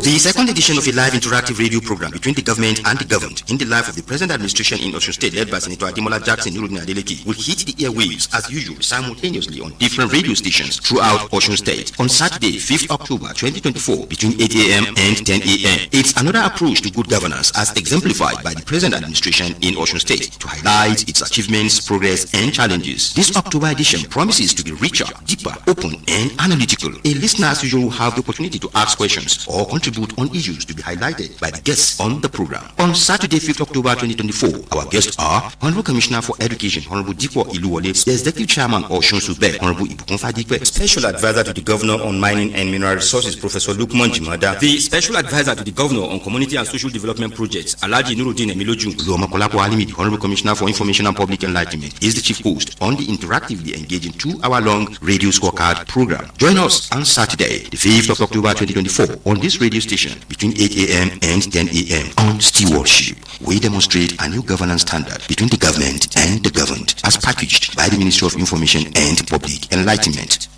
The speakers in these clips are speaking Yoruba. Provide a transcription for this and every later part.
The second edition of a live interactive radio program between the government and the governed in the life of the present administration in Osun State led by Senator Ademola NURUDEEN Adeleke will hit the airwaves as usual simultaneously on different radio stations throughout Osun State on Saturday, 5th October 2024 between 8 a.m. and 10 a.m. It's another approach to good governance as exemplified by the present administration in Osun State to highlight its achievements, progress and challenges. This October edition promises to be richer, deeper, open and analytical. A listener as usual will have the opportunity to ask questions or contribute on issues to be highlighted by the guests on the program. On Saturday, 5th October 2024, our guests are Honorable Commissioner for Education, Honorable Dipo Iluwole, the Executive Chairman Osun Sube, Honorable Ibukun Fadipe, Special Advisor to the Governor on Mining and Mineral Resources, Professor Lukman Jimada, the Special Advisor to the Governor on Community and Social Development Projects, Alhaji NURUDEEN Emiloju, Oluomakolapo Alimi, the Honorable Commissioner for Information and Public Enlightenment, is the chief host on the interactively engaging 2-hour-long radio scorecard program. Join us on Saturday, the 5th of October 2024, on this radio station between 8 a.m. and 10 a.m. on Stewardship. We demonstrate a new governance standard between the government and the governed, as packaged by the Ministry of Information and Public Enlightenment.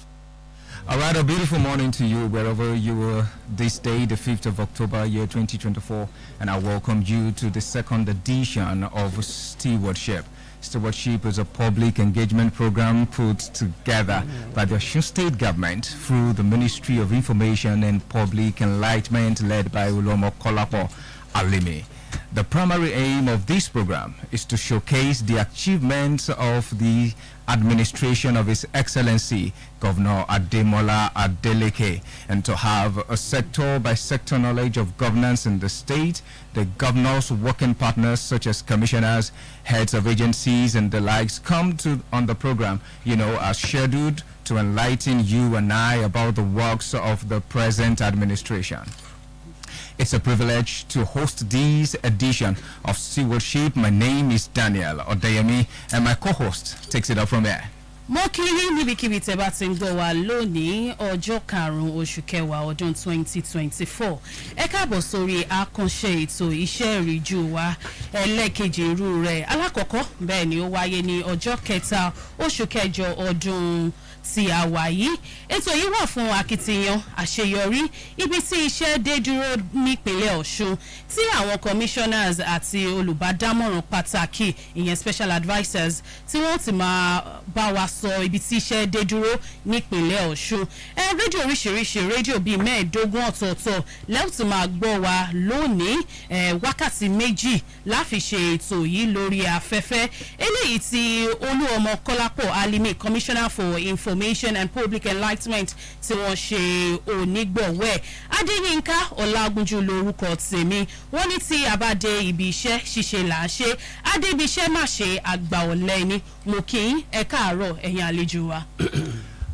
All right, a beautiful morning to you wherever you are this day, the 5th of October, year 2024, and I welcome you to the second edition of Stewardship. Stewardship is a public engagement program put together by the Osun State government through the Ministry of Information and Public Enlightenment led by Oluomakolapo Alimi. The primary aim of this program is to showcase the achievements of the administration of His Excellency Governor Ademola Adeleke and to have a sector-by-sector knowledge of governance in the state. The governor's working partners such as commissioners, heads of agencies and the likes come on the program, as scheduled to enlighten you and I about the works of the present administration. It's a privilege to host this edition of Stewardship. My name is Daniel Odeyemi, and my co-host takes it up from here. Mo kiri níbikíbi tẹ́ bá ti ń gbọ́ wa lónìí ọjọ́ karùn-ún oṣù kẹwàá ọdún 2024. Ẹ káàbọ̀ sórí àkànṣe ètò iṣẹ́ ìríjú wa ẹlẹ́ẹ̀kejì irú rẹ̀. Alákọ̀ọ́kọ́ bẹ́ẹ̀ ni ó wáyé ní ọjọ́ kẹta oṣù kẹjọ ọdún tí a wà yìí. Ètò yìí wà fún akitiyan àṣeyọrí ibi tí iṣẹ́ dé dúró nípínlẹ̀ Ọ̀ṣun tí àwọn commissioners àti olùbádámọ̀ràn pàtàkì ìyẹn special advisers tí wọ́n ti máa bá wa sọ ibi tí iṣẹ́ dé dúró nípínlẹ̀ Ọ̀ṣun. Rédíò oríṣiríṣi rédíò bíi 15 ọ̀tọ̀ọ̀tọ̀ lẹ́yìn tí máa gbọ́ wa lónìí wákàtí méjì láfi ṣe ètò yìí lórí afẹ́fẹ́ eléyìí tí Oluomakolapo Alimi Commissioner for Information and Public Enlightenment tí wọ́n ṣe onígbọ̀wẹ́. Adéyínká Ọlágúnjú lórúkọ tèmi. Wọ́n ní tí a bá dé ibi iṣẹ́ ṣíṣe là á ṣe adébiṣẹ́ má ṣe àgbà ọ̀lẹ ni. Mo kí yín ẹ káàárọ̀ ẹ̀yin àlejò wa.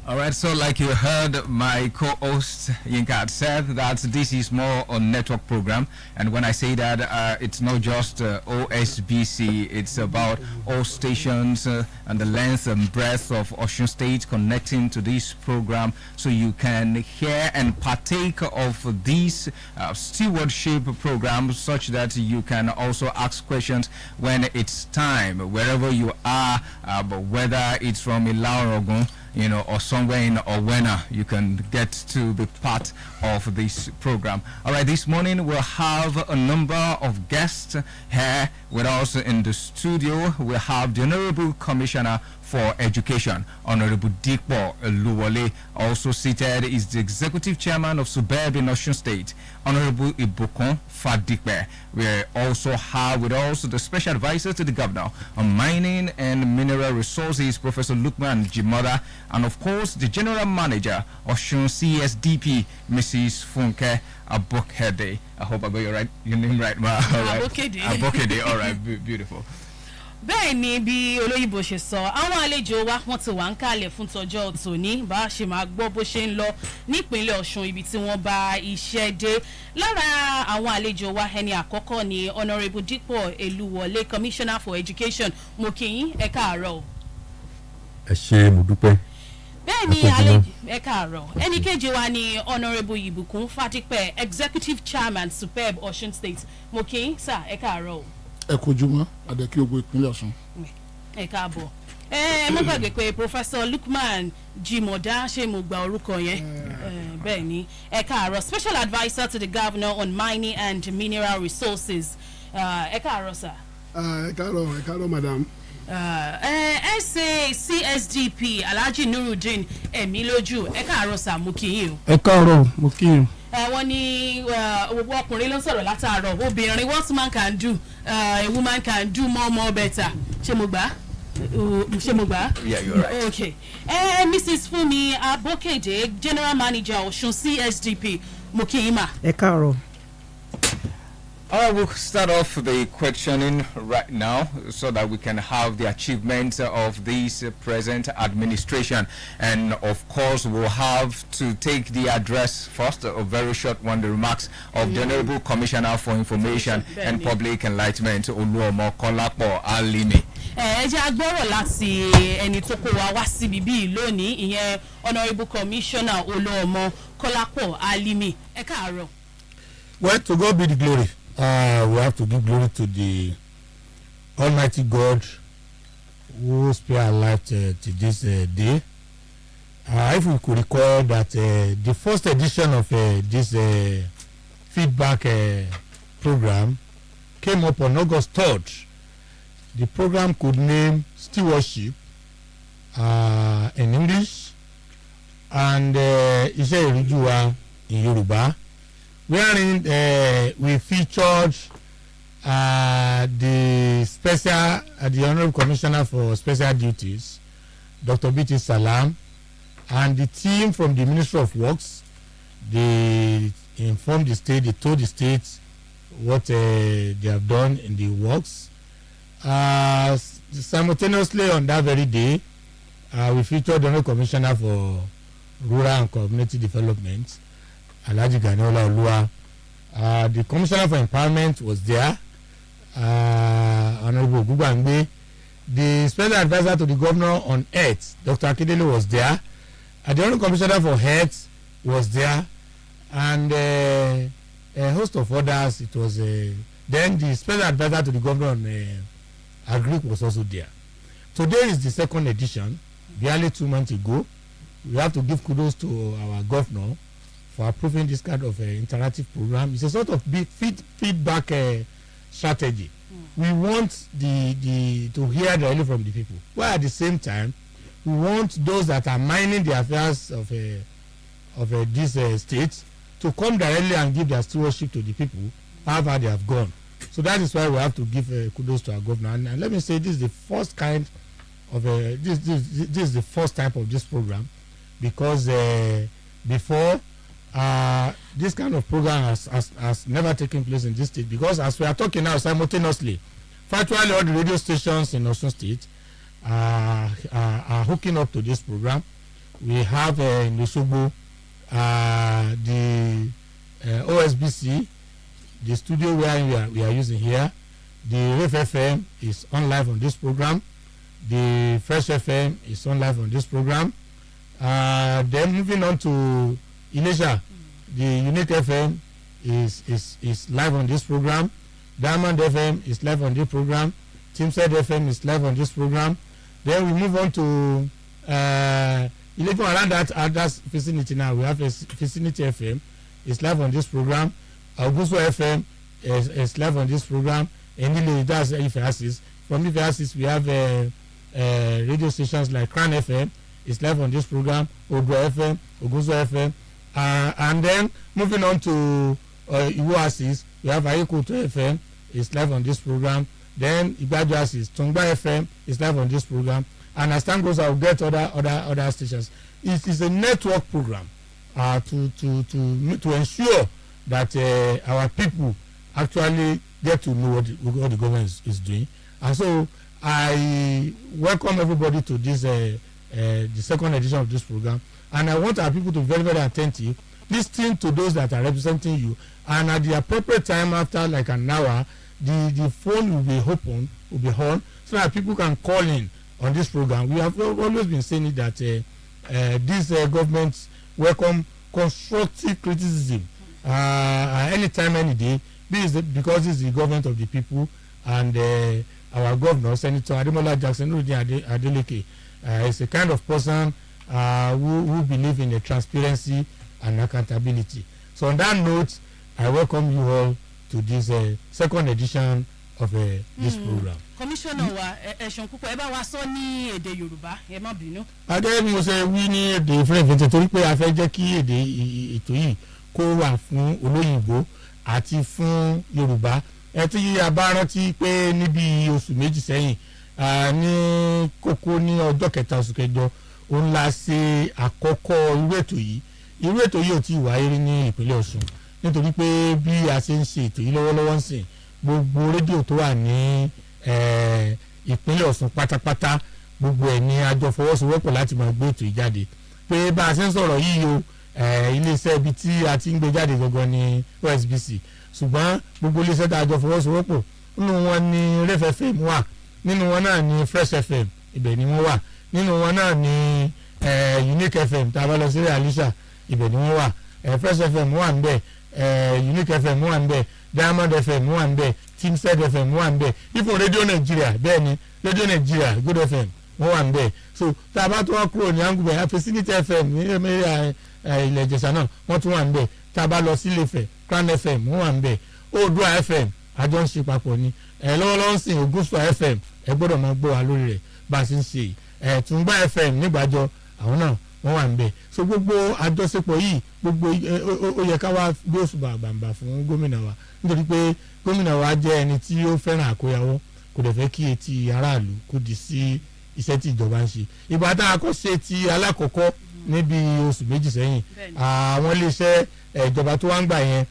All right, so like you heard my co-host Yinka said that this is more a network program, and when I say that it's not just OSBC, it's about all stations and the length and breadth of Osun State connecting to this program, so you can hear and partake of this stewardship program, such that you can also ask questions when it's time, wherever you are, whether it's from Ilarogun, or somewhere in Owena, you can get to be part of this program. All right, this morning we'll have a number of guests here with us in the studio. We'll have the Honorable Commissioner for Education, Honorable Dipo Iluwole. Also seated is the Executive Chairman of Suburb in Osun State, Honorable Ibukun Fadipe. We also have with us the Special Advisor to the Governor on Mining and Mineral Resources, Professor Lukman Jimada, and of course the General Manager of Osun CSDP, Mrs. Funke Abokede. I hope I got your name right, ma. All right. Abokede. All right, beautiful. Bẹ́ẹ̀ ni bí olóyìnbó ṣe sọ àwọn àlejò wa wọ́n ti wà ń kalẹ̀ fún tọjọ́ tòní bá ṣe máa gbọ́ bó ṣe ń lọ nípínlẹ̀ Ọ̀ṣun ibi tí wọ́n bá iṣẹ́ dé. Lára àwọn àlejò wa ẹni àkọ́kọ́ ni Honorable Dipo Iluwole, Commissioner for Education. Mo kí yín ẹ káàárọ̀. Ẹ ṣé mo dúpẹ́. Bẹ́ẹ̀ ni àlejò ẹ káàárọ̀. Ẹni kejì wa ni Honorable Ibukun Fadipe, Executive Chairman Superb Osun State. Mo kí yín sir ẹ káàárọ̀. Ẹ kojúmọ́ Adékè Ògbó ìpínlẹ̀ Ọ̀ṣun. ẹ káàbọ̀ mo gbàgbé pé Professor Lukman Jimoda ṣe mo gba orúkọ yẹn bẹ́ẹ̀ ni ẹ káàárọ̀ special adviser to the governor on mining and mineral resources ẹ káàárọ̀ sir. ẹ káàárọ̀ madam. SA CSDP Alhaji Nurudeen Emiloju ẹ káàárọ̀ sir mo kí yín o. ẹ káàárọ̀ mo kí yín. wọ́n ní ọkùnrin ló ń sọ̀rọ̀ látàárọ̀ obìnrin what man can do a woman can do more better ṣé mo gbà Yeah, you're right. Okay. Mrs. Fumi Abokede, General Manager Osun CSDP, Mokima. Ẹ káàárọ̀. We'll start off the questioning right now so that we can have the achievements of this present administration. And of course, we'll have to take the address first, a very short one, the remarks of the Honorable Commissioner for Information and Public Enlightenment, Oluomo Kolapo Alimi. Ẹ jẹ́ agbọ́rọ̀ láti ẹni tó kó wa wá síbi bíi lónìí ìyẹn Honourable Commissioner Oluomo Kolapo Alimi. Ẹ káàárọ̀. Well, to God be the glory. We have to give glory to the Almighty God who spared our life to this day. If we could recall that the first edition of this feedback program came up on August 3rd. The program could name Stewardship in English and ISE IRIJU in Yoruba, wherein we featured the Honorable Commissioner for Special Duties, Dr. B.T. Salam, and the team from the Ministry of Works. They informed the state, they told the state what they have done in the works. Simultaneously on that very day, we featured the Honorable Commissioner for Rural and Community Development, Alhaji Ademola Olua. The Commissioner for Empowerment was there, Honorable Gugangbe. The Special Advisor to the Governor on Health, Dr. Akindele, was there. The Honorable Commissioner for Health was there, and a host of others. It was then the Special Advisor to the Governor on Agric was also there. Today is the second edition, barely 2 months ago. We have to give kudos to our governor for approving this kind of interactive program. It's a sort of feedback strategy. We want to hear directly from the people, while at the same time we want those that are minding the affairs of this state to come directly and give their stewardship to the people, however they have gone. So that is why we have to give kudos to our governor. And let me say, this is the first kind of this is the first type of this program, because before this kind of program has never taken place in this state. Because as we are talking now, simultaneously, virtually all the radio stations in Osun State are hooking up to this program. We have in Osogbo the OSBC, the studio where we are using here. The Ref FM is on live on this program. The Fresh FM is on live on this program. Then moving on to Ilesha, the Unique FM is live on this program. Diamond FM is live on this program. Teamside FM is live on this program. Then we move on to even around that vicinity now. We have a vicinity FM is live on this program. Augusto FM is live on this program. Anyway, that's IFASIS. From IFASIS, we have radio stations like Crown FM is live on this program. Ogbo FM, Augusto FM, and then moving on to Iwoasis, we have Ayekoto FM is live on this program. Then Ibaduasis, Tongba FM is live on this program. And as time goes, I will get other stations. It is a network program to ensure that our people actually get to know what the government is doing. And so I welcome everybody to this the second edition of this program, and I want our people to be very, very attentive, listening to those that are representing you, and at the appropriate time, after like an hour, the phone will be open, will be on, so that people can call in on this program. We have always been saying that these governments welcome constructive criticism anytime, any day, because it's the government of the people, and our governor, Senator Ademola Jackson NURUDEEN Adeleke, is a kind of person who believe in the transparency and accountability. So on that note, I welcome you all to this second edition of this program. Commissioner wa ẹ̀sùn púpọ̀ ẹ bá wa sọ ní èdè Yorùbá ẹ má bínú. Adé mi ò ṣe wí ní èdè ìfúnẹ̀fẹ̀tẹ̀ torí pé a fẹ́ jẹ́ kí èdè ètò yìí kó wà fún olóyìnbó àti fún Yorùbá. Ẹ tí a bá rántí pé níbi oṣù méjì sẹ́yìn ní kókó ní ọjọ́ kẹta oṣù kẹjọ òun la ṣe àkọ́kọ́ irú ètò yìí ò tí ì wáyé rí ní ìpínlẹ̀ Ọ̀ṣun nítorí pé bí a ṣe ń ṣe ètò yìí lọ́wọ́lọ́wọ́ ń sìn gbogbo rédíò tó wà ní ìpínlẹ̀ Ọ̀ṣun pátápátá gbogbo ẹ̀ ní àjọ fọwọ́sowọ́pọ̀ láti máa gbé ètò yìí jáde pé bá a ṣe ń sọ̀rọ̀ yìí o iléeṣẹ́ ibi tí a ti ń gbé jáde gangan ní OSBC ṣùgbọ́n gbogbo iléeṣẹ́ tá a jọ fọwọ́sowọ́pọ̀ nínú wọn ní Ref FM wà nínú wọn náà ní Fresh FM ibẹ̀ ni wọ́n wà nínú wọn náà ní Unique FM tá a bá lọ sí Alisha ibẹ̀ ni wọ́n wà Fresh FM wà ń bẹ̀ Unique FM wà ń bẹ̀ Diamond FM wà ń bẹ̀ Teamside FM wà ń bẹ̀ ifo Radio Nigeria bẹ́ẹ̀ ni Radio Nigeria Good FM wọ́n wà ń bẹ̀ so tá a bá tó wá kúrò ní angubẹ̀ Afesiniti FM ní ilẹ̀ Ìjẹ̀ṣà náà wọ́n tún wà ń bẹ̀ tá a bá lọ sí Ilé-Ifẹ̀ Crown FM wọ́n wà ń bẹ̀ Oòduà FM àjọ ń ṣe papọ̀ ni lọ́wọ́lọ́wọ́ ń sìn Ògúnṣùà FM ẹ gbọ́dọ̀ máa gbọ́ wa lórí rẹ̀ bá a ṣe ń ṣe Tùngbà FM nígbàjọ àwọn náà wọ́n wà ń bẹ̀ so gbogbo àjọṣepọ̀ yìí gbogbo ó yẹ ká wá gbé òṣùbà àgbàǹbà fún gómìnà wa nítorí pé gómìnà wa jẹ́ ẹni tí ó fẹ́ràn àkóyawọ́ kò dẹ̀ fẹ́ kí etí aráàlú kó di sí iṣẹ́ tí ìjọba ń ṣe ìgbà tá a kọ́ ṣe ti alákọ̀ọ́kọ́ níbi oṣù méjì sẹ́yìn àwọn iléeṣẹ́ ìjọba tó wá ń gbà yẹn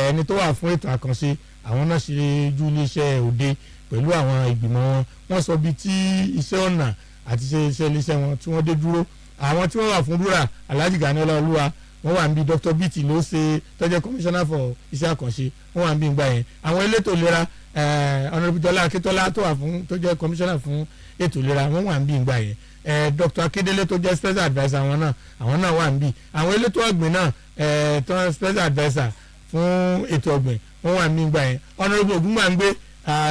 ẹni tó wà fún ètò àkànṣe àwọn náà ṣe ju iléeṣẹ́ òde pẹ̀lú àwọn ìgbìmọ̀ wọ́n sọ bí tí iṣẹ́ ọ̀nà àti iṣẹ́ iléeṣẹ́ wọn tí wọ́n dé dúró àwọn tí wọ́n wà fún rúrà Alhaji Gani Ọláolúwa wọ́n wà níbi Dr. BT ló ṣe tọ́jẹ́ commissioner for iṣẹ́ àkànṣe wọ́n wà níbi ìgbà yẹn àwọn elétò ìlera Honourable Jọlá Akíntọ́lá tó wà fún tó jẹ́ commissioner fún ètò ìlera wọ́n wà níbi ìgbà yẹn Dr. Akíndélé tó jẹ́ special adviser àwọn náà wà níbi àwọn elétò ọ̀gbìn náà tó special adviser fún ètò ọ̀gbìn wọ́n wà níbi ìgbà yẹn Honourable Ògúngbàngbé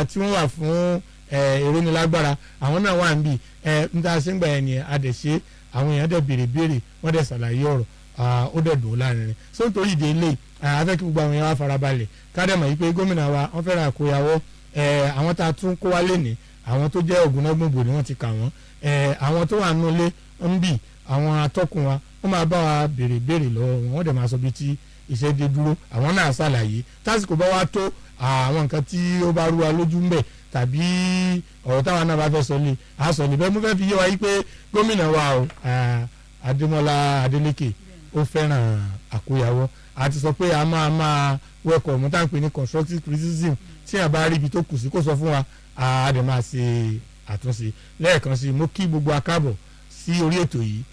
tí wọ́n wà fún èrònilágbára àwọn náà wà níbi níta ṣe ń gbà yẹn ni adẹ̀ṣe àwọn èèyàn dẹ̀ béèrè wọ́n dẹ̀ ṣàlàyé ọ̀rọ̀ ó dẹ̀ dùn ó láàrin so nítorí ìdè ilé afẹ́ kí gbogbo àwọn èèyàn wá farabalẹ̀ kádẹ́mọ̀ yìí pé gómìnà wa wọ́n fẹ́ràn àkóyawọ́ àwọn tá a tún kó wá lénìí àwọn tó jẹ́ ògúnnágbòǹgbò ni wọ́n ti kà wọ́n àwọn tó wà nínú ilé ń bì àwọn atọ́kùn wa wọ́n máa bá wa béèrè lọ́wọ́ wọ́n dẹ̀ máa sọ bí tí iṣẹ́ dé dúró àwọn náà ṣàlàyé tásìkò bá wá tó àwọn nǹkan tí ó bá rú wa lójú ń bẹ̀ tàbí ọ̀rọ̀ táwọn náà bá fẹ́ sọ lé àsọ níbẹ̀ mo fẹ́ fi yé wa yí pé gómìnà wa o Ademola Adeleke ó fẹ́ràn àkóyawọ́ àti sọ pé a máa wẹ́kọ̀ mú táǹpé ní constructive criticism tí a bá rí ibi tó kù sí kó sọ fún wa a dẹ̀ máa ṣe àtúnṣe lẹ́ẹ̀kan sí mo kí gbogbo akábọ̀ sí orí ètò yìí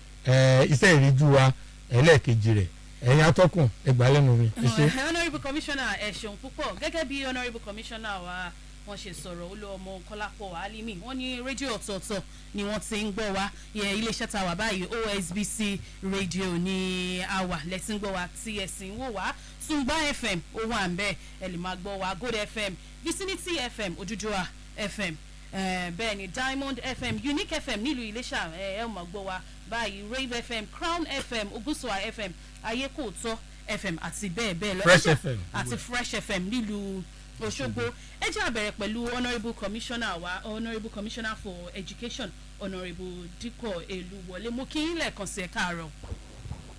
iṣẹ́ ìríjú wa ẹlẹ́ẹ̀kejì rẹ̀ ẹ̀yin atọ́kùn ẹgbàá lẹ́nu mi. Honourable Commissioner ẹ ṣeun púpọ̀ gẹ́gẹ́ bí Honourable Commissioner wa wọ́n ṣe sọ̀rọ̀ olúọmọ Kọ́lápọ̀ Alimi wọ́n ní rédíò ọ̀tọ̀ọ̀tọ̀ ni wọ́n ti ń gbọ́ wa iléeṣẹ́ tá a wà báyìí OSBC rédíò ní àwà lẹ́tí ń gbọ́ wa tí ẹ sì ń wò wá Tùngbà FM ó wà ń bẹ̀ ẹ lè máa gbọ́ wa Good FM Vicinity FM Odùduwà FM bẹ́ẹ̀ ni Diamond FM Unique FM nílùú Iléṣà ẹ máa gbọ́ wa báyìí Rave FM Crown FM Ògúnṣùà FM Ayékòótọ́ FM àti bẹ́ẹ̀ bẹ́ẹ̀ lọ Fresh FM àti Fresh FM nílùú Òṣogbo ẹ jẹ́ á bẹ̀rẹ̀ pẹ̀lú Honourable Commissioner wa Honourable Commissioner for Education Honourable Dikko Eluwole mo kí yín lẹ́ẹ̀kan sí ẹ káàárọ̀.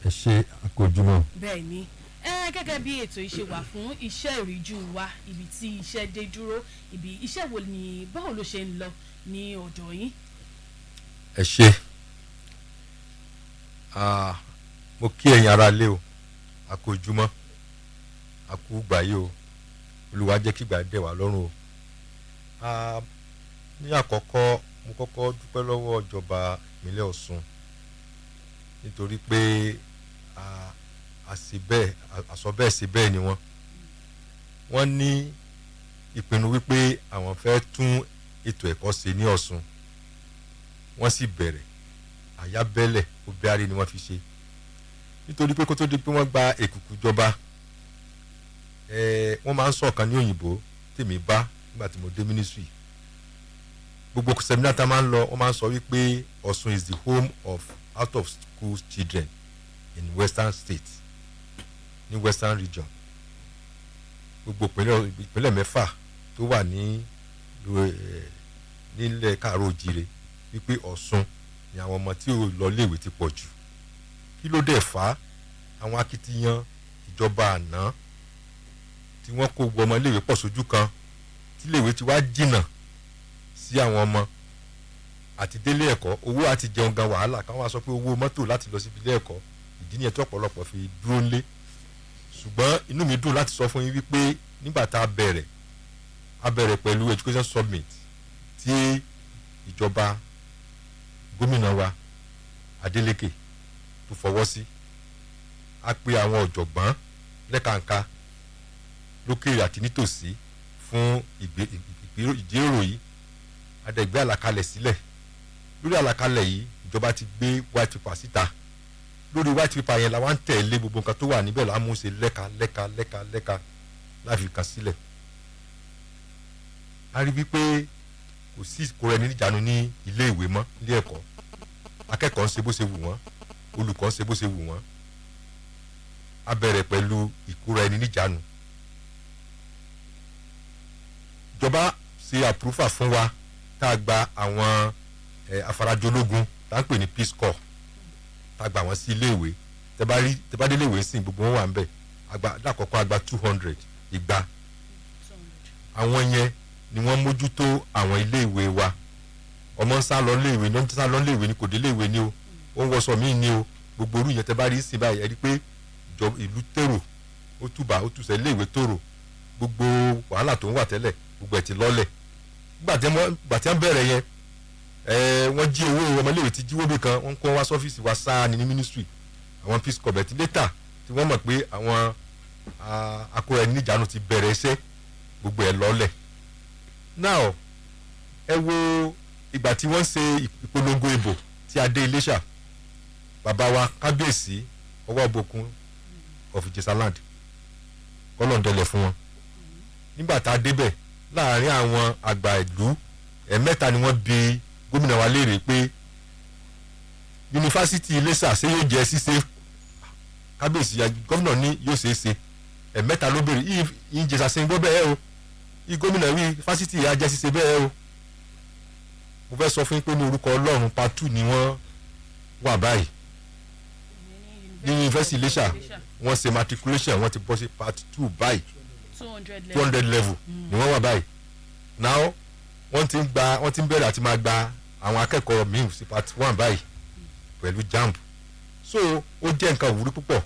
ẹ ṣe àkójúmọ́. bẹ́ẹ̀ ni gẹ́gẹ́ bí ètò ìṣe wà fún iṣẹ́ ìríjú wa ibi tí iṣẹ́ dé dúró ibi iṣẹ́ wo ni báwo ló ṣe ń lọ ní ọ̀dọ̀ yín. ẹ ṣe mo kí ẹ̀yin ará lé o àkójúmọ́ àkúgbàyé o Olúwa jẹ́ kí ìgbà dẹ̀ wá lọ́rùn o. Ní àkọ́kọ́ mo kọ́kọ́ dúpẹ́ lọ́wọ́ ìjọba ìpínlẹ̀ Ọ̀ṣun nítorí pé àsọ̀bẹ́ẹ̀ ni wọ́n ní ìpinnu wípé àwọn fẹ́ tún ètò ẹ̀kọ́ ṣe ní Ọ̀ṣun wọ́n sì bẹ̀rẹ̀ àyábẹ́lẹ̀ ó bẹ́ẹ̀rẹ̀ ni wọ́n fi ṣe nítorí pé kó tó di pé wọ́n gba èkùkù jọba wọ́n máa ń sọ̀kan ní òyìnbó tèmi bá nígbà tí mo dé ministry gbogbo seminar tá máa ń lọ wọ́n máa ń sọ wípé Ọ̀ṣun is the home of out of school children in western states ní western region. Gbogbo ìpínlẹ̀ mẹ́fà tó wà nílẹ̀ káàró òjìrè wípé Ọ̀ṣun ni àwọn ọmọ tí ò lọ léèwé ti pọ̀ jù. Kí ló dé fà á? Àwọn akitiyan ìjọba àná tí wọ́n kó gbọmọ léèwé pọ̀ sójú kan tí léèwé ti wá jìnnà sí àwọn ọmọ àti délé ẹ̀kọ́, owó àti jẹun gan wàhálà, káwọn wá sọ pé owó mọ́tò láti lọ síbi ilé ẹ̀kọ́, ìdí nìyẹn tí ọ̀pọ̀lọpọ̀ fi dúró ńlé. Ṣùgbọ́n inú mi dùn láti sọ fún yín wípé nígbà tá a bẹ̀rẹ̀ pẹ̀lú education summit tí ìjọba gómìnà wa Adeleke tó fọwọ́ sí. A pè àwọn ọ̀jọ̀gbọ́n lẹ́kàǹkà lókèrè àti nítòsí fún ìjíròrò yìí. A dẹ̀ gbé àlàkalẹ̀ sílẹ̀. Lórí àlàkalẹ̀ yìí ìjọba ti gbé white paper síta. Lórí white paper yẹn la wá ń tẹ̀lé gbogbo nǹkan tó wà níbẹ̀, la mú ṣe lẹ́ka láfi kan sílẹ̀. A rí wípé kò sí ìkóra ẹni níjàánu ní ilé ìwé mọ́, ilé ẹ̀kọ́. Akẹ́kọ̀ọ́ ń ṣe bó ṣe wù wọ́n, olùkọ́ ń ṣe bó ṣe wù wọ́n. A bẹ̀rẹ̀ pẹ̀lú ìkóra ẹni níjàánu. Ìjọba ṣe àpúrúfà fún wa tá a gba àwọn afarajológun tá a ń pè ní Peace Corps tá a gba wọn sí iléèwé. Tẹ́ bá dé iléèwé sìn gbogbo wọn wà ń bẹ̀. Lákọ̀ọ́kọ́ a gba 200 igba. Àwọn yẹn ni wọ́n mójútó àwọn iléèwé wa. Ọmọ ń sá lọ iléèwé ní, ó ń sá lọ iléèwé ní, kò dé iléèwé ní o, ó ń wọṣọ míì ní o. Gbogbo orú yẹn tẹ́ bá rí sí báyìí ẹ rí pé ìlú tèrò, ó túṣẹ̀ iléèwé tòrò. Gbogbo wàhálà tó ń wà tẹ́lẹ̀ gbogbo ẹ̀ ti lọ́lẹ̀. Gbà tí wọ́n bẹ̀rẹ̀ yẹn wọ́n jí owó ọmọléèwé ti jíwó bí kan, wọ́n kó wá sọ́fíìsì wa sáà ní ministry àwọn Peace Corps. Bẹ̀ tí létà tí wọ́n mọ̀ pé àwọn akóra ẹni níjàánu ti bẹ̀rẹ̀ iṣẹ́, gbogbo ẹ̀ lọ́lẹ̀. Now ẹ wo ìgbà tí wọ́n ṣe ìpolongo ìbò tí a dé Iléṣà, bàbá wa kábíyèsí ọwọ́ bokun of Ìjẹ̀ṣàland kọ́lọ̀ndẹ̀lẹ̀ fún wọn. Nígbà tá a débẹ̀ láàrin àwọn àgbà ìlú ẹ̀mẹ́ta ni wọ́n bi gómìnà wa léèrè pé yunifásitì Iléṣà ṣé yóò jẹ́ ṣíṣe. Kábíyèsí gómìnà ní yóò ṣeé ṣe. Ẹ̀mẹ́ta ló béèrè Ìjẹ̀ṣà ṣe ń gbọ́ bẹ́ẹ̀ o, gómìnà wí fásitì yà jẹ́ ṣíṣe bẹ́ẹ̀ o. Mo fẹ́ sọ fún yín pé ní orúkọ Ọlọ́run part 2 ni wọ́n wà báyìí ní yunifásitì Iléṣà. Wọ́n ṣe matriculation, wọ́n ti bọ́ sí part 2 báyìí, 200 level ni wọ́n wà báyìí. Now wọ́n ti ń bẹ̀rẹ̀ àti máa gba àwọn akẹ́kọ̀ọ́ míì sí part 1 báyìí pẹ̀lú JAMB. So ó jẹ́ nǹkan ìwúrí púpọ̀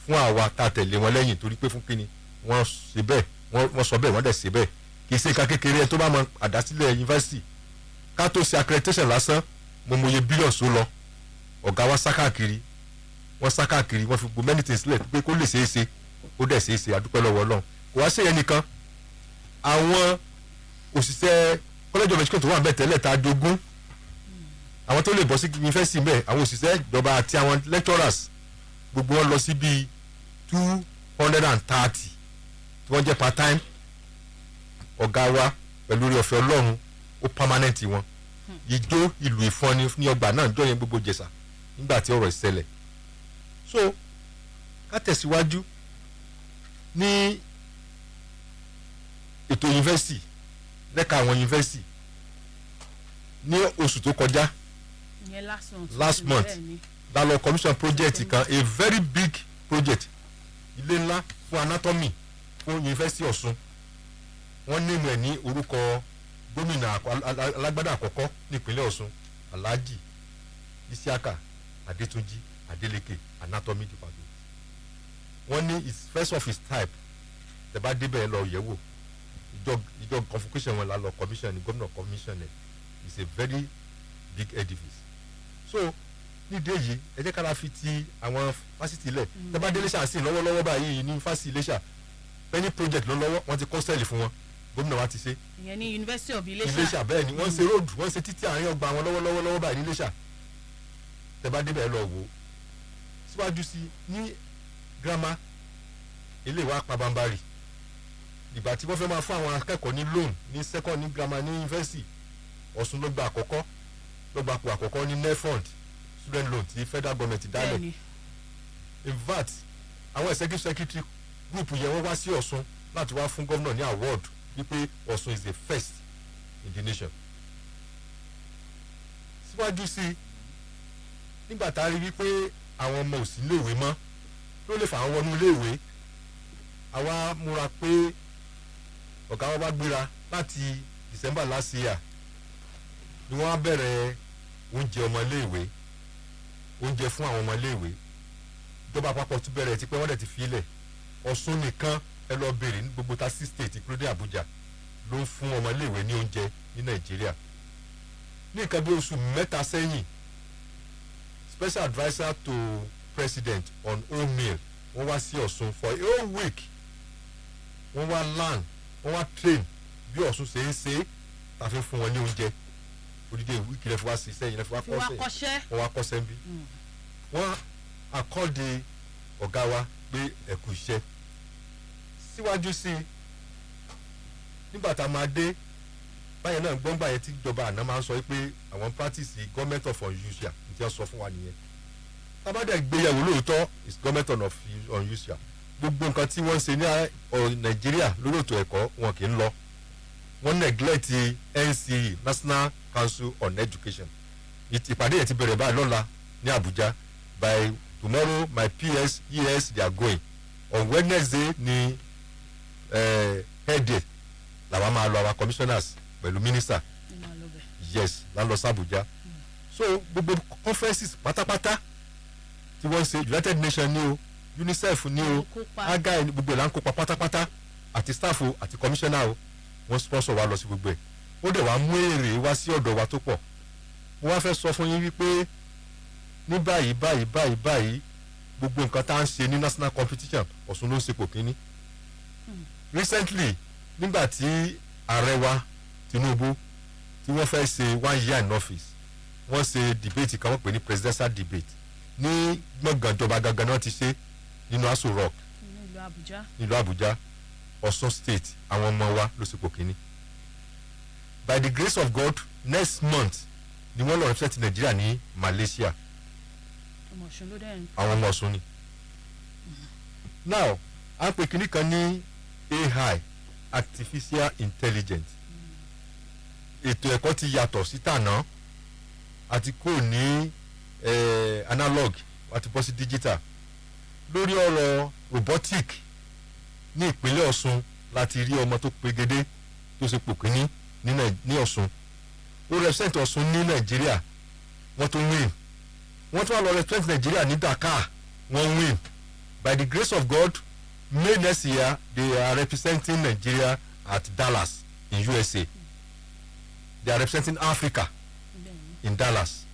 fún àwa tá a tẹ̀lé wọn lẹ́yìn, torí pé fún kíni wọ́n ṣe bẹ́ẹ̀, wọ́n sọ bẹ́ẹ̀, wọ́n dẹ̀ ṣe bẹ́ẹ̀. Kì í ṣe nǹkan kékeré ẹ tó bá mọ àdásílẹ̀ yunifásitì ká tó ṣe accreditation lásán mo mọye bílíọ̀nù só lọ. Ọ̀gá wa sá káàkiri, wọ́n fi gbogbo many things sílẹ̀ pé kó lè ṣeé ṣe, ó dẹ̀ ṣeé ṣe, àdúpẹ́ lọ́wọ́ Ọlọ́run. Kò wá ṣèyẹn nìkan, àwọn òṣìṣẹ́ college of education tó wà ń bẹ̀ tẹ́lẹ̀ tá a jogún, àwọn tó lè bọ́ sí yunifásitì bẹ́ẹ̀, àwọn òṣìṣẹ́ ìjọba àti àwọn lecturers gbogbo wọn lọ sí bíi 230 tí wọ́n jẹ́ part time. Ọ̀gá wa pẹ̀lú orí ọ̀fẹ́ Ọlọ́run ó permanent wọn. Ijó ìlú ìfọ́ni ní ọgbà náà jọ yẹn gbogbo Ìjẹ̀ṣà nígbà tí ọ̀rọ̀ ìṣẹ̀lẹ̀. So ká tẹ̀síwájú ní ètò yunifásitì lẹ́ka àwọn yunifásitì ní oṣù tó kọjá last month la lọ commission project kan, a very big project, ilé ńlá fún anatomy fún yunifásitì Ọ̀ṣun. Wọ́n nínú ẹ̀ ní orúkọ gómìnà alágbádá àkọ́kọ́ nípínlẹ̀ Ọ̀ṣun, Alhaji Isiaka Adetunji Adeleke, anatomy department. Wọ́n ní it's first of its type. Tẹ́ bá débẹ̀ lọ yẹ̀wò, ìjọ convocation wọn la lọ commission ní gómìnà commission ẹ̀. It's a very big edifice. So nídìí èyí ẹ jẹ́ kára fi ti àwọn fásitì lẹ̀. Tẹ́ bá dé Iléṣà sí lọ́wọ́lọ́wọ́ báyìí ní fásitì Iléṣà, any project ló lọ́wọ́ wọ́n ti kọ́ sẹ́ẹ̀lì fún wọn, gómìnà wa ti ṣe. Ìyẹn ní University of Iléṣà. Iléṣà bẹ́ẹ̀ ni wọ́n ṣe road, wọ́n ṣe títí àárín ọgbà wọn lọ́wọ́lọ́wọ́ báyìí ní Iléṣà. Tẹ́ bá débẹ̀ lọ wò. Síwájú sí ní grammar ilé wa pabambari. Ìgbà tí wọ́n fẹ́ máa fún àwọn akẹ́kọ̀ọ́ ní loan ní second ní grammar ní university, Ọ̀ṣun ló gba àkọ́kọ́ ló gba àpò àkọ́kọ́ ní nefund student loan ti federal government dálẹ̀ in fact àwọn executive secretary group yẹn wọ́n wá sí Ọ̀ṣun láti wá fún gómìnà ní award wípé Ọ̀ṣun is the first in the nation. síwájú sí i nígbà tá a rí wípé àwọn ọmọ ò sí iléèwé mọ́ ló lè fà wọ́n wọnú iléèwé àwa múra pé ọ̀gá wa bá gbéra láti December last year ni wọ́n á bẹ̀rẹ̀ oúnjẹ ọmọ iléèwé oúnjẹ fún àwọn ọmọ iléèwé ìjọba àpapọ̀ tún bẹ̀rẹ̀ ti pé wọ́n dẹ̀ ti fi ilẹ̀ Ọ̀ṣun nìkan ẹ lọ bèrè ní gbogbo 30 state including Abuja ló ń fún ọmọ iléèwé ní oúnjẹ ní Nàìjíríà ní nǹkan bí oṣù mẹ́ta sẹ́yìn special adviser to president on wholemeal wọ́n wá sí Ọ̀ṣun for a whole week wọ́n wá learn wọ́n wá train bí Ọ̀ṣun ṣe ń ṣe tàfi fún wọn ní oúnjẹ odidi wíìkì lẹ́fọ̀ wá sí sẹ́yìn lẹ́fọ̀ wá kọ́ṣẹ́ wọ́n wá kọ́ṣẹ́ bí wọ́n àkọ́ọ̀dì ọ̀gá wa pé ẹ̀kú iṣẹ́ síwájú sí i nígbà tá a máa dé báyẹn náà gbọ́ngbà yẹn tí ìjọba àná máa ń sọ pé àwọn practice government of unusual ní tí wọ́n sọ fún wa nìyẹn tábàdà gbéyàwó lóòótọ́ is government of unusual gbogbo nǹkan tí wọ́n ń ṣe ní Nàìjíríà lórí ètò ẹ̀kọ́ wọn kì í lọ wọ́n neglect NCE National Council on Education ìpàdé yẹn ti bẹ̀rẹ̀ báyìí lọ́la ní Abuja by tomorrow my PS ES they are going on Wednesday ni head làwọn máa lọ our commissioners pẹ̀lú minister yes lálọ sí Abuja so gbogbo conferences pátápátá tí wọ́n ṣe United Nations ní o UNICEF ní o aga gbogbo ẹ̀ là ń kópa pátápátá àti staff o àti commissioner o wọ́n sponsor wa lọ sí gbogbo ẹ̀ ó dẹ̀ wá mú èrè wá sí ọ̀dọ̀ wa tó pọ̀ mo wá fẹ́ sọ fún yín wípé ní báyìí gbogbo nǹkan tá à ń ṣe ní national competition Ọ̀ṣun ló ń ṣepò kínní recently nígbà tí ààrẹ wa Tinubu tí wọ́n fẹ́ ṣe 1 year in office wọ́n ṣe debate kan wọ́n pè ní presidential debate ní gbọ̀ngàn ìjọba gangan náà ti ṣe nínú Aso Rock nílùú Abuja Ọ̀ṣun state àwọn ọmọ wa ló ṣepò kínní by the grace of God next month ni wọ́n lọ represent Nigeria ní Malaysia àwọn ọmọ Ọ̀ṣun ni now a pè kínní kan ní AI artificial intelligence ètò ẹ̀kọ́ ti yàtọ̀ sí tàná àti kò ní analog àti bọ́ sí digital lórí ọ̀rọ̀ robotic ní ìpínlẹ̀ Ọ̀ṣun láti rí ọmọ tó pegedé tó ṣe pò kínní ní Ọ̀ṣun ó represent Ọ̀ṣun ní Nàìjíríà wọ́n tó win wọ́n tún wá lọ represent Nàìjíríà ní Dakar wọ́n win by the grace of God May next year they are representing Nigeria at Dallas in USA they are representing Africa in Dallas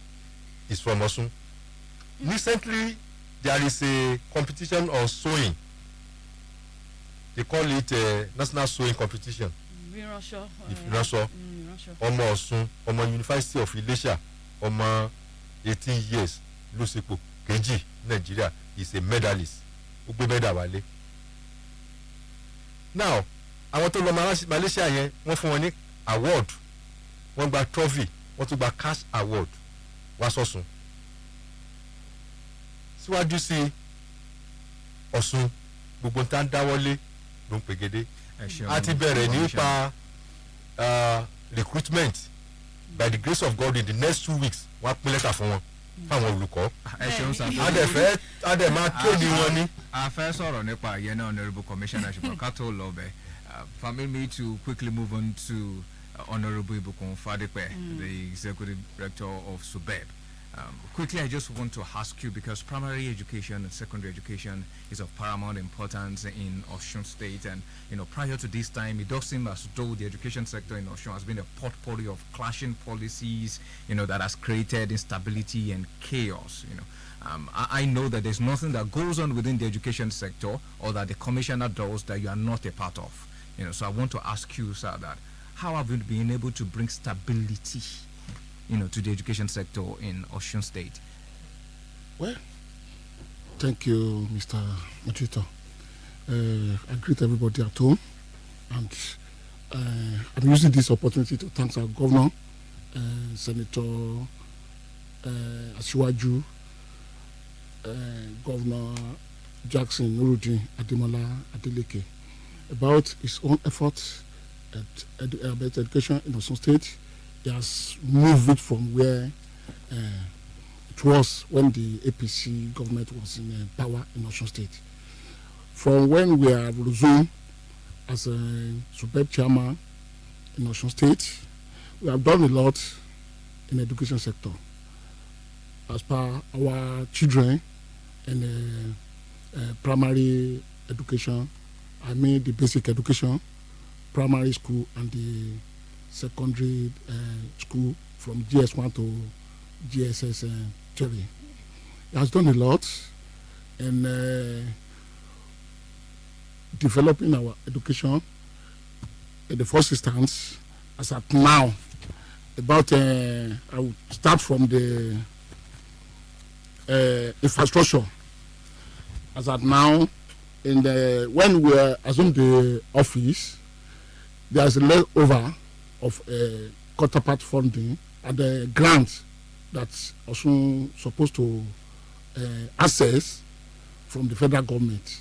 is from Osun recently there is a competition on sewing they call it national sewing competition ìránṣọ ọmọ Ọ̀ṣun ọmọ University of Ilesha ọmọ 18 years ló ṣepò kejì Nigeria is a medalist ó gbé mẹ́dà wálé now àwọn tó lọ Malaysia yẹn wọ́n fún wọn ní award wọ́n gba trophy wọ́n tún gba cash award wá sọ́sùn síwájú sí Ọ̀ṣun gbogbo tá ń dáwọ́lé ló ń pegedé a ti bẹ̀rẹ̀ nípa recruitment by the grace of God in the next 2 weeks wọ́n á pín lẹ́tà fún wọn fáwọn olùkọ́ adẹ̀ máa kéde wọn ní. a fẹ́ sọ̀rọ̀ nípa yẹn náà honourable commissioner ṣùgbọ́n ká tó lọ bẹ̀ permit me to quickly move on to honourable Ibukun Fadepe, the executive director of SUBEB. Quickly, I just want to ask you, because primary education and secondary education is of paramount importance in Osun State, and prior to this time, it does seem as though the education sector in Osun has been a potpourri of clashing policies, that has created instability and chaos. I know that there's nothing that goes on within the education sector or that the commissioner does that you are not a part of. So I want to ask you, sir, that how have you been able to bring stability, to the education sector in Osun State? Well, thank you, Mr. Machito. I greet everybody at home, and I'm using this opportunity to thank our governor Senator ISE Governor Jackson NURUDEEN Ademola Adeleke about his own efforts at education in Osun State. He has moved it from where it was when the APC government was in power in Osun State. From when we have resumed as a superb chairman in Osun State, we have done a lot in the education sector. As per our children in primary education, I mean the basic education, primary school and the secondary school from GS1 to GSS 3. He has done a lot in developing our education. In the first instance, as at now, about I will start from the infrastructure. As at now, when we assume the office, there's a leftover of counterpart funding and the grant that's also supposed to access from the federal government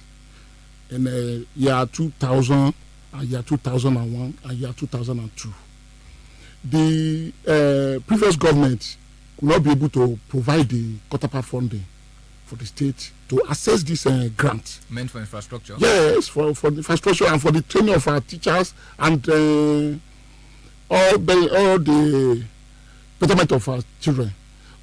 in the year 2000 and year 2001 and year 2002. The previous government could not be able to provide the counterpart funding for the state to access this grant. Meant for infrastructure? Yes, for the infrastructure and for the training of our teachers and all the betterment of our children.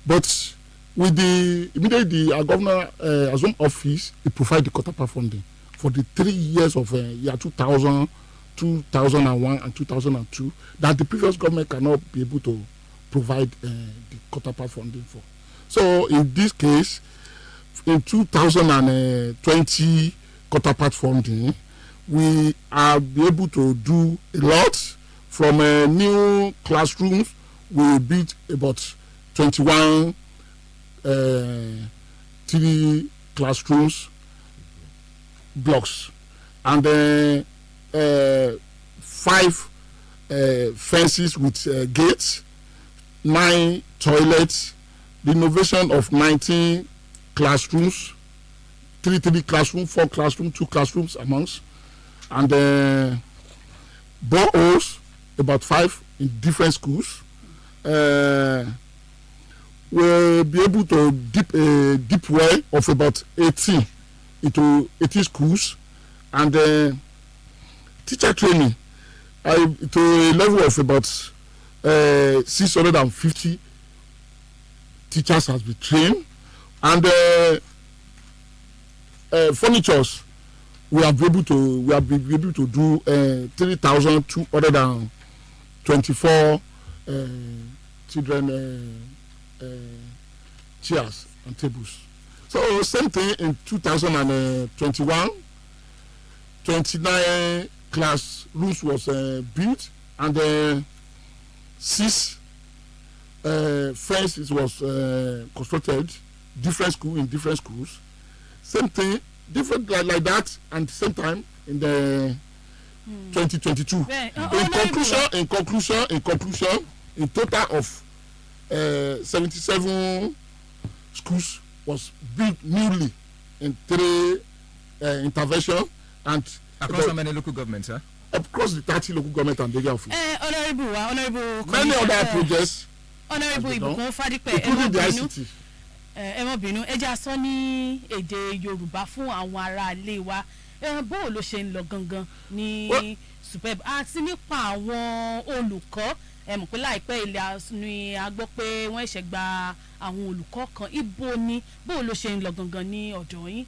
But with the immediately our governor assumed office, he provided the counterpart funding for the 3 years of year 2000, 2001 and 2002 that the previous government cannot be able to provide the counterpart funding for. So in this case, in 2020 counterpart funding, we are be able to do a lot from new classrooms. We built about 21 3 classrooms blocks and 5 fences with gates, 9 toilets, the renovation of 19 classrooms, 3 classrooms, 4 classrooms, 2 classrooms amongst, and boreholes, about 5 in different schools. We'll be able to dip a deep well of about 18 into 80 schools, and teacher training to a level of about 650 teachers has been trained, and furnitures we have been able to do 3,224 children chairs and tables. So same thing in 2021, 29 classrooms was built, and 6 fences was constructed, different school in different schools. Same thing, different like that, and same time in the 2022. In conclusion, in total of 77 schools was built newly in 3 intervention, and across how many local governments, sir? Across the 30 local government and the office. Honourable many other projects. Honourable Ibukun Fadipe, including the ICT. ẹ mọ̀ bínú ẹ já sọ ní èdè Yorùbá fún àwọn ará ilé wa bó ló ṣe ń lọ gangan ní superb àti nípa àwọn olùkọ́ ẹ mọ̀ pé láìpẹ́ ilẹ̀ ni a gbọ́ pé wọ́n ṣẹ̀ gba àwọn olùkọ́ kan ibo ni bó ló ṣe ń lọ gangan ní ọ̀dọ̀ yín.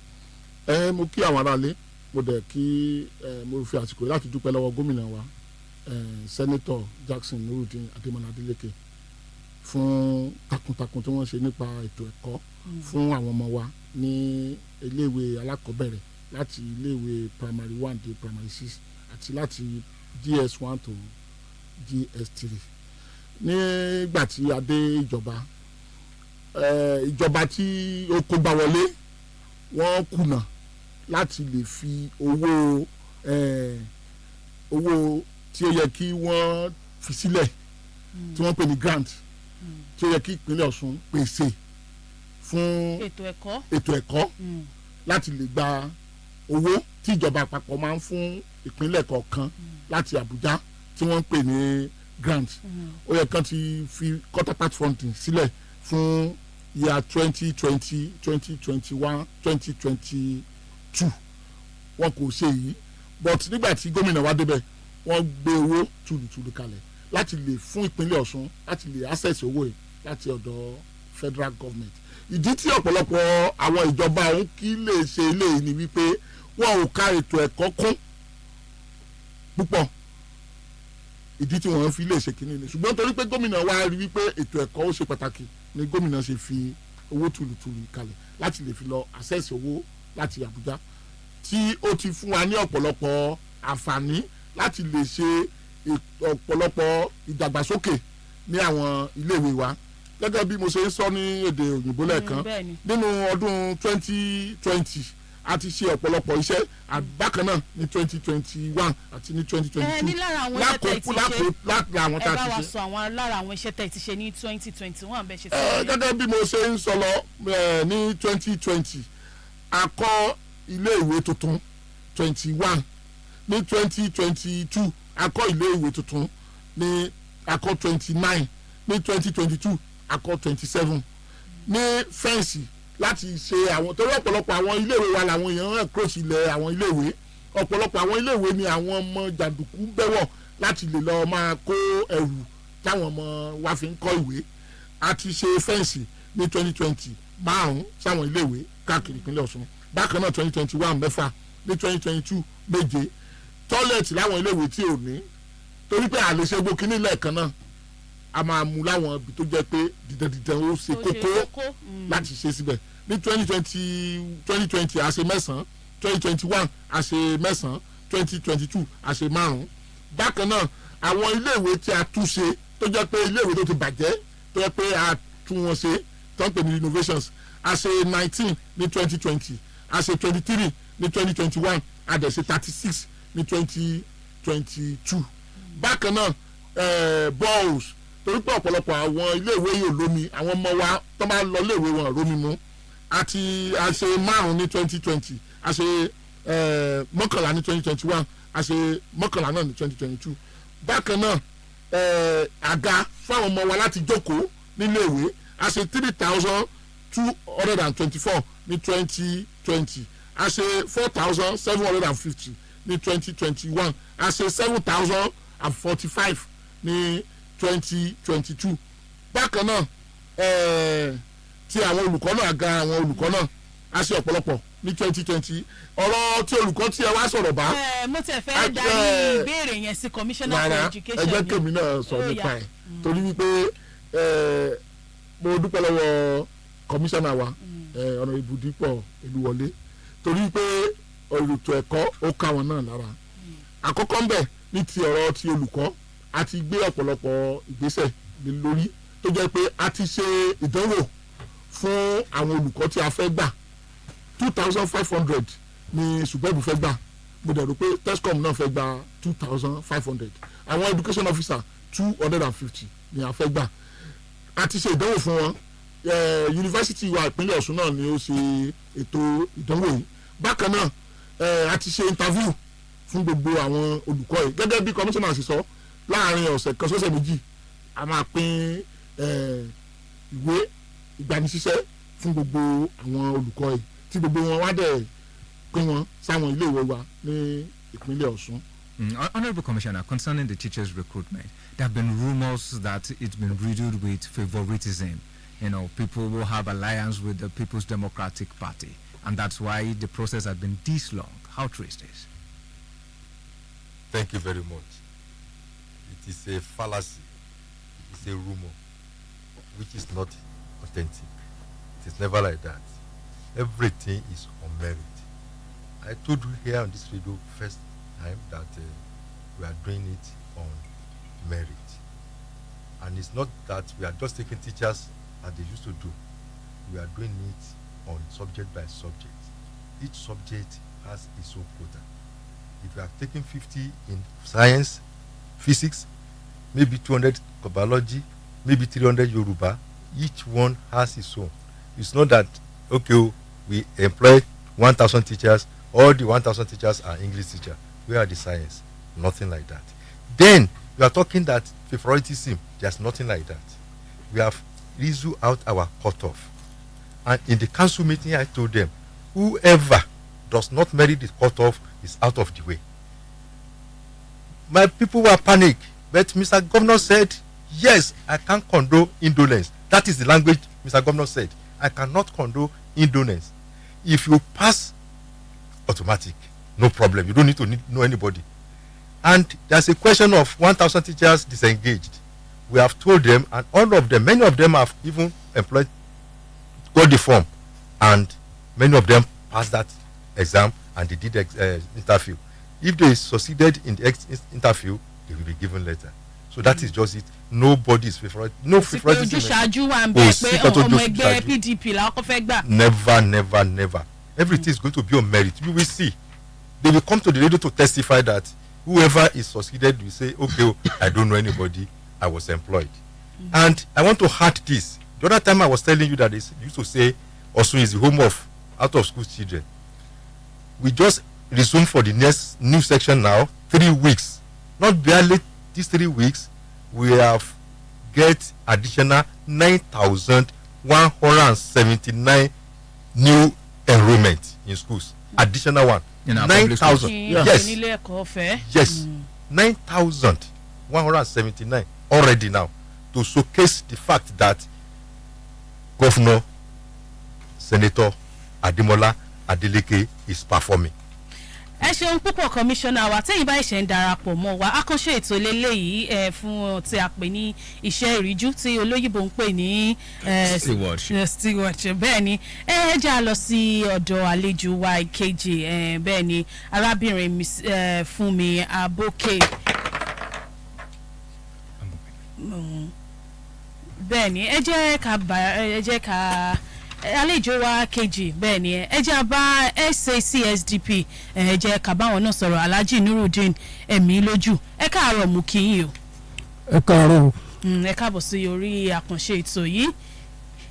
Mo kí àwọn aráalé, mo dẹ̀ kí mo fi àsìkò láti dúpẹ́ lọ́wọ́ gómìnà wa Senator Jackson NURUDEEN Ademola Adeleke fún takuntakun tí wọ́n ṣe nípa ètò ẹ̀kọ́ fún àwọn ọmọ wa ní iléèwé alákọ̀ọ́bẹ̀rẹ̀ láti iléèwé primary 1 dé primary 6 àti láti GS1 to GS3. Nígbà tí a dé ìjọba tí ó kó gbà wọlé, wọ́n kùnà láti lè fi owó tí ó yẹ kí wọ́n fi sílẹ̀ tí wọ́n pè ní grant tí ó yẹ kí ìpínlẹ̀ Ọ̀ṣun pèsè fún ètò ẹ̀kọ́ láti lè gba owó tí ìjọba àpapọ̀ máa ń fún ìpínlẹ̀ kọ̀ọ̀kan láti Àbújá tí wọ́n ń pè ní grant ó yẹ kán ti fi counterpart funding sílẹ̀ fún year 2020 2021 2022 wọn kò ṣe yìí but nígbà tí gómìnà wa débẹ̀ wọ́n gbé owó tùlùtùlù kalẹ̀ láti lè fún ìpínlẹ̀ Ọ̀ṣun láti lè access owó yìí láti ọ̀dọ̀ federal government. Ìdí tí ọ̀pọ̀lọpọ̀ àwọn ìjọba òun kì í lè ṣe eléyìí ni wípé wọn ò ka ètò ẹ̀kọ́ kún púpọ̀. Ìdí tí wọ́n fi lè ṣe kínní ni ṣùgbọ́n torí pé gómìnà wa rí wípé ètò ẹ̀kọ́ ó ṣe pàtàkì ni gómìnà ṣe fi owó tùlùtùlù kalẹ̀ láti lè fi lọ access owó láti Àbújá tí ó ti fún wa ní ọ̀pọ̀lọpọ̀ àǹfààní láti lè ṣe ọ̀pọ̀lọpọ̀ ìdàgbàsókè ní àwọn iléèwé wa gẹ́gẹ́ bí mo ṣe ń sọ ní èdè òyìnbó lẹ́ẹ̀kan nínú ọdún 2020 a ti ṣe ọ̀pọ̀lọpọ̀ iṣẹ́ bákan náà ní 2021 àti ní 2022 lákòókò àwọn tá a ti ṣe. ẹ bá wa sọ àwọn lára àwọn iṣẹ́ tẹ̀ ti ṣe ní 2021 bẹ́ẹ̀ ṣe sọ. gẹ́gẹ́ bí mo ṣe ń sọ lọ ní 2020 a kọ́ ilé ìwé tuntun 21 ní 2022 a kọ́ ilé ìwé tuntun ní a kọ́ 29 ní 2022 a kọ́ 27 ní fẹ́ǹsì láti ṣe àwọn torí ọ̀pọ̀lọpọ̀ àwọn iléèwé wa làwọn èèyàn rẹ̀ kúrò sílẹ̀ àwọn iléèwé ọ̀pọ̀lọpọ̀ àwọn iléèwé ni àwọn ọmọ jàǹdùkú bẹ̀wọ̀ láti lè lọ́ọ́ máa kó ẹrù táwọn ọmọ wa fi ń kọ́ ìwé a ti ṣe fẹ́ǹsì ní 2020 márùn-ún sáwọn iléèwé káàkiri ìpínlẹ̀ Ọ̀ṣun bákan náà 2021 mẹ́fà ní 2022 méje tọ́lẹ̀tì láwọn iléèwé tí ò ní torí pé àlè ṣe gbó kínní lẹ́ẹ̀kan náà a máa mú láwọn ibi tó jẹ́ pé dídẹ̀dídẹ̀ ó ṣe kókó láti ṣe síbẹ̀ ní 2020 a ṣe mẹ́sàn-án 2021 a ṣe mẹ́sàn-án 2022 a ṣe márùn-ún bákan náà àwọn iléèwé tí a tún ṣe tó jẹ́ pé iléèwé tó ti bàjẹ́ tó jẹ́ pé a tún wọn ṣe tó ń pè ní renovations a ṣe 19 ní 2020 a ṣe 23 ní 2021 a dẹ̀ ṣe 36 ní 2022 bákan náà balls torí pé ọ̀pọ̀lọpọ̀ àwọn iléèwé yóò lómi àwọn ọmọ wa tó máa lọ iléèwé wọn rómi mu àti a ṣe márùn ní 2020 a ṣe mọ́kànlá ní 2021 a ṣe mọ́kànlá náà ní 2022 bákan náà àga fáwọn ọmọ wa láti jókòó níléèwé a ṣe 3,224 ní 2020 a ṣe 4,750 ní 2021 a ṣe 7,045 ní 2022 bákan náà tí àwọn olùkọ́ náà ga àwọn olùkọ́ náà a ṣe ọ̀pọ̀lọpọ̀ ní 2020 ọ̀rọ̀ tí olùkọ́ tí ẹ wá sọ̀rọ̀ bá. mo ti fẹ́ darí ìbéèrè yẹn sí commissioner for education. ẹgbẹ́ kèmí náà sọ nípa ẹ̀ torí wípé mo dúpẹ́ lọ́wọ́ commissioner wa ọ̀nà ibùdípọ̀ Olúwọlé torí pé ètò ẹ̀kọ́ ó ká wọn náà lára àkọ́kọ́ ń bẹ̀ ní ti ọ̀rọ̀ ti olùkọ́ a ti gbé ọ̀pọ̀lọpọ̀ ìgbésẹ̀ lórí tó jẹ́ pé a ti ṣe ìdánwò fún àwọn olùkọ́ tí a fẹ́ gbà 2,500 ni ṣùgbọ́n fẹ́ gbà mo dẹ̀ rò pé tescom náà fẹ́ gba 2,500 àwọn education officer 250 ni a fẹ́ gbà a ti ṣe ìdánwò fún wọn yunifásitì wa ìpínlẹ̀ Ọ̀ṣun náà ni ó ṣe ètò ìdánwò yìí bákan náà a ti ṣe interview fún gbogbo àwọn olùkọ́ yìí gẹ́gẹ́ bí commissioner ṣe sọ láàrin ọ̀sẹ̀ kan sọ́sẹ̀ méjì a máa pín ìwé ìgbanisíṣẹ́ fún gbogbo àwọn olùkọ́ yìí tí gbogbo wọn wá dẹ̀ pín wọn sáwọn iléèwé wa ní ìpínlẹ̀ Ọ̀ṣun. Honourable Commissioner, concerning the teachers' recruitment, there have been rumours that it's been riddled with favoritism. You know, people will have alliance with the People's Democratic Party, and that's why the process has been this long. How true is this? Thank you very much. It is a fallacy. It is a rumor, which is not authentic. It is never like that. Everything is on merit. I told you here on this radio first time that we are doing it on merit. And it's not that we are just taking teachers as they used to do. We are doing it on subject by subject. Each subject has its own quota. If you are taking 50 in science, physics, maybe 200 biology, maybe 300 Yoruba. Each one has its own. It's not that, okay, we employ 1,000 teachers, all the 1,000 teachers are English teachers. Where are the science? Nothing like that. Then you are talking that favoritism, there's nothing like that. We have reasoned out our cutoff. And in the council meeting, I told them, whoever does not merit the cutoff is out of the way. My people were panicked, but Mr. Governor said, yes, I can condone indolence. That is the language Mr. Governor said. I cannot condone indolence. If you pass, automatic, no problem. You don't need to know anybody. And there's a question of 1,000 teachers disengaged. We have told them, and all of them, many of them have even employed, got the form, and many of them passed that exam and they did interview. If they succeeded in the interview, they will be given later. So that is just it. Nobody is favorite. No favoritism. Never. Everything is going to be on merit. We will see. They will come to the radio to testify that whoever is succeeded will say, okay, I don't know anybody, I was employed. And I want to add this. The other time I was telling you that they used to say Osun is the home of out of school children. We just resume for the next new section now, 3 weeks. Not barely these 3 weeks, we have get additional 9,179 new enrollment in schools. Additional one. 9,000. Yes. 9,179 already now, to showcase the fact that Governor Senator Ademola Adeleke is performing. ẹ ṣeun púpọ̀ kọmíṣánná wa tẹ́yìn bá ṣe ń darapọ̀ mọ́ wa àkànṣe ètò eléyìí fún tí a pè ní iṣẹ́ ìríjú tí olóyìnbó ń pè ní stewardship bẹ́ẹ̀ ni ẹ já lọ sí ọ̀dọ̀ àlejò wa ìkejì bẹ́ẹ̀ ni arábìnrin Fúnmi Abókè bẹ́ẹ̀ ni ẹ jẹ́ ká àlejò wa kejì bẹ́ẹ̀ ni ẹ jẹ́ bá SACSDP ẹ jẹ́ ká bá wọn náà sọ̀rọ̀ Alhaji Nurudeen ẹ̀mí lójú ẹ káàárọ̀ mú kí yín o. ẹ káàárọ̀. ẹ káàbọ̀ sí orí àkànṣe ètò yìí.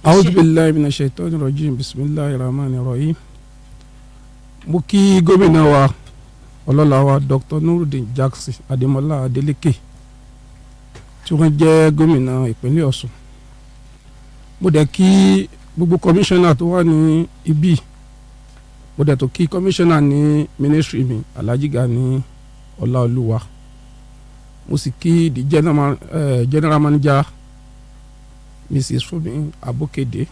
A'udhu billahi minash shaitani rajim bismillahir rahmanir rahim. Mo kí gómìnà wa ọlọ́lá wa Dr. Nurudeen Jackson Ademola Adeleke tí wọ́n jẹ́ gómìnà ìpínlẹ̀ Ọ̀ṣun. Mo dẹ̀ kí gbogbo kọmíṣánná tó wà ní ibi, mo dẹ̀ tó kí kọmíṣánná ní mínísírì mi Alhaji Gani Ọláolúwa, mo sì kí the general manager Mrs. Fúnmi Abókèdé,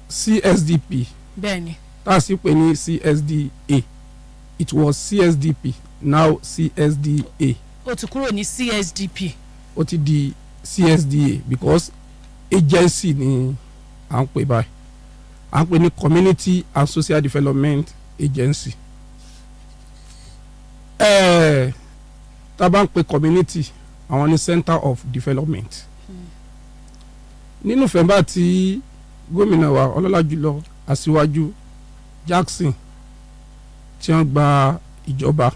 CSDP bẹ́ẹ̀ni tá a sì pè ní CSDA, it was CSDP, now CSDA. ó ti kúrò ní CSDP. ó ti di CSDA because agency ni à ń pè báyìí, à ń pè ní Community and Social Development Agency. Tá a bá ń pè community, àwọn ní Center of Development. Nínú fẹ̀mbà tí gómìnà wa ọlọ́lá jùlọ Aṣíwájú Jackson tí wọ́n gba ìjọba,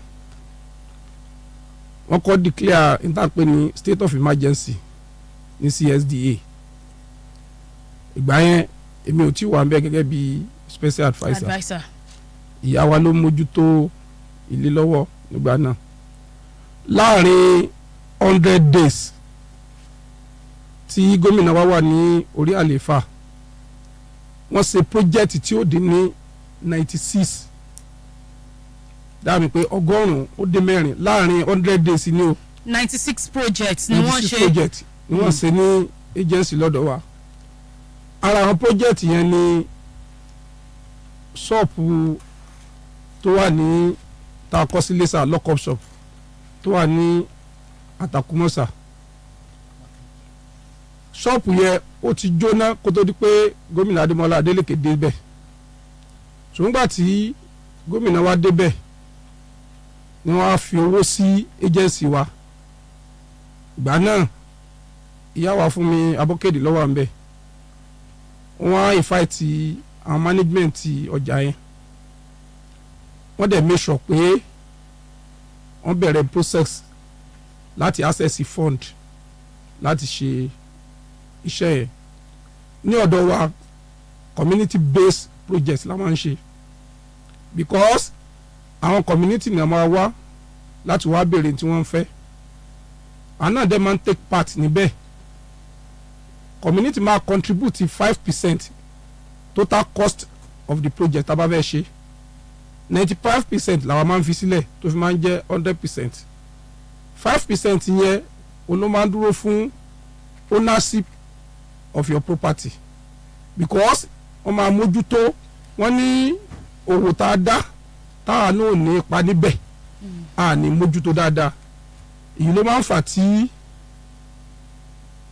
wọ́n kọ́ declare ìtàpé ní state of emergency ní CSDA. Ìgbà yẹn èmi ò tí wà ń bẹ gẹ́gẹ́ bí special adviser. Ìyá wa ló mójútó ilé lọ́wọ́ nígbà náà. Láàrin 100 days tí gómìnà wa wà ní orí àléfà, wọ́n ṣe project tí ó dín ní 96. Dáàmì pé 100 ó dín mẹ́rin láàrin 100 days ni o. 96 projects ni wọ́n ṣe. 96 project ni wọ́n ṣe ní agency lọ́dọ̀ wa. Ara àwọn project yẹn ni ṣọ́ọ̀pù tó wà ní takọ́sílẹ́sà lock-up shop tó wà ní Àtàkùmọ́sà. Ṣọ́ọ̀pù yẹn ó ti jóná kó tó di pé gómìnà Ademola Adeleke débẹ̀. Ṣùgbọ́n nígbà tí gómìnà wa débẹ̀ ni wọ́n á fi owó sí agency wa. Ìgbà náà ìyá wa Fúnmi Abókèdé ló wà ńbẹ̀. Wọ́n á invite àwọn management ọjà yẹn. Wọ́n dẹ̀ make sure pé wọ́n bẹ̀rẹ̀ process láti access fund láti ṣe iṣẹ́ yẹn. Ní ọ̀dọ̀ wa community based projects la máa ń ṣe because àwọn community náà máa wá láti wá béèrè tí wọ́n ń fẹ́ àná dẹ́ máa ń take part níbẹ̀. Community máa contribute 5% total cost of the project tá a bá fẹ́ ṣe 95% làwọn máa ń fi sílẹ̀ tó fi máa ń jẹ́ 100%. 5% yẹn ló máa ń dúró fún ownership of your property because wọ́n máa mójútó wọ́n ní owó tá a dá táwa náà ní ipa níbẹ̀ a ní mójútó dáadáa èyí ló máa ń fà tí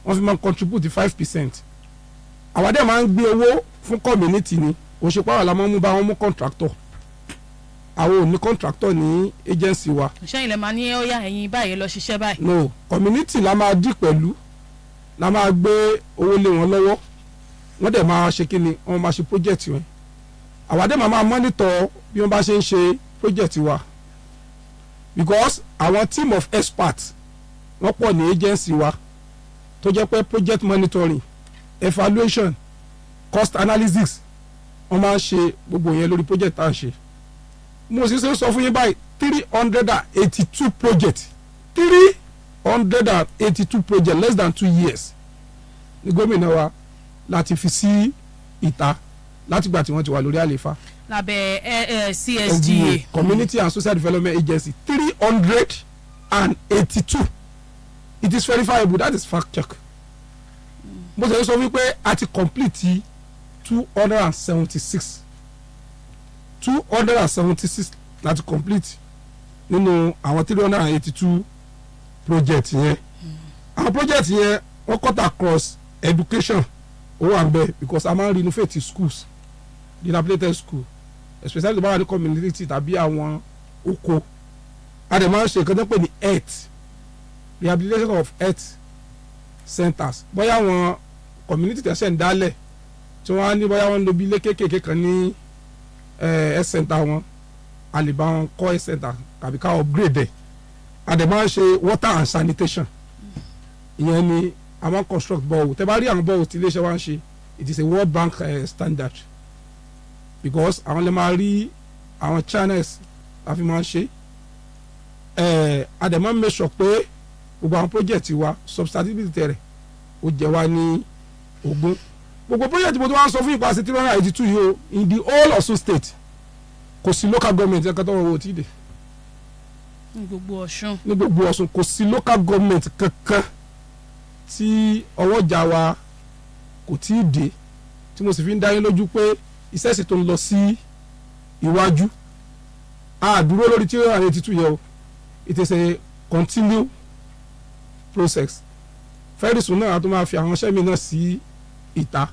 wọ́n fi máa ń contribute 5%. àwa dẹ̀ máa ń gbé owó fún community ni òṣèpá wà la máa ń mú bá wọn mú contractor àwọn ò ní contractor ní agency wa. ṣé ilẹ̀ máa ní ó yá ẹ̀yin báyìí lọ ṣiṣẹ́ báyìí. no community la máa dì pẹ̀lú la máa gbé owó lé wọn lọ́wọ́ wọ́n dẹ̀ máa ṣe kí ni wọ́n máa ṣe project wọn àwa dẹ̀ máa monitor bí wọ́n bá ṣe ń ṣe project wa because àwọn team of experts wọ́n pọ̀ ní agency wa tó jẹ́ pé project monitoring evaluation cost analysis wọ́n máa ń ṣe gbogbo yẹn lórí project tá à ń ṣe. mo sì sọ fún yín báyìí 382 projects 382 projects less than 2 years ní gómìnà wa láti fi sí ìta látìgbà tí wọ́n ti wà lórí àlééfà. lábẹ́ CSDA Community and Social Development Agency 382 it is verifiable that is fact check. mo sì sọ wípé a ti complete 276 láti complete nínú àwọn 382 project yẹn. àwọn project yẹn wọ́n cut across education ó wà ń bẹ̀ because a máa ń renovate schools dilapidated school especially báwa ní community tàbí àwọn oko a dẹ̀ máa ń ṣe nǹkan tó ń pè ní health rehabilitation of health centers bóyá àwọn community tẹ̀sẹ̀ ń dálẹ̀ tí wọ́n á ní bóyá wọ́n ń lo bí ilé kéékèèké kan ní health center wọn a lè bá wọn kọ́ health center tàbí ká upgrade ẹ̀ a dẹ̀ máa ń ṣe water and sanitation ìyẹn ni a máa ń construct borehole tẹ́ bá rí àwọn borehole tí iléeṣẹ́ wa ń ṣe it is a World Bank standard because àwọn lè máa rí àwọn channels la fi máa ń ṣe a dẹ̀ máa ń make sure pé gbogbo àwọn project wa substantibility rẹ̀ ó jẹ́ wá ní ogún gbogbo project mo ti wá ń sọ fún ìpàṣẹ 382 yìí o in the whole Osun state kò sí local government ẹ̀ka tó wọ́n wò tí ì dé. ní gbogbo Ọ̀ṣun. ní gbogbo Ọ̀ṣun kò sí local government kankan tí ọwọ́jà wa kò tí ì dé tí mo sì fi ń dá yín lójú pé iṣẹ́ sì tó ń lọ sí iwájú a dúró lórí 382 yẹn o it is a continue process very soon náà a tó máa fi àwọn iṣẹ́ mi náà sí ìta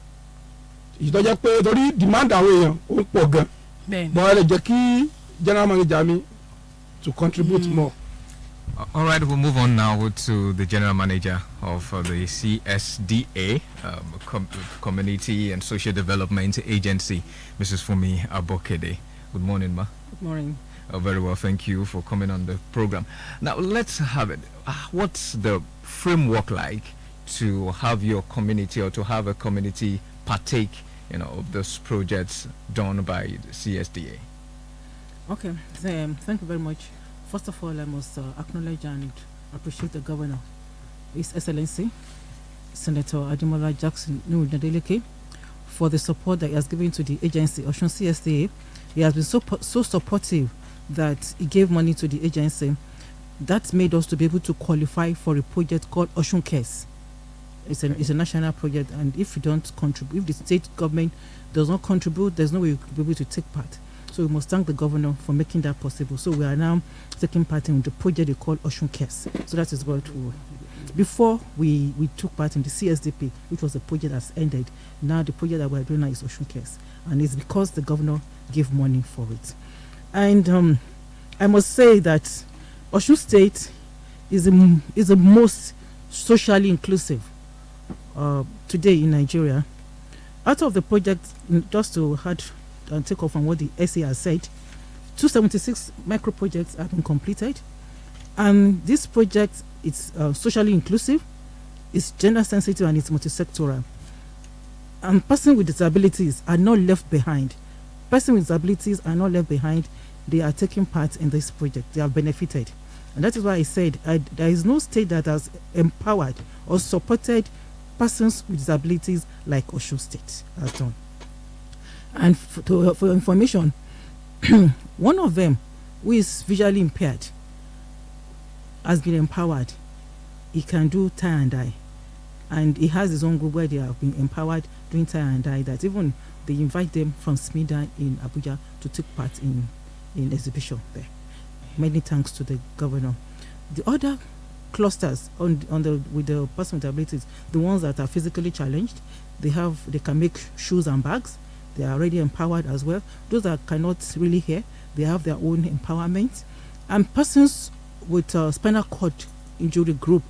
ìtọ́jẹ́ pé torí demand àwọn èèyàn ó ń pọ̀ gan bọ́n ẹ lè jẹ́ kí general manager mi to contribute more. All right, we'll move on now to the general manager of the CSDA, Community and Social Development Agency, Mrs. Fumi Abokede. Good morning, ma. Good morning. Very well, thank you for coming on the program. Now, let's have it. What's the framework like to have your community or to have a community partake, of those projects done by the CSDA? Okay, thank you very much. First of all, I must acknowledge and appreciate the Governor, His Excellency, Senator Ademola Jackson Adeleke, for the support that he has given to the agency, Osun CSDA. He has been so supportive that he gave money to the agency. That made us to be able to qualify for a project called Osun Cares. It's a national project, and if you don't contribute, if the state government does not contribute, there's no way you could be able to take part. So we must thank the governor for making that possible. So we are now taking part in the project they call Osun Cares. So that is what we before we took part in the CSDP, which was a project that's ended. Now the project that we're doing now is Osun Cares, and it's because the governor gave money for it. And I must say that Osun State is the most socially inclusive today in Nigeria. Out of the project, just to and take off on what the SA has said, 276 micro projects have been completed, and these projects it's socially inclusive, it's gender sensitive, and it's multisectoral. And persons with disabilities are not left behind. Persons with disabilities are not left behind. They are taking part in this project. They have benefited. And that is why I said there is no state that has empowered or supported persons with disabilities like Osun State has done. And for information, one of them, who is visually impaired, has been empowered. He can do tie and dye. And he has his own group where they have been empowered doing tie and dye, that even they invite them from SMIDA in Abuja to take part in exhibition there. Many thanks to the governor. The other clusters with the person with disabilities, the ones that are physically challenged, they can make shoes and bags. They are already empowered as well. Those that cannot really hear, they have their own empowerment. And persons with spinal cord injury group,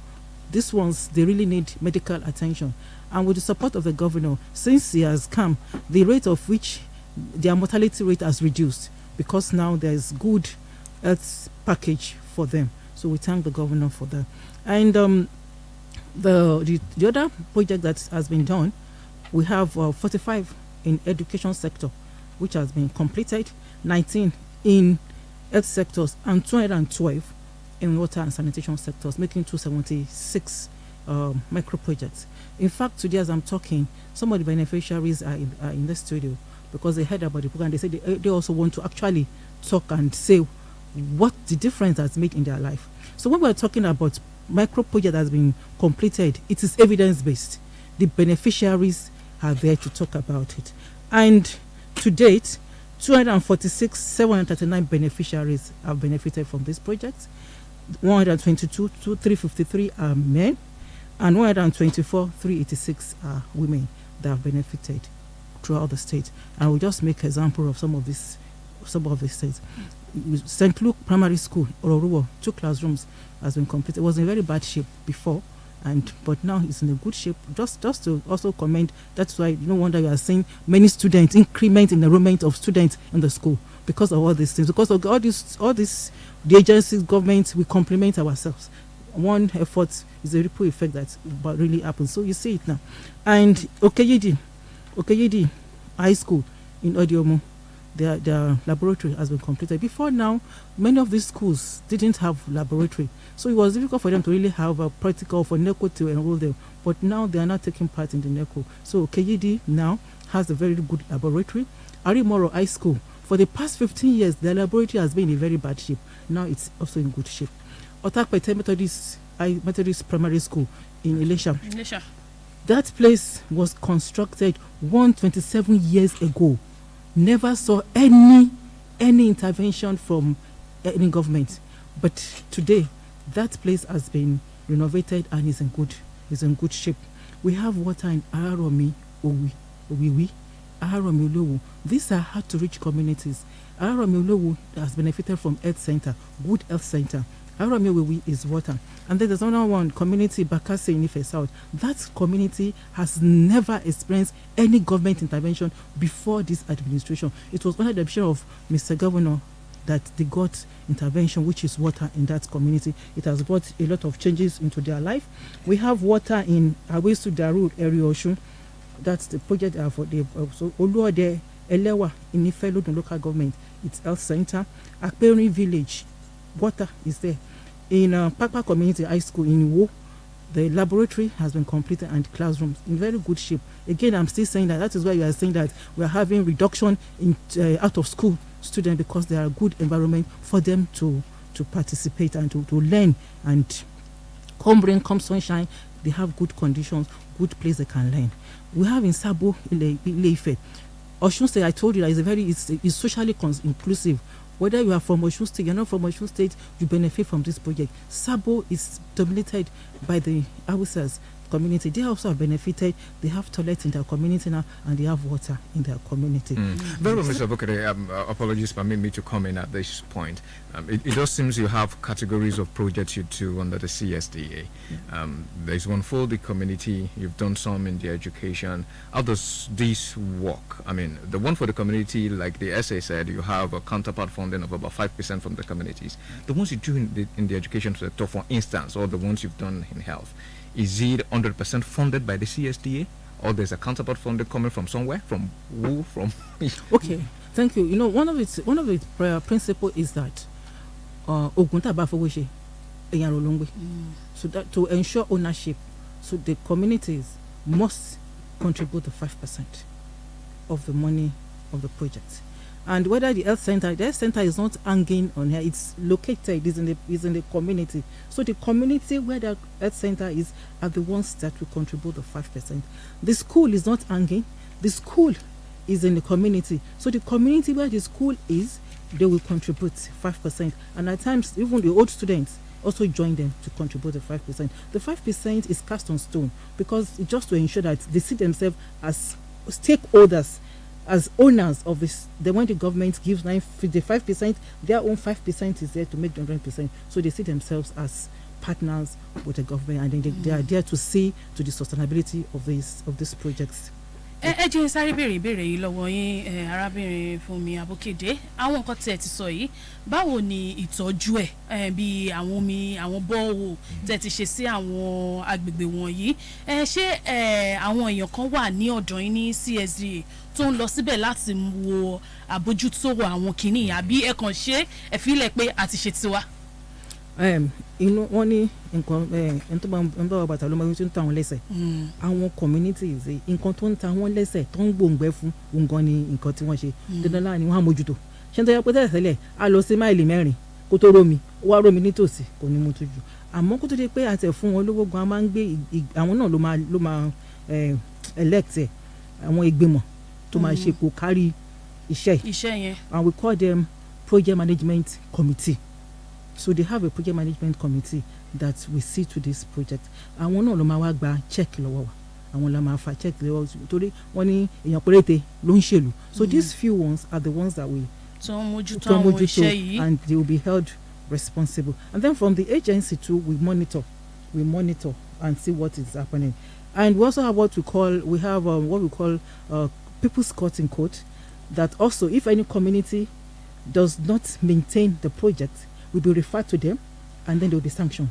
these ones, they really need medical attention. And with the support of the governor, since he has come, the rate of which their mortality rate has reduced, because now there's good health package for them. So we thank the governor for that. And the other project that has been done, we have 45 in education sector, which has been completed, 19 in health sectors, and 212 in water and sanitation sectors, making 276 micro projects. In fact, today as I'm talking, some of the beneficiaries are in the studio because they heard about the program. They said they also want to actually talk and say what the difference has made in their life. So when we're talking about micro project that has been completed, it is evidence-based. The beneficiaries are there to talk about it. And to date, 739 beneficiaries have benefited from this project. 353 are men, and 386 are women that have benefited throughout the state. And we'll just make example of some of the states. St. Luke Primary School, Ororuwo, 2 classrooms has been completed. It was in very bad shape before, but now it's in a good shape. Just to also comment, that's why no wonder you are seeing many students increment in the enrollment of students in the school because of all these things. Because of all this, the agencies, government, we complement ourselves. One effort is a ripple effect that really happens. So you see it now. And Okeyidi High School in Odiomo, their laboratory has been completed. Before now, many of these schools didn't have laboratory, so it was difficult for them to really have a practical for NECO to enroll them. But now they are not taking part in the NECO. So KED now has a very good laboratory. Arimoro High School, for the past 15 years, their laboratory has been in very bad shape. Now it's also in good shape. Otakpete Methodist Primary School in Ilesha. That place was constructed 127 years ago. Never saw any intervention from any government, but today that place has been renovated and is in good shape. We have water in Araromi, Owiwi, Araromi Olowo. These are hard to reach communities. Araromi Olowo has benefited from health center, good health center. Araromi Owiwi is water. And then there's another one, community Bakase in Ife South. That community has never experienced any government intervention before this administration. It was under the direction of Mr. Governor that they got intervention, which is water in that community. It has brought a lot of changes into their life. We have water in Awesu Daru area Osun. That's the project for the Oluode Elewa in Ife local government. It's health center. Akperi village, water is there. In Pakpa Community High School in Iwo, the laboratory has been completed and classrooms in very good shape. Again, I'm still saying that is why you are saying that we are having reduction in out of school students, because there are good environment for them to participate and to learn, and come rain, come sunshine, they have good conditions, good place they can learn. We have in Sabo Ile-Ife. Osun State, I told you that it's socially inclusive. Whether you are from Osun State, you're not from Osun State, you benefit from this project. Sabo is dominated by the Hausas. community, they also have benefited. They have toilets in their community now, and they have water in their community. Very well, Mr. Bukere, apologies, permit me to come in at this point. It does seem you have categories of projects you do under the CSDA. There's one for the community, you've done some in the education. How does this work? I mean, the one for the community, like the essay said, you have a counterpart funding of about 5% from the communities. The ones you do in the education sector, for instance, or the ones you've done in health, is it 100% funded by the CSDA? Or there's a counterpart funding coming from somewhere? From who? From... Okay, thank you. You know, one of its principles is that Ogunta Bafowoshe, Eyarolongwe. So that to ensure ownership, so the communities must contribute to 5% of the money of the project. And whether the health center is not hanging on here, it's located, is in the community. So the community where the health center is are the ones that will contribute to 5%. The school is not hanging, the school is in the community. So the community where the school is, they will contribute 5%. And at times, even the old students also join them to contribute to 5%. The 5% is cast on stone because just to ensure that they see themselves as stakeholders, as owners of this. Then when the government gives the 5%, their own 5% is there to make the 100%. So they see themselves as partners with the government, and then they are there to see to the sustainability of these projects. ẹ jẹ́ sáré béèrè ìbéèrè yìí lọ́wọ́ yín arábìnrin Fúnmi Abókèdé, àwọn nǹkan tí ẹ ti sọ yìí báwo ni ìtọ́jú ẹ̀ bí àwọn omi àwọn bọ́ọ̀wò tẹ́ ti ṣe sí àwọn agbègbè wọ̀nyí ṣé àwọn èèyàn kan wà ní ọ̀dọ̀ yín ní CSDA tó ń lọ síbẹ̀ láti wo àbójútó àwọn kìíní àbí ẹ kàn ṣe ẹ fílẹ̀ pé a ti ṣe tiwa. inú wọn ní nǹkan ẹni tó bá ń bá wa bàtà ló máa ń ta wọn lẹ́sẹ̀ àwọn communities nǹkan tó ń ta wọn lẹ́sẹ̀ tó ń gbòǹgbẹ fún nǹkan ni nǹkan tí wọ́n ṣe dandan láàrin wọn á mójútó ṣé n tó yẹ pé tẹ́lẹ̀ a lọ sí máìlì 4 kó tó rómi ó wá rómi nítòsí kò ní mú tójú àmọ́ kó tó di pé àtẹ̀ fún wọn lówó gan a máa ń gbé àwọn náà ló máa elect àwọn ìgbìmọ̀ tó máa ṣe kó kárí iṣẹ́ yẹn, and we call them project management committee. So they have a project management committee that we see to this project. Àwọn náà ló máa wá gba check lọ́wọ́ wa, àwọn la máa fa check lọ́wọ́ torí wọ́n ní èèyàn péréte ló ń ṣèlú. So these few ones are the ones that we and they will be held responsible. And then from the agency too, we monitor and see what is happening. And we also have what we call people's court in court, that also if any community does not maintain the project, will be referred to them and then they will be sanctioned.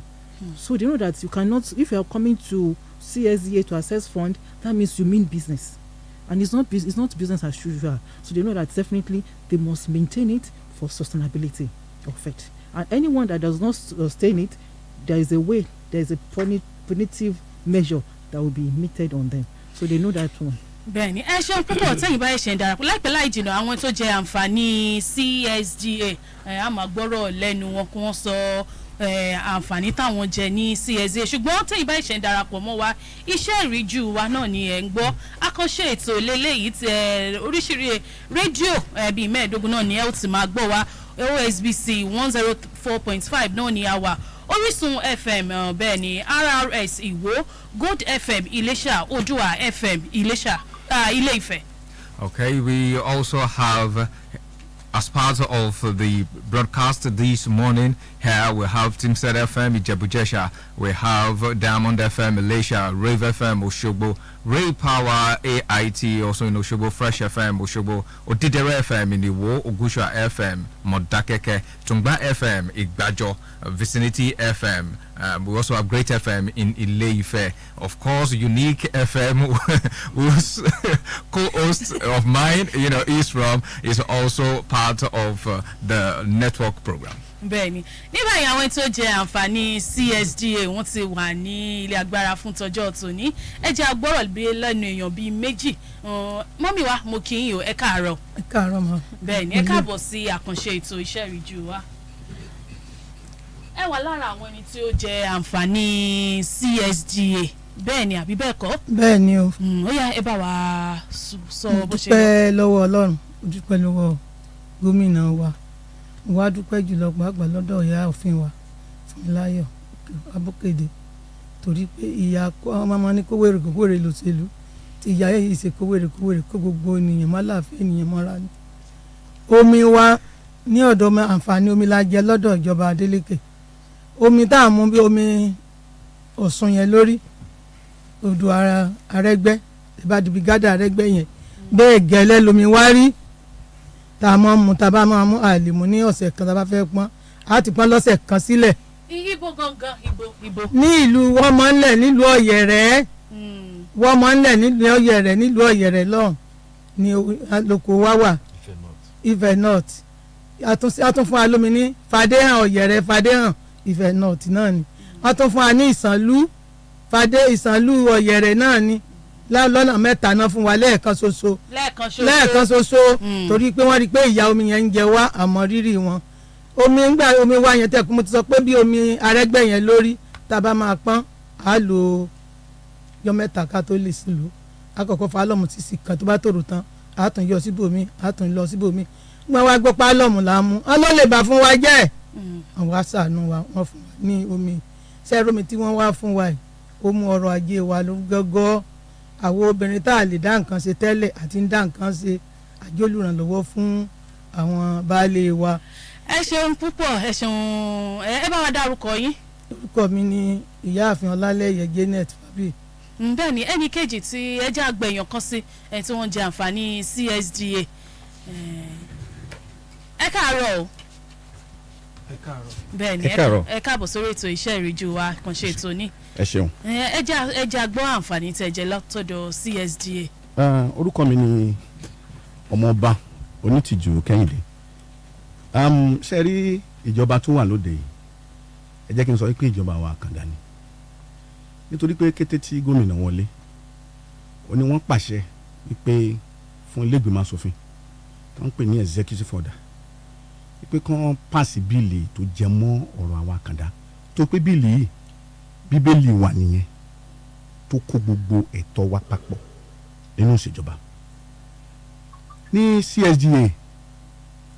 So they know that you cannot, if you are coming to CSDA to assess fund, that means you mean business, and it's not business as usual. So they know that definitely they must maintain it for sustainability of it. And anyone that does not sustain it, there is a punitive measure that will be meted on them. So they know that one. Bẹ́ẹ̀ni ẹ ṣeun púpọ̀ tẹ́yìn bá ṣe ń darapọ̀ láìpẹ́ láì jìnnà àwọn tó jẹ àǹfààní CSDA a máa gbọ́rọ̀ lẹ́nu wọn kí wọ́n sọ àǹfààní táwọn jẹ ní CSDA ṣùgbọ́n tẹ́yìn bá ṣe ń darapọ̀ mọ́ wa iṣẹ́ ìríjú wa náà ni ẹ̀ ń gbọ́ àkànṣe ètò lélẹ́yìí tẹ oríṣiríṣi rédíò bíi 15 náà ni ẹ ó ti máa gbọ́ wa OSBC 104.5 náà ni a wà Orísun FM bẹ́ẹ̀ ni RRS Ìwó, Gold FM Ìléṣà, Odua FM Ìléṣà, Ilé-Ifẹ̀. Okay, we also have, as part of the broadcast this morning, here we have Timsted FM Ijebu-Jesha, we have Diamond FM Malaysia, Rave FM Osogbo, Ray Power AIT also in Osogbo, Fresh FM Osogbo, Odidere FM in Iwo, Ogusha FM Modakeke, Tungba FM Igbajo, Vicinity FM. We also have Great FM in Ile-Ife. Of course, Unique FM, whose co-host of mine, is also part of the network program. Bẹ́ẹ̀ni nígbà yẹn àwọn tó jẹ àǹfààní CSDA wọ́n ti wà ní ilé agbára fún tọjọ́ tòní ẹ jẹ́ agbọ́rọ̀ bí lẹ́nu èèyàn bíi méjì mọ́mí wa mo kí yín o ẹ káàárọ̀. Ẹ káàárọ̀ ma. Bẹ́ẹ̀ni ẹ káàbọ̀ sí àkànṣe ètò iṣẹ́ ìríjú wa. Ẹ wà lára àwọn ẹni tí ó jẹ àǹfààní CSDA bẹ́ẹ̀ni àbí bẹ́ẹ̀ kọ́. Bẹ́ẹ̀ni o. Ó yá ẹ bá wa sọ bó ṣe lọ. Dúpẹ́ lọ́wọ́ Ọlọ́run, dúpẹ́ lọ́wọ́ gómìnà wa. Wá dúpẹ́ jùlọ gbàgbà lọ́dọ̀ ìyá òfin wa Fúnmiláyọ̀ Abókèdé torí pé ìyá ọmọ ní kówèrè kówèrè lòṣèlú tí ìyá yìí ṣe kówèrè kó gbogbo ènìyàn má láàfin ènìyàn mọ́ra ni. omi wa ní ọ̀dọ̀ àǹfààní omi la jẹ lọ́dọ̀ ìjọba Adeleke omi tá à mú bí omi Ọ̀ṣun yẹn lórí odò Arẹ́gbẹ́ ìbádìbí gádà Arẹ́gbẹ́ yẹn bẹ́ẹ̀ gẹ́lẹ́ lomi wá rí tá a máa mú tá a bá máa mú àlèmú ní ọ̀sẹ̀ kan tá a bá fẹ́ pọ́n á ti pọ́n lọ́sẹ̀ kan sílẹ̀. ibo gangan ibo. ní ìlú wọ́n máa ń lẹ̀ nílùú Ọ̀yẹ̀rẹ̀ wọ́n máa ń lẹ̀ nílùú Ọ̀yẹ̀rẹ̀ lọ́hùn ní lóko wá wà Ifẹ̀ North àtún fún wa lómi ní Fàdéhàn Ọ̀yẹ̀rẹ̀ Fàdéhàn Ifẹ̀ North náà ni wọ́n tún fún wa ní Ìsànlú Ọ̀yẹ̀rẹ̀ náà ni lọ́nà mẹ́ta náà fún wa lẹ́ẹ̀kan ṣoṣo torí pé wọ́n rí i pé ìyá omi yẹn ń jẹ wá àmọ́ rírì wọn omi wa yẹn tẹ̀kún mo ti sọ pé bí omi Arẹ́gbẹ́ yẹn lórí tá a bá máa pọ́n á lò yọ mẹ́ta ká tó lè sílùú àkọ́kọ́ fálọ́mù sísì kan tó bá tòrò tán á tún yọ síbòmí á tún lọ síbòmí gbọ́n wá gbọ́ pálọ́mù là ń mú ọ́n ló lè bà fún wa jẹ́ àwọn aṣàánú wa wọ́n fún wa ní omi sẹ́ẹ̀rọ̀mì tí wọ́n wá fún wa yìí ó mú ọrọ̀ ajé wa ló gọ́gọ́ àwọn obìnrin tá a lè dá nǹkan ṣe tẹ́lẹ̀ àti ń dá nǹkan ṣe àjọlùrànlọ́wọ́ fún àwọn baálé wa. ẹ ṣeun púpọ̀ ẹ ṣeun ẹ bá wa dárúkọ yín. orúkọ mi ni ìyáàfin Ọlálẹ́yẹ Janet Fabi. bẹ́ẹ̀ ni ẹnì kejì tí ẹ jẹ́ àgbẹ̀yàn kan sí tí wọ́n jẹ àǹfààní CSDA ẹ káàárọ̀ o. bẹ́ẹ̀ ni ẹ káàbọ̀ sórí ètò iṣẹ́ ìríjú wa kàn ṣe ètò ní. ẹ ṣeun. ẹ jẹ́ àgbọ́ àǹfààní tẹ́ jẹ látọ̀dọ̀ CSDA. orúkọ mi ni ọmọọba Onítìjú Kẹ́hìndé. ṣe rí ìjọba tó wà lóde yìí ẹ jẹ́ kí n sọ pé ìjọba wa àkàndá ni nítorí pé kété tí gómìnà wọlé ó ní wọ́n pàṣẹ wípé fún ilé ìgbìmọ̀ asòfin tó ń pè ní executive order wípé kán pàṣẹ bíìlì tó jẹ mọ́ ọ̀rọ̀ àwọn àkàndá tó pé bíìlì yìí bíbélì wà nìyẹn tó kó gbogbo ẹ̀tọ́ wa papọ̀ nínú ìṣèjọba ní CSDA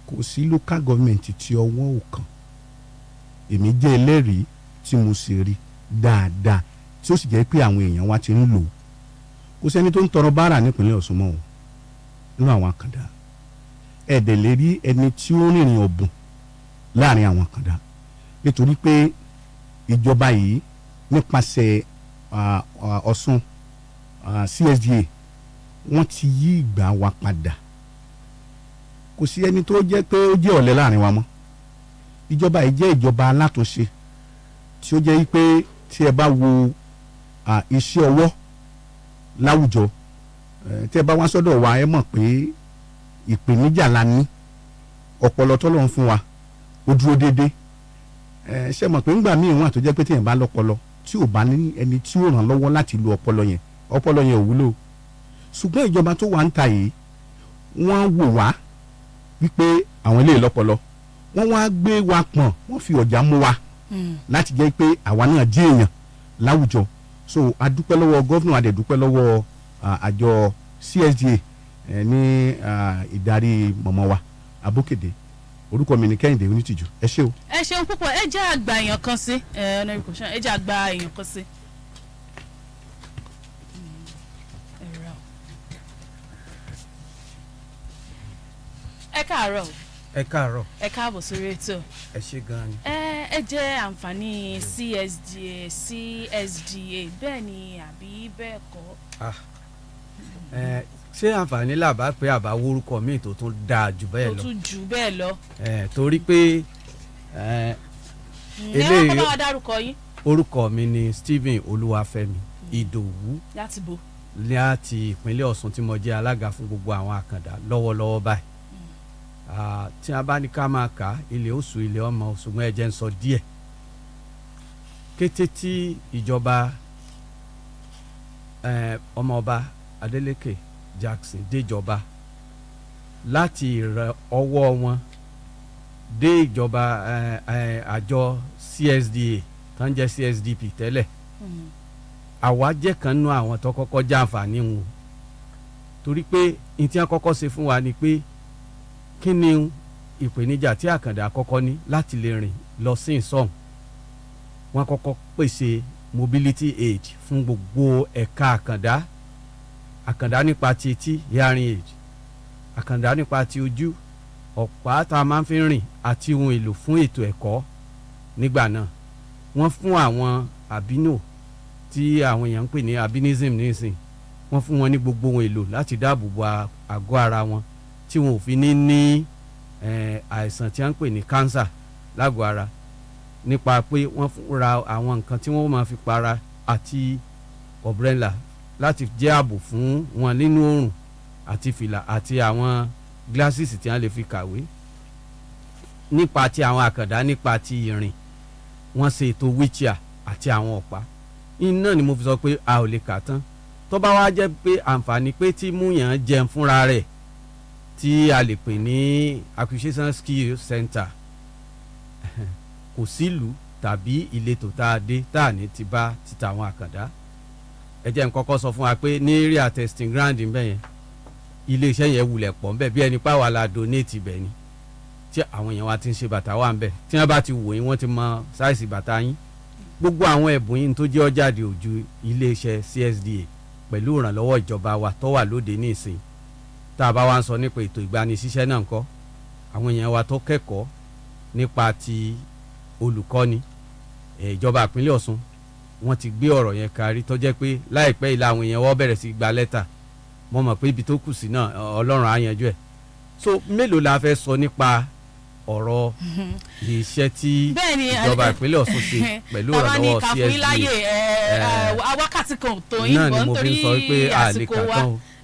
kò sí local government tí ọwọ́ ò kàn èmi jẹ́ ẹlẹ́rìí tí mo sì rí dáadáa tí ó sì jẹ́ pé àwọn èèyàn wa ti ń lò kò sẹ́ni tó ń tọrọ báárà nípínlẹ̀ Ọ̀ṣun mọ́ o nínú àwọn àkàndá ẹ̀dẹ̀ lè rí ẹni tí ó rìnrìn ọ̀bùn láàrin àwọn àkàndá nítorí pé ìjọba yìí nípasẹ̀ Ọ̀ṣun CSDA wọ́n ti yí ìgbà wa padà kò sí ẹni tó jẹ́ pé ó jẹ́ ọ̀lẹ láàrin wa mọ́ ìjọba yìí jẹ́ ìjọba alátúnṣe tí ó jẹ́ pé tí ẹ bá wo iṣẹ́ ọwọ́ láwùjọ tí ẹ bá wá sọ́dọ̀ wa ẹ mọ̀ pé ìpèníjà la ní ọpọlọ tọ́lọ́run fún wa ó dúró déédéé ṣe mọ̀ pé ńgbà míì wọ́n àtó jẹ́ pé tí ẹ̀ bá lọ́pọlọ tí ò bá ní ẹni tí ó ràn lọ́wọ́ láti lo ọpọlọ yẹn ò wúlò ṣùgbọ́n ìjọba tó wà ń ta yìí wọ́n wò wá wípé àwọn ilé ìlọ́pọlọ wọ́n wá gbé wa pọ̀n wọ́n fi ọ̀já mú wa láti jẹ́ pé àwa náà jẹ́ èèyàn láwùjọ so a dúpẹ́ lọ́wọ́ gọ́vnà adẹ̀ dúpẹ́ lọ́wọ́ àjọ CSDA ní ìdarí mọ̀mọ́ wa Abókèdè orúkọ mi ni Kẹ́hìndé Onítìjú ẹ ṣé o. ẹ ṣeun púpọ̀ ẹ jẹ́ àgbà èèyàn kan sí ẹ jẹ́ àgbà èèyàn kan sí. ẹ káàárọ̀. ẹ káàárọ̀. ẹ káàbọ̀ sórí ètò. ẹ ṣé gan ni. ẹ jẹ́ àǹfààní CSDA bẹ́ẹ̀ ni àbí bẹ́ẹ̀ kọ́. ṣé àǹfààní làbá pé àbá wórúkọ míì tó tún dáa jù bẹ́ẹ̀ lọ. tó tún jù bẹ́ẹ̀ lọ. torí pé eléyìí ẹ wọ́n kọ́ bá wa dárúkọ yín. orúkọ mi ni Stephen Olúwafẹ́mi Ìdòwú. láti bo. láti ìpínlẹ̀ Ọ̀ṣun tí mo jẹ́ alága fún gbogbo àwọn àkàndá lọ́wọ́lọ́wọ́ báyìí. tí a bá ní ká máa kà á ilé oṣù ilé ọmọ ṣùgbọ́n ẹ jẹ́ ń sọ díẹ̀. kété tí ìjọba ọmọọba Adeleke Jackson déjọba láti ọwọ́ wọn dé ìjọba àjọ CSDA tó ń jẹ́ CSDP tẹ́lẹ̀ àwa jẹ́ kan nú àwọn tó kọ́kọ́ jàǹfààní wọn torí pé ní tí wọ́n kọ́kọ́ ṣe fún wa ni pé kí ni ìpèníjà tí àkàndá kọ́kọ́ ní láti lè rìn lọ sí ìsọ̀hún wọ́n kọ́kọ́ pèsè mobility aid fún gbogbo ẹ̀ka àkàndá nípa ti etí hearing aid, àkàndá nípa ti ojú, ọ̀pá tá a máa ń fi rìn àti ohun èlò fún ètò ẹ̀kọ́ nígbà náà. Wọ́n fún àwọn àbínò tí àwọn èèyàn ń pè ní albinism nísìn, wọ́n fún wọn ní gbogbo ohun èlò láti dáàbò bo àgọ́ ara wọn tí wọn ò fi ní àìsàn tí wọ́n ń pè ní cancer lágọ̀ọ́ ara, nípa pé wọ́n ra àwọn nǹkan tí wọ́n máa fi para àti umbrella láti jẹ́ ààbò fún wọn nínú oòrùn àti fìlà àti àwọn glasses tí wọ́n lè fi kàwé. Nípa ti àwọn àkàndá nípa ti ìrìn, wọ́n ṣe ètò wheelchair àti àwọn ọ̀pá. Iná ni mo fi sọ pé a ò lè kà tán. Tó bá wá jẹ́ pé àǹfààní pé tí múyàn jẹun fúnra rẹ̀ tí a lè pè ní acquisition skill center kò sílùú tàbí ìletò tá a dé tá a ní ti bá títa àwọn àkàndá. Ẹ jẹ́ n kọ́kọ́ sọ fún wa pé ní area testing ground ńbẹ̀ yẹn iléeṣẹ́ yẹn wulẹ̀ pọ̀ ńbẹ̀ bí ẹni pàwọ́ la donate ibẹ̀ ni tí àwọn èèyàn wa ti ń ṣe bàtà wà ńbẹ̀ tí wọ́n bá ti wò yín wọ́n ti mọ sáìsì bàtà yín. Gbogbo àwọn ẹ̀bùn yín tó jẹ́ ọ̀jáde ojú iléeṣẹ́ CSDA pẹ̀lú ìrànlọ́wọ́ ìjọba wa tó wà lóde ní ìsìn. Tá a bá wá ń sọ nípa ètò ìgbanisíṣẹ́ náà ńkọ́, àwọn èèyàn wa tó kẹ́kọ̀ọ́ nípa ti olùkọ́ni ìjọba ìpínlẹ̀ Ọ̀ṣun wọ́n ti gbé ọ̀rọ̀ yẹn kárí tó jẹ́ pé láìpẹ́ ìlà àwọn èèyàn wọ́n bẹ̀rẹ̀ sí gba lẹ́tà. Mo mọ̀ pé ibi tó kù sí náà Ọlọ́run á yanjú ẹ̀. So mélòó la fẹ́ sọ nípa ọ̀rọ̀ iṣẹ́ tí ìjọba ìpínlẹ̀ Ọ̀ṣun ṣe pẹ̀lú ìrànlọ́wọ́ CSDA. Wákàtí kan tó yín bọ̀ nítorí àsìkò wa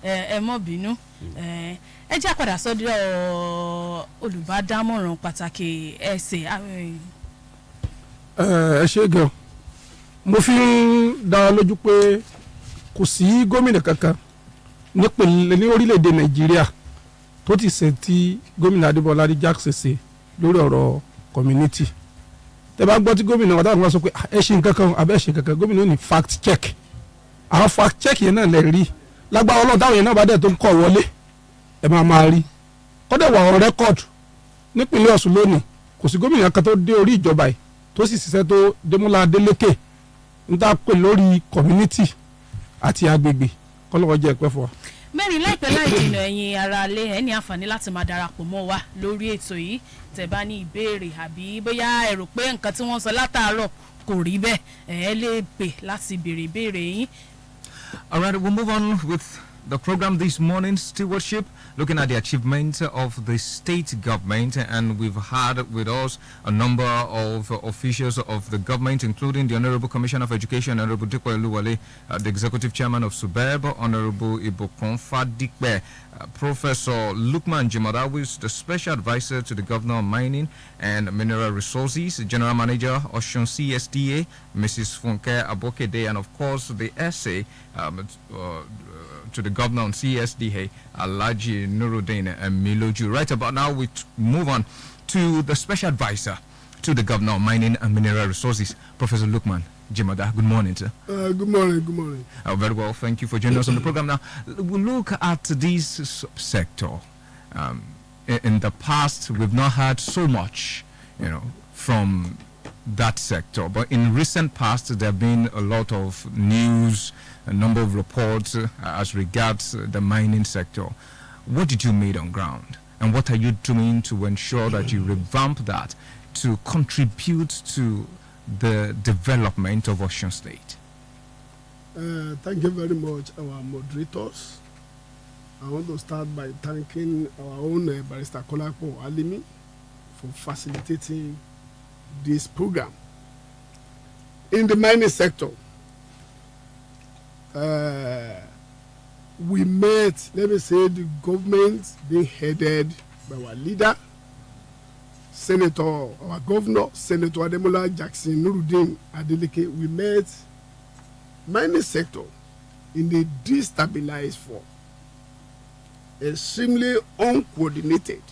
ẹ mọ́ bínú. Ẹ jẹ́ àpàdà sọ́dọ̀ olùbádámọ̀ràn pàtàkì ẹ̀sẹ̀. Ẹ ṣe gan, mo fi ń dá lójú pé kò sí gómìnà kankan ní orílẹ̀-èdè Nàìjíríà tó ti ṣe tí gómìnà Adémọ́lá Jackson ṣe lórí ọ̀rọ̀ community. Tẹ́ bá gbọ́ tí gómìnà wà táwọn sọ pé ẹ ṣe nǹkan kan àbẹ́ ẹ ṣe nǹkan kan, gómìnà ò ní fact check. Àwọn fact check yẹn náà lè rí lágbára Ọlọ́run táwọn yẹn náà bá dẹ̀ tó ń kọ̀ wọlé ẹ máa rí. Kọ́dẹ̀ wà on record nípínlẹ̀ Ọ̀ṣun lónìí kò sí gómìnà kan tó dé orí ìjọba yìí tó sì ṣiṣẹ́ tó Ademola Adeleke ń dá pè lórí community àti agbègbè kọ́lọ́wọ́ jẹ́ ẹ̀pẹ́ fún wa. Mẹ́rin láìpẹ́ láì jìnnà ẹ̀yin ará ilé ẹ̀ ní àǹfààní láti máa darapọ̀ mọ́ wa lórí ètò yìí. Tẹ́ bá ní ìbéèrè àbí bóyá ẹ rò pé nǹkan tí wọ́n sọ látàárọ̀ kò rí bẹ́ẹ̀ ẹ lè pè láti béèrè ìbéèrè yín. All right, we'll move on with the program this morning, Stewardship, looking at the achievements of the state government, and we've had with us a number of officials of the government, including the Honorable Commissioner of Education, Honorable Dikwe Oluwale, the Executive Chairman of SUBEB, Honorable Ibokon Fadikbe, Professor Lukman Jimoda, who is the Special Advisor to the Governor on Mining and Mineral Resources, General Manager, Osun CSDA, Mrs. Funke Abokede, and of course the essay to the Governor on CSDA, Alhaji NURUDEEN and Miloju. Right about now, we move on to the Special Advisor to the Governor on Mining and Mineral Resources, Professor Lukman Jimoda. Good morning, sir. Good morning. Very well. Thank you for joining us on the program. Now, we'll look at this sector. In the past, we've not had so much, from that sector. But in recent past, there have been a lot of news, a number of reports as regards the mining sector. What did you make on ground? And what are you doing to ensure that you revamp that to contribute to the development of Osun State? Thank you very much, our moderators. I want to start by thanking our own Barrister Kolapo Alimi for facilitating this program. In the mining sector, we met, the government being headed by our leader, our governor, Senator Ademola Jackson NURUDEEN Adeleke. We met mining sector in a destabilized form, extremely uncoordinated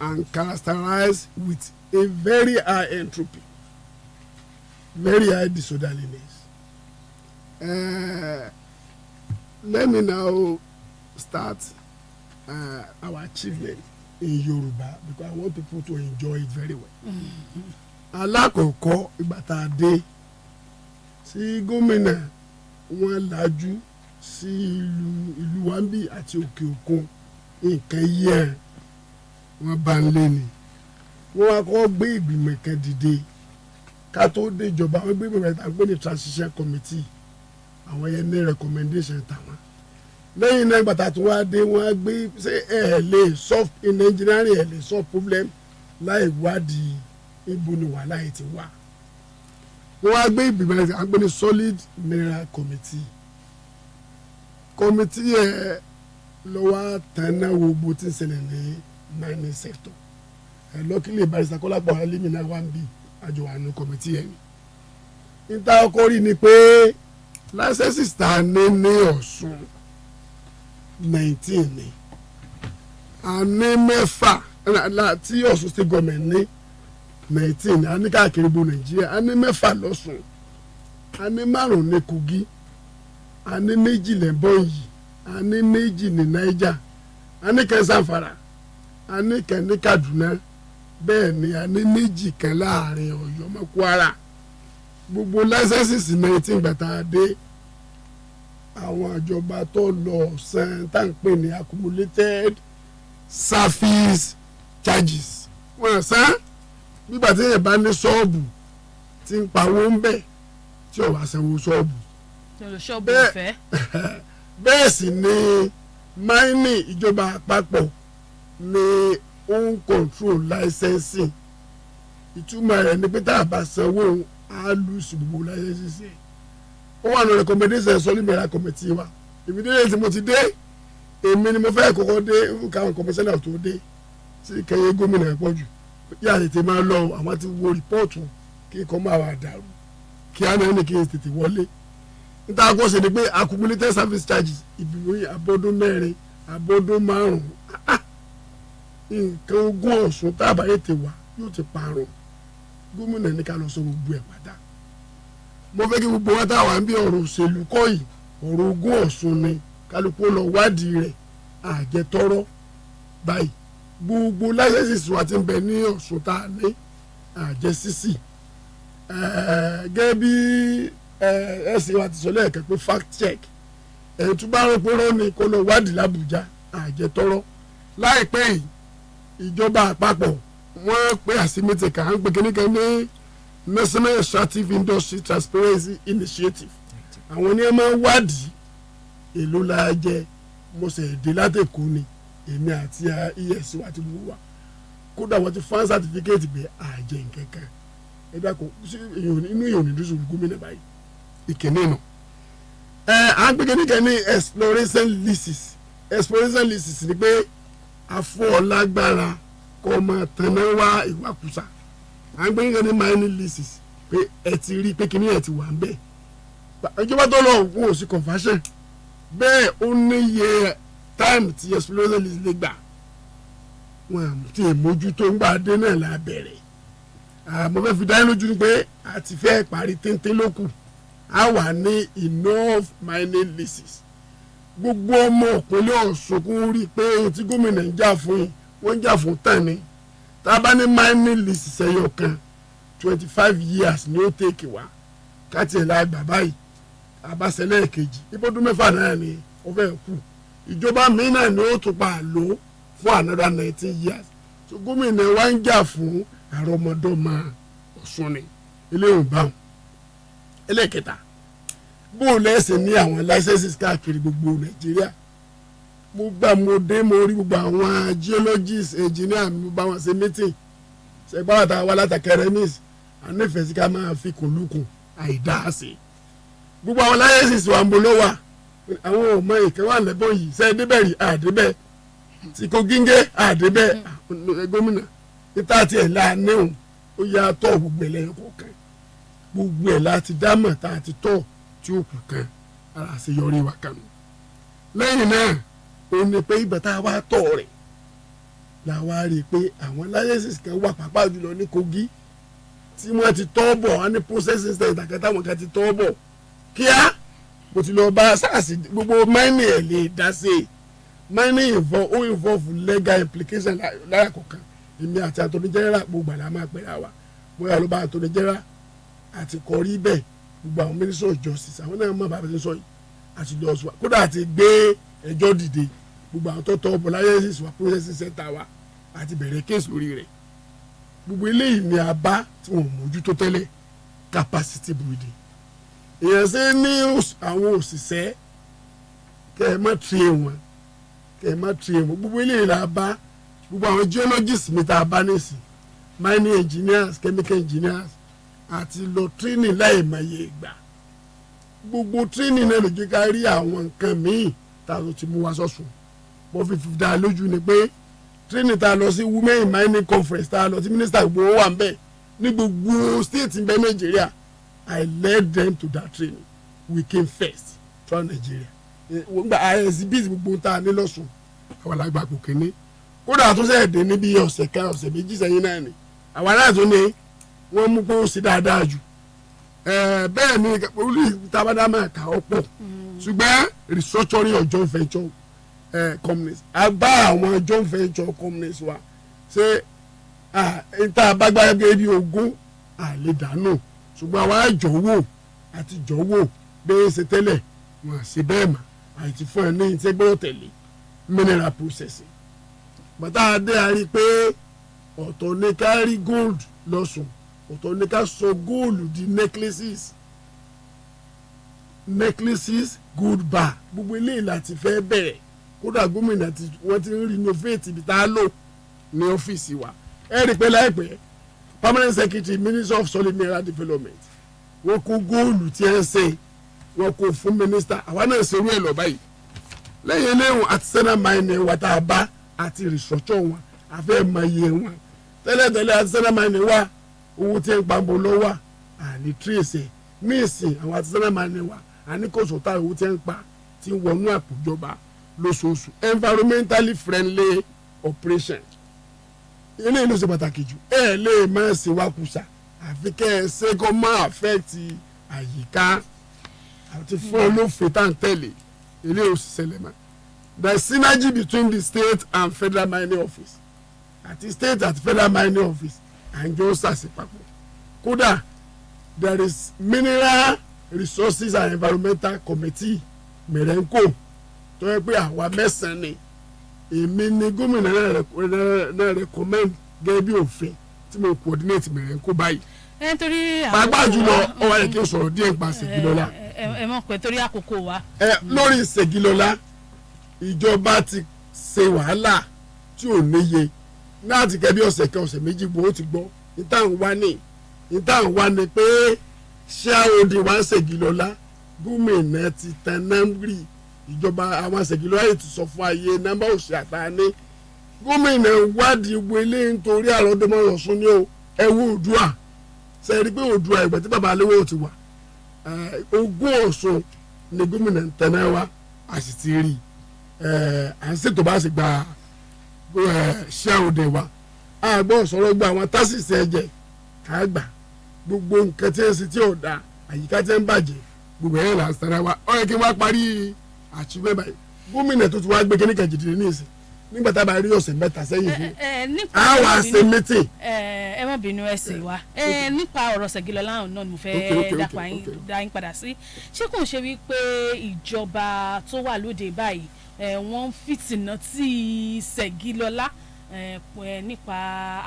and characterized with a very high entropy, very high disorderliness. Let me now start our achievement in Yoruba because I want people to enjoy it very well. Alákọ̀ọ́kọ́ ìgbà tá a dé sí gómìnà wọn làjú sí ìlú wambi àti òkè òkun nǹkan yẹ wọn bá ń lé ni wọn wá kọ́ gbé ìgbìmọ̀ kan dìde ká tó dé ìjọba wọn gbé ìgbìmọ̀ kan gbé ní transition committee àwọn yẹn ní recommendation tàwọn lẹ́yìn náà gbàtà tó wá dé wọn á gbé ṣe lè solve in engineering lè solve problem láì wádìí ibo ni wàhálà yìí ti wá wọn á gbé ìgbìmọ̀ kan gbé ní solid mineral committee yẹn lọ́wọ́ tẹ̀ná wo bó ti ń ṣẹlẹ̀ ní mining sector lọ́kìlẹ̀ barista kọ́lápọ̀ alimina wà ń bí àjọ àánú kọ̀mìtì yẹn ni. níta ọkọ rí ni pé licenses ta ní Ọ̀ṣun 19 ni a ní mẹ́fà tí Ọ̀ṣun state government ní 19 a ní káàkiri gbogbo Nàìjíríà a ní mẹ́fà lọ́ṣun a ní 5 ní Kogi a ní 2 lẹ́bọ̀nyì a ní 2 ní Niger a ní kan Zamfara a ní kan ní Kaduna bẹ́ẹ̀ ni a ní 2 kan láàrin Ọ̀yọ́ mọ́ Kwara gbogbo licenses 19 gbàtà dé àwọn ìjọba tó lọ san tá n pè ní accumulated service charges wọ́n san nígbà tí èèyàn bá ní ṣọ́ọ̀bù tí ń pawó ń bẹ̀ tí ò wá sanwó ṣọ́ọ̀bù bẹ́ẹ̀ sì ni mining ìjọba àpapọ̀ ní own control licensing ìtumọ̀ rẹ̀ ni pé tá a bá sanwó á lùsì gbogbo licensing ó wà ní recommendation solid mineral committee wa ìfìdílé tí mo ti dé èmi ni mo fẹ́ kọ́kọ́ dé káwọn commissioner tó dé sí kẹyẹ gómìnà pọ̀ jù yá tètè máa lọ àwọn ti wo rìpọ́ọ̀tù kí kọ́ máa wà dàrú kí á náà ní kí n tètè wọlé níta kó ṣe ni pé accumulated service charges ìbìwé abọ́dún 4 abọ́dún 5 nǹkan ogún Ọ̀ṣun tá a bá yẹ ti wà yóò ti parun gómìnà ní ká lọ sọ gbogbo ẹ̀ padà mo fẹ́ kí gbogbo wọn táwa ń bí ọ̀rọ̀ òṣèlú kọ́ yìí ọ̀rọ̀ ogún Ọ̀ṣun ni kálukú lọ wádìí rẹ̀ àjẹtọ́rọ́ báyìí gbogbo licenses wa ti ń bẹ ní Ọ̀ṣun tá a ní àjẹsísì gẹ́gẹ́ bí ẹ̀sìn wa ti sọ lẹ́ẹ̀kan pé fact check ẹ̀tún bá rò pé rọ́ọ̀nì kó lọ wádìí l'Àbújá àjẹtọ́rọ́ láìpẹ́ yìí ìjọba àpapọ̀ wọ́n pé àsìmẹ́tì kan ń pè kíníkan ní National Extractive Industry Transparency Initiative àwọn ní ẹ máa ń wádìí èlò la jẹ mo ṣe èdè látẹ̀kọ́ ni èmi àti ISE wa ti wú wa kódà wọ́n ti fún certificate bẹ́ẹ̀ àjẹ nkankan ẹ̀dá kò inú èèyàn ní dúró gómìnà báyìí ìkíní nù. à ń pè kíníkan ní exploration leases ni pé afọ́ọ̀lágbára kọ́ máa tanná wá ìwàkúsà à ń pè kíníkan ní mining leases pé ẹ ti rí pé kíní ẹ ti wà ń bẹ́ẹ̀ ìjọba tó lọ òkú òsì conversion bẹ́ẹ̀ ó níye time tí exploration lease lè gbà wọn ti mójútó ń gbà dé náà la bẹ̀rẹ̀ mo fẹ́ fi dá lójú ni pé a ti fẹ́ parí téńté lókù a wà ní enough mining leases gbogbo ọmọ ìpínlẹ̀ Ọ̀ṣun kún rí i pé ohun tí gómìnà ń jà fún yìí wọ́n ń jà fún tán ni tá a bá ní mining leases ẹyọ kan 25 years ni ó tèkì wá káàtì ẹ̀ la gbà báyìí àbáṣẹlẹ̀ kejì ibodún 6 náà ni ó fẹ́ kú ìjọba mi náà ni ó tún pa àlò fún another 19 years so gómìnà wa ń jà fún àrọmọdọ́mọ Ọ̀ṣun ni eléyìí bá wọn. ẹlẹ́kẹta bóun lẹ́sẹ̀ ní àwọn licenses káàkiri gbogbo Nàìjíríà mo gbà mo dé mo rí gbogbo àwọn geologists engineer mo bá wọn ṣe meeting ṣẹgbọ́n àtàwọn alátàkẹ́rẹ́ miss ànífẹ̀ẹ́ sí ká máa fi kùnlùkùn àìdáàsì gbogbo àwọn licenses wà ń bọ̀ lọ́wọ́ àwọn ọmọ ìkẹwà lẹ́bọ̀n yìí ṣe débẹ̀rì àdébẹ̀ tí kò gíngé àdébẹ̀ gómìnà níta tí ẹ̀ la níhùn ó yà tọ̀ gbogbo ẹ̀ lẹ́yìn kọ̀ọ̀kan gbogbo ẹ̀ láti dámọ̀ tá a ti tọ̀ tí ó kù kan ara àṣeyọrí wa kanu lẹ́yìn náà ó ní pé ìgbà tá a wá tọ̀ rẹ̀ la wá rí i pé àwọn licenses kan wà pàápàá jùlọ ní Kogi tí wọ́n ti tọ́ bọ̀ wọ́n ní processing center kẹta wọn kan ti tọ́ bọ̀ kíá mo ti lọ bá SARS gbogbo mining ẹ̀ lè dá sí i mining involve legal implication lára kọ̀ọ̀kan èmi àti attorney general gbogbo àlá máa pẹ̀lú àwa bóyá ló bá attorney general àti kọrí bẹ́ẹ̀ gbogbo àwọn minister of justice àwọn náà mọ̀ bàbá tó sọ yìí àti lọ sọ kódà àti gbé ẹjọ́ dìde gbogbo àwọn tó tọ́ ọ̀bọ̀ láyé sì wà processing center wa àti bẹ̀rẹ̀ case lórí rẹ̀ gbogbo eléyìí ni a bá tí wọ́n mójútó tẹ́lẹ̀ capacity building èèyàn ṣe ní àwọn òṣìṣẹ́ kẹ́ ẹ má train wọn gbogbo eléyìí la bá gbogbo àwọn geologists mi tá a bá nísìn mining engineers chemical engineers àti lọ training láì mọye ìgbà gbogbo training náà ló jẹ́ ká rí àwọn nǹkan míì tá a lọ ti mú wa sọ́sùn mo fi dá a lójú ni pé training tá a lọ sí women in mining conference tá a lọ sí minister gbogbo wà ń bẹ̀ ní gbogbo state ń bẹ Nàìjíríà I led them to that training we came first throughout Nigeria gba ISBC gbogbo tá a ní lọ́sùn àwọn alágbà kò kéne kódà tó sẹ̀ dé níbi ọ̀sẹ̀ kan ọ̀sẹ̀ méjì sẹ́yìn náà ni àwọn aláàtò ni wọ́n mú pé ó sì dáadáa jù bẹ́ẹ̀ ni olú tábàdámà kà ó pọ̀ ṣùgbọ́n restructuring of joint venture companies a bá àwọn joint venture companies wa ṣe níta abágbára gẹ́gẹ́ bí ogún àlè dànù ṣùgbọ́n àwọn àjọwò àti jọ̀wọ́ bẹ́ẹ̀ ṣe tẹ́lẹ̀ wọ́n ṣe bẹ́ẹ̀ mà àti fún ẹ ní ìtẹ́gbẹ́ tẹ̀lé mineral processing bàtà adé a rí i pé ọ̀tọ̀ ní ká rí gold lọ́sùn ọ̀tọ̀ ní ká sọ góòlù di necklaces gold bar gbogbo eléyìí láti fẹ́ bẹ̀rẹ̀ kódà gómìnà wọ́n ti ń renovate ibi tá a lò ní ọ́fíìsì wa ẹ rí i pé láìpẹ́ permanent secretary minister of solid mineral development wọ́n kó góòlù tí ẹ ń ṣe wọ́n kó fún minister àwa náà ṣerú ẹ̀ lọ báyìí lẹ́yìn eléyìí àti sẹ́nà mining wa tá a bá àti restructure wọn àfẹ́ mọ iye wọn tẹ́lẹ̀tẹ́lẹ̀ àti sẹ́nà mining wa owó tí ń pamọ́ lọ́wọ́ àní trace ní ìsìn àwọn àti sẹ́nà mining wa àní kò sọ̀tà owó tí ń pa tí ń wọnú àpòjọba lóṣooṣù environmentally friendly operation eléyìí ló ṣe pàtàkì jù ẹ lè má ṣe wá kùsà àfi kẹ́ ẹ ṣe kó má affect àyíká àti fún olófin tá à ń tẹ̀lé eléyìí ò sì ṣẹlẹ̀ mọ́ the synergy between the state and federal mining office àti state àti federal mining office àjọ ṣàṣepapọ̀ kódà there is mineral resources and environmental committee merenco tó yẹ pé àwa mẹ́sàn-án ni èmi ni gómìnà náà recommend gẹ́gẹ́ bí òfin tí mo coordinate merenco báyìí. nítorí àkókò wa pàápàá jùlọ ọwọ́ yẹ kí n sọ̀rọ̀ díẹ̀ nípa Ṣègilọ́lá. ẹ mọ̀ pé torí àkókò wa. lórí Ṣègilọ́lá ìjọba ti ṣe wàhálà tí ò níye láti kẹ́ bí ọ̀sẹ̀ kan ọ̀sẹ̀ méjì gbọ́ ó ti gbọ́ níta ń wá ni pé ṣáòdì wá Ṣègilọ́lá gómìnà ti tan náírì ìjọba àwọn Ṣègilọ́lá yìí ti sọ fún ayé nọ́mbà òsì àtàní gómìnà wádìí wọlé nítorí àròdọ́mọ́ Ọ̀ṣun ní ẹ̀wọ̀ Oòduà sẹ́ẹ̀rí pé Oòduà ìgbà tí bàbá aléwọ̀ ti wà ogún Ọ̀ṣun ni gómìnà ń tẹ̀lé wa a sì ti rí à ń ṣètò bá sì gba ṣáòdì wa àgbọ̀ sọ̀rọ̀ gba àwọn tásìsì ẹ̀jẹ̀ ká gbà gbogbo nǹkan tí ń ṣe tí ò da àyíká tí ń bàjẹ́ gbogbo ẹ̀yìn là ń sara wa ó yẹ kí wọ́n parí àtúbẹ̀ báyìí gómìnà tó ti wá gbé kíní kejìdínlẹ́ ní ìsìn nígbà tá a bá rí ọ̀sẹ̀ mẹ́ta sẹ́yìn fún a wà ṣe mítìn. ẹ má bínú ẹ sì wá nípa ọ̀rọ̀ Ṣègilọ́lá náà ni mo fẹ́ dá yín padà sí ṣé kò ṣe wípé ìjọba tó wà lóde báyìí wọ́n ń fìtìnà tí Ṣègilọ́lá nípa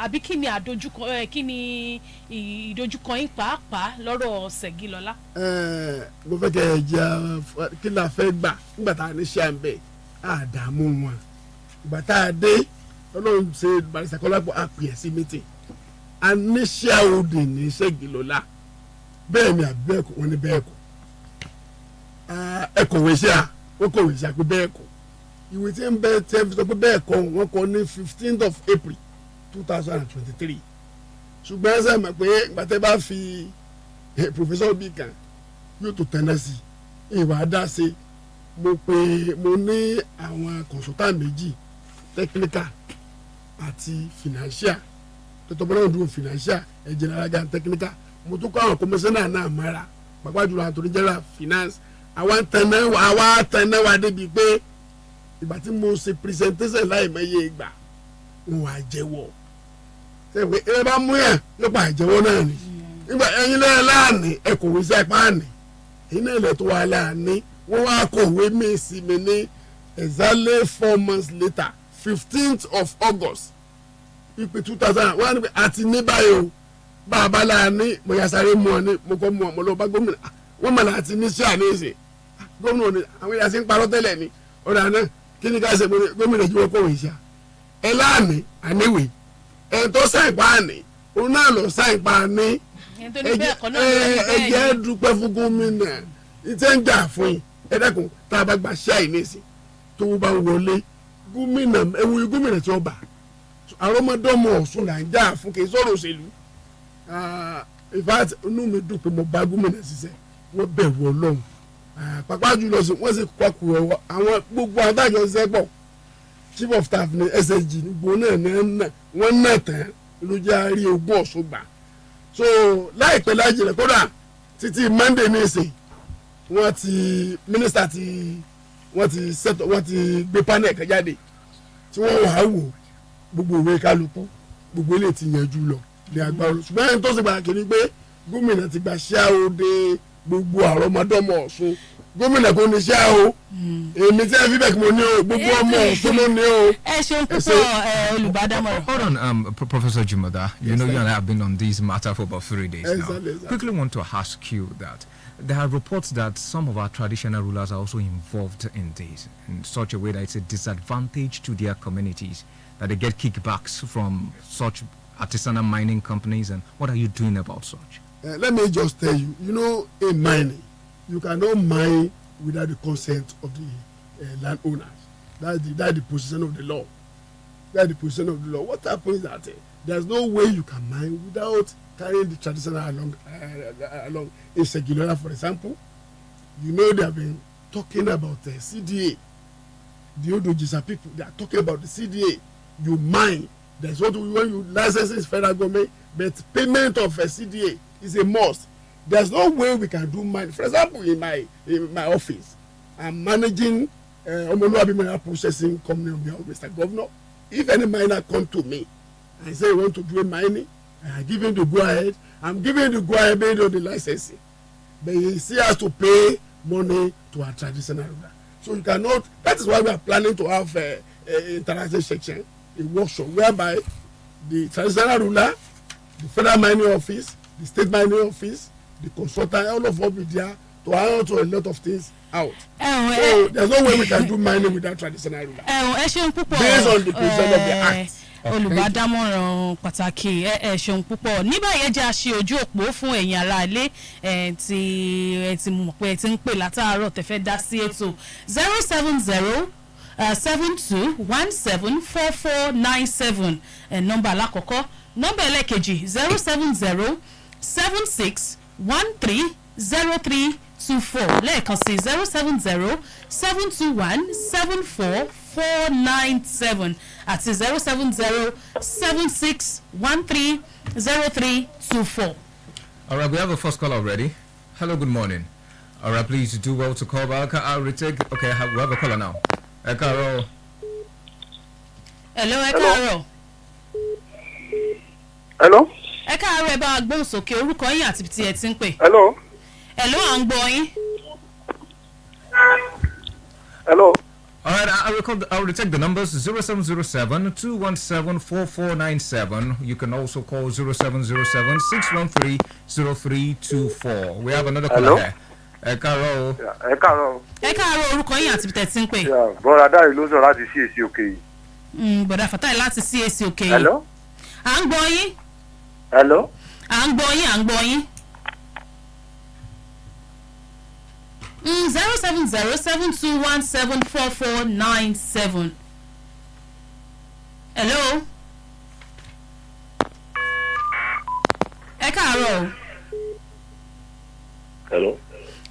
àbí kí ni ìdojúkọ yín pàápàá lọ́rọ̀ Ṣègilọ́lá. mo fẹ́ kẹ́ ẹ jẹ́ kí la fẹ́ gbà nígbà tá a ní ṣe à ń bẹ̀ àdààmú wọn ìgbà tá a dé ọlọ́run ṣe barista Kọ́lápọ̀ àpè ẹ̀ sí mítìn a ní ṣe àwòdì ní Ṣègilọ́lá bẹ́ẹ̀ ni àbí bẹ́ẹ̀ kọ́ wọn ní bẹ́ẹ̀ kọ́ ẹ kọ̀wé ṣe à wọ́n kọ̀wé ṣe à pé bẹ́ẹ̀ kọ́ ìwé tí ń bẹ tẹ́ fi sọ pé bẹ́ẹ̀ kọ́ wọn kọ́ ní 15th of April 2023 ṣùgbọ́n ẹ sẹ́yìn mọ̀ pé gbàtẹ́ bá fi professor bí kan yóò tó tẹ́lẹ̀ sí ìwà dá sí mo ní àwọn consultant méjì technical àti financial tọ́tọ́ bọ́lá òdùn financial ẹ̀jẹ̀ alága technical mo tún kọ́ àwọn commissioner náà mọ́ra pàápàá jùlọ àtòrí general finance àwa tẹ̀nẹ́ wa débi pé ìgbà tí mo ṣe presentation láì mẹ́yẹ ìgbà wọn wà jẹ́wọ́ sẹ́wọ̀n ẹ bá mú yàn yóò pa àjẹwọ́ náà ni nígbà ẹ̀yin náà láàánì ẹ kò wí sẹ́pà àní ẹ̀yin náà lẹ̀ tó wà láàánì wọ́n wá kọ̀wé mi sí mi ní exactly 4 months later 15th of August ìpè 2000 wọ́n á ní pé àti ní báyìí o bàbá láàánì mo yà sáré mu ọ ní mo kọ́ mu ọ mo lọ bá gómìnà wọ́n mọ̀ láti ní sí àníyèsí gómìnà ni àwọn ìyá sí ń parọ́ tẹ́lẹ̀ ni ọ̀rọ̀ àná kí ni ká ṣe gómìnà jí wọ́n kọ̀wé iṣẹ́ ẹ láàánì àníwèé ẹ tó sáì pa àní òun náà lọ sáì pa àní ẹ jẹ́ dúpẹ́ fún gómìnà ìtẹ́ ń jà fún yín ẹ dẹ́kun tá a bá gba ṣáì nísì tó bá wọlé gómìnà ewu gómìnà tí ó bà àrọ́mọdọ́mọ Ọ̀ṣun là ń jà fún kì í sọ̀rọ̀ òṣèlú in fact inú mi dùn pé mo bá gómìnà ṣiṣẹ́ wọ́n bẹ̀rù Ọlọ́run pàápàá jùlọ sí wọ́n sì kọ́kù ẹ̀wọ̀ àwọn gbogbo adájọ́ ṣiṣẹ́ pọ̀ chief of staff ní SSG ní gbogbo náà wọ́n náà tán ló jẹ́ àárí ogún Ọ̀ṣun gbà so láìpẹ́ lájìnlẹ̀ kódà títí Monday ní ìsìn wọ́n ti mínísítà wọ́n ti gbé panel kan jáde tí wọ́n wà á wò gbogbo ìwé kálukú gbogbo ilé ti yanjú lọ ní agbára ṣùgbọ́n ẹni tó ṣe pàtàkì ni pé gómìnà ti gba ṣáòde gbogbo àrọ́mọdọ́mọ Ọ̀ṣun gómìnà kò ní ṣá o èmi tí ẹ fi bẹ́ẹ̀ kí mo ní o gbogbo ọmọ Ọ̀ṣun ló ní o. ẹ ṣeun púpọ̀ olùbádámọ̀ràn. Hold on, Professor Jumoda. You know, you and I have been on this matter for about 3 days now. Exactly. Quickly want to ask you that there are reports that some of our traditional rulers are also involved in this in such a way that it's a disadvantage to their communities, that they get kickbacks from such artisanal mining companies. And what are you doing about such? Let me just tell you, in mining, you cannot mine without the consent of the landowners. That's the position of the law. That's the position of the law. What happens is that there's no way you can mine without carrying the traditional along in Seguilora, for example. They have been talking about the CDA. The Odojisa people, they are talking about the CDA. You mine. That's what when you license is federal government, but payment of a CDA is a must. There's no way we can do mine. For example, in my office, I'm managing Omoluabi Mineral Processing Company on behalf of Mr. Governor. If any miner come to me and say he want to do a mining, I give him the go ahead. I'm giving the go ahead based on the licensing, but he still has to pay money to our traditional ruler. So you cannot. That is why we are planning to have a interactive section, a workshop whereby the traditional ruler, the federal mining office, the state mining office, the consultant, all of us be there to answer a lot of things out. So there's no way we can do mining without traditional ruler. Based on the provision of the act. Olùbádámọ̀ràn pàtàkì ṣeun púpọ̀ ní báyìí ẹ jẹ́ àṣẹ ojú òpó fún ẹ̀yin ará ilé tí mọ̀ pé ẹ ti ń pè látàárọ̀ tẹ́fẹ́ dá sí ètò 070-7217-4497 nọ́mbà alákọ̀ọ́kọ́ nọ́mbà ẹlẹ́kejì 070-7613-0324 lẹ́ẹ̀kan sí 070-721-74497 àti 070-7613-0324. All right, we have a first call already. Hello, good morning. All right, please do well to call back. I'll retake. Okay, we have a caller now. Ekaro. Hello, Ekaro. Hello. Ekaro, ẹ bá gbóhùn sókè orúkọ yín àti tí ẹ ti ń pè. Hello. Hello, à ń gbọ́ yín. Hello. All right, I'll retake the numbers 0707-217-4497. You can also call 0707-613-0324. We have another caller here. Ekaro. Ekaro. Ekaro, orúkọ yín àti tí ẹ ti ń pè. Bọ́dà Dáì ló sọ̀rọ̀ láti CAC òkè yìí. Bọ́dà Fatai láti CAC òkè yìí. Hello. À ń gbọ́ yín. Hello. À ń gbọ́ yín. 070-721-74497. Hello. Ẹ káàárọ̀. Hello.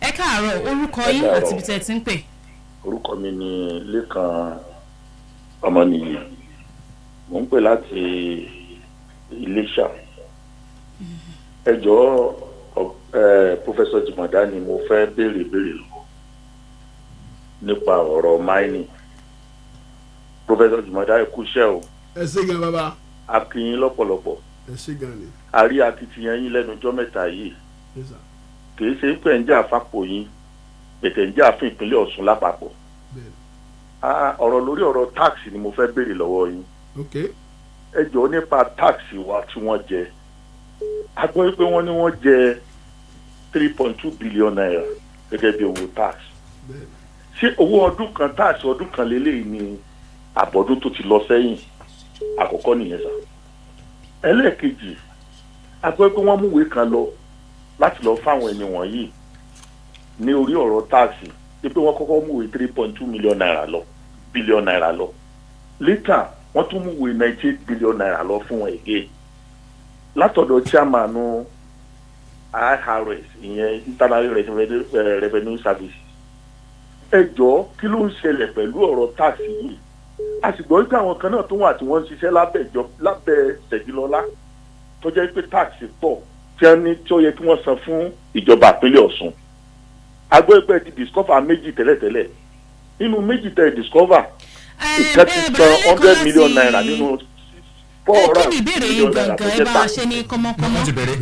Ẹ káàárọ̀, orúkọ yín àti ibi tí ẹ ti ń pè. Orúkọ mi ni Lékan Ọmọnìyí. Mo ń pè láti Iléṣà. Ẹ jọ̀ọ́ Professor Jumoda ni mo fẹ́ béèrè lọ́wọ́ nípa ọ̀rọ̀ mining. Professor Jumoda ẹ kú iṣẹ́ o. Ẹ ṣé gan bàbá. A kí yín lọ́pọ̀lọpọ̀. a rí akitiyan yín lẹ́nu ọjọ́ mẹ́ta yìí kìí ṣe pé ń jà fapò yín bẹ̀tẹ̀ ń jà fún ìpínlẹ̀ Ọ̀ṣun lápapọ̀ ọ̀rọ̀ lórí ọ̀rọ̀ táàsì ni mo fẹ́ béèrè lọ́wọ́ yín ẹ jọ̀ọ́ nípa táàsì wa tí wọ́n jẹ a gbọ́ pé wọ́n ní wọ́n jẹ 3.2 billion naira gẹ́gẹ́ bí owó táàsì ṣé owó ọdún kan táàsì ọdún kan lélẹ́yìí ni àbọ̀dún tó ti lọ sẹ́yìn àkọ́kọ́ nìyẹn sá ẹlẹ́ẹ̀kejì a gbọ́ pé wọ́n múwèé kan lọ láti lọ fáwọn ẹni wọ̀nyí ní orí ọ̀rọ̀ táàsì pé wọ́n kọ́kọ́ múwèé 3.2 billion naira lọ later wọ́n tún múwèé 98 billion naira lọ fún wọn again látọ̀dọ̀ chairman IRS ìyẹn internal revenue services ẹ jọ̀ọ́ kí ló ń ṣẹlẹ̀ pẹ̀lú ọ̀rọ̀ táàsì yìí a sì gbọ́ pé àwọn kan náà tó wà tí wọ́n ń ṣiṣẹ́ lábẹ́ Ṣẹ̀gilọ́lá tó jẹ́ pé táàsì pọ̀ tí wọ́n ní tí ó yẹ kí wọ́n san fún ìjọba ìpínlẹ̀ Ọ̀ṣun agbó pé ti discover méjì tẹ́lẹ̀tẹ́lẹ̀ nínú méjì tẹ́ discover ìkan ti san 100 million naira nínú 400 million naira tó jẹ́ táàsì.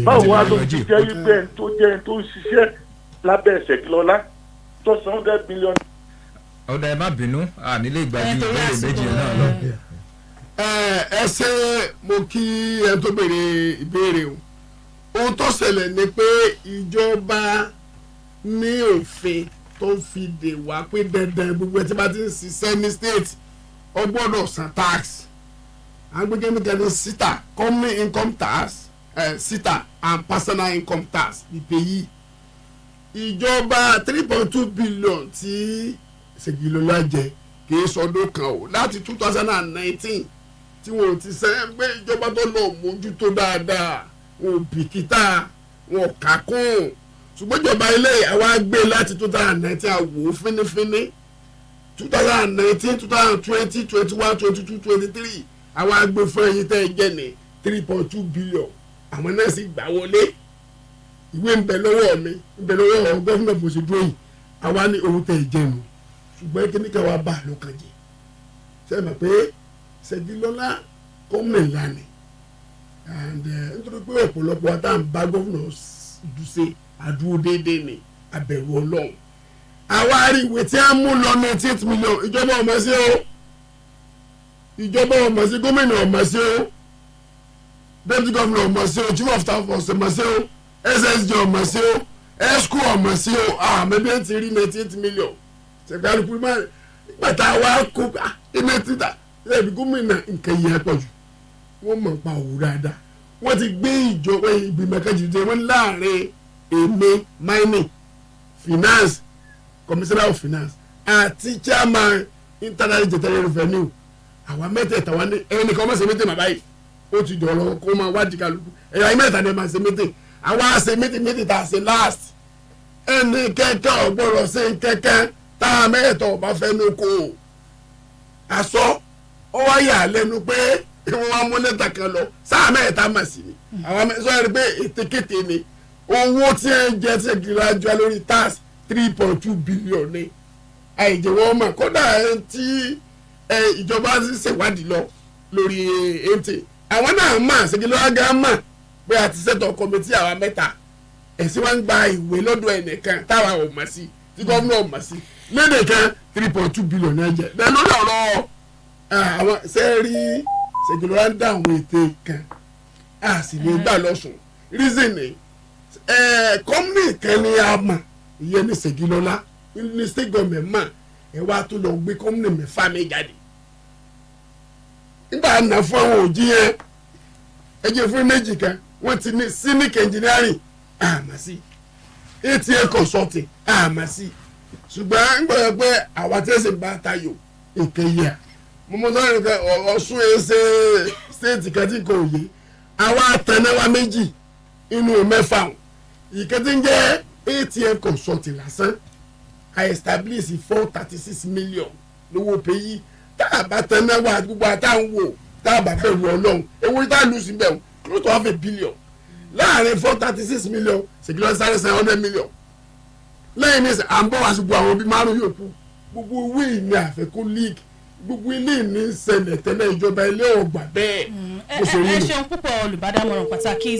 báwo wá ló ti jẹ́ wípé ẹni tó ń ṣiṣẹ́ lábẹ́ Ṣẹ̀gilọ́lá tó san 100 million. ọ̀dà ẹ má bínú nílé ìgbàjú ìbéèrè méjì náà lọ. ẹ ṣe mo kí ẹ tó béèrè ìbéèrè o ohun tó ṣẹlẹ̀ ni pé ìjọba ní òfin tó ń fi dè wá pé dandan gbogbo ẹ tí bá ti ń ṣiṣẹ́ ní state ó gbọ́dọ̀ san tax agbègbè mi kẹ́ni SITA company income tax SITA and personal income tax ìpèyí ìjọba 3.2 billion tí Ṣẹ̀gilọ́lá jẹ kìí sọdún kan o láti 2019 tí wọn ò ti sẹ́ pé ìjọba tó lọ mójútó dáadáa wọn ò bìkítà wọn ò kà kún ṣùgbọ́n ìjọba ilé àwa gbé láti 2019 àwò fínífíní 2019 2020 21 22 23 àwa gbé fún ẹyin tẹ́ ẹ jẹ́ ní 3.2 billion àwọn náà sì gbà wọlé ìwé ń bẹ lọ́wọ́ mi ń bẹ lọ́wọ́ gọ́fúnà bó ṣe dúró yìí àwa ní owó tẹ́ ẹ jẹ́ nu ṣùgbọ́n kíní kan wá bá a lọ́kàn jẹ́ ṣe mọ̀ pé Ṣẹ̀gilọ́lá gómìnà ńlá ni and nítorí pé ọ̀pọ̀lọpọ̀ àtà ń bá gómìnà dùsẹ̀ àdúró déédéé ni abẹ̀rù Ọlọ́run àwa rí ìwé tí a mú lọ 98 million ìjọba ọmọ sí o ìjọba ọmọ sí gómìnà ọmọ sí o deputy governor ọmọ sí o chief of staff ọmọ sí o SSG ọmọ sí o esco ọmọ sí o àmẹ́bí ti rí 98 million ṣẹ̀gbọ́n kúrúmọ́ ìgbàtà wa kó iná títà ẹ̀bí gómìnà nǹkan yìí ẹ̀ pọ̀ jù wọ́n mọ̀ pa òwú dáadáa wọ́n ti gbé ìjọba ìgbìmọ̀ kejì jẹ́ wọ́n láàrin èmi mining finance commissioner of finance àti chairman internal general revenue àwọn mẹ́tẹ̀ẹ̀ta wọn ní ẹnì kan máa ṣe mẹ́tẹ̀ màbá yìí ó ti jọ lọ kó máa wádìí kálukú ẹ̀yà ayé mẹ́ta ni ẹ̀ máa ṣe mẹ́tẹ̀ àwọn àṣẹ mẹ́tẹ̀ tá a ṣe last ẹnì kẹ́kẹ́ ọ̀gbọ́dọ̀ ṣe kẹ́kẹ́ tá a mẹ́tọ̀ ọba fẹ́ ló kó o aṣọ ó wá yà lẹ́nu pé wọ́n wá mú lẹ́tà kan lọ sáà mẹ́ta mà sí ni àwọn sọ rí pé ètekéte ni owó tí ẹ ń jẹ tí Ṣẹ̀gilọ́lá jọ lórí tax 3.2 billion ni àìjẹwọ́ mọ̀ kódà tí ìjọba ti ṣèwádìí lọ lórí ètè àwọn náà mà Ṣẹ̀gilọ́lá gan mà pé a ti ṣètò kọ́mítì àwa mẹ́ta ẹ̀sìn wa ń gba ìwé lọ́dọ̀ ẹnìkan táwa ò mọ̀ sí tí gómìnà ò mọ̀ sí lédè kan 3.2 billion náà jẹ bẹ́ẹ̀ lórí ọ̀rọ̀ àwọn sẹ́ẹ̀rí Ṣẹ̀gilọ́lá ń dá àwọn ète kan a sì lè gbà lọ́sùn reason ni company kan ní a mọ̀ ìyẹn ní Ṣẹ̀gilọ́lá ní state government mọ̀ ẹ wá tó lọ gbé company mẹ́fà mi jáde nígbà náà fún àwọn òjì yẹn ẹ jẹ́ fún méjì kan wọ́n ti ní cynic engineering àmọ́ sí ATA consulting àmọ́ sí ṣùgbọ́n ń gbọ́dọ̀ pé àwa tí ẹ sì bá tayò èké yẹ mo sọ yẹn kẹ Ọ̀ṣun ẹsẹ̀ state kan tí kò yé àwa àtẹnáwá méjì inú mẹ́fà ìkẹ́tí ń jẹ́ ATA consulting lásán I establish 436 million lówó péyì tá a bá tẹnáwá gbogbo àtàwọn wò tá a bá fẹ́ wọ Ọlọ́run ewu tá a lù sí bẹ́ẹ̀ close to half a billion láàrin 436 million Ṣẹ̀gilọ́lá sáré san 100 million lẹ́yìn ní à ń bọ̀ wá ṣubú àwọn bíi márùn yòókù gbogbo owó ìní àfẹ́kọ́ league gbogbo ilé ní ṣẹlẹ̀ tẹ́lẹ̀ ìjọba ilé ọgbà bẹ́ẹ̀. ẹ ṣeun púpọ̀ olùbádámọ̀ràn pàtàkì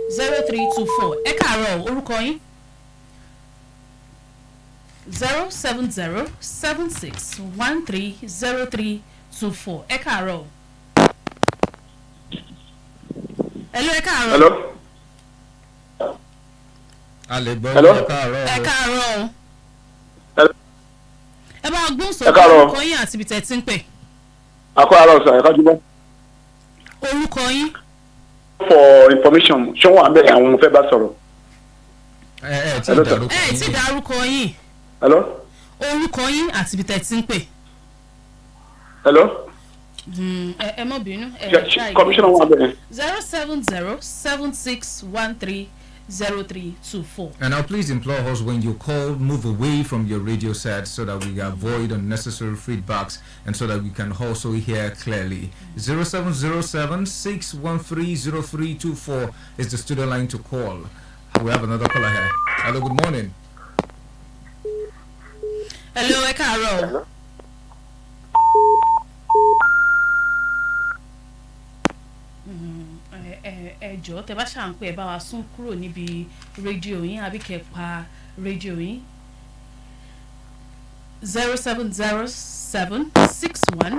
07076130324 ẹ káàárọ̀ orúkọ yín 07076130324 ẹ káàárọ̀. Hello, ẹ káàárọ̀. Hello. Hello. Ẹ káàárọ̀. Ẹ káàárọ̀. Ẹ bá gbọ́n sọ orúkọ yín àti ibi tẹ́ ti ń pè. Akọ́ àárọ̀ sọ ẹ̀ka jùlọ. Orúkọ yín. For information ṣé wọ́n àbẹ̀ àwọn fẹ́ bá sọ̀rọ̀. Ti dárúkọ yín. Hello. Orúkọ yín àti ibi tẹ́ ti ń pè. Hello. Ẹ mọ̀ bínú. Commissioner wọ́n àbẹ̀. 07076130324. And now please implore us when you call, move away from your radio set so that we avoid unnecessary feedbacks and so that we can also hear clearly. 07076130324 is the studio line to call. We have another caller here. Hello, good morning. Hello, ẹ káàárọ̀. Ẹ jọ̀ọ́ tẹ́ bá ṣà ń pè ẹ bá wa sún kúrò níbi rédíò yín àbí kẹ́ pa rédíò yín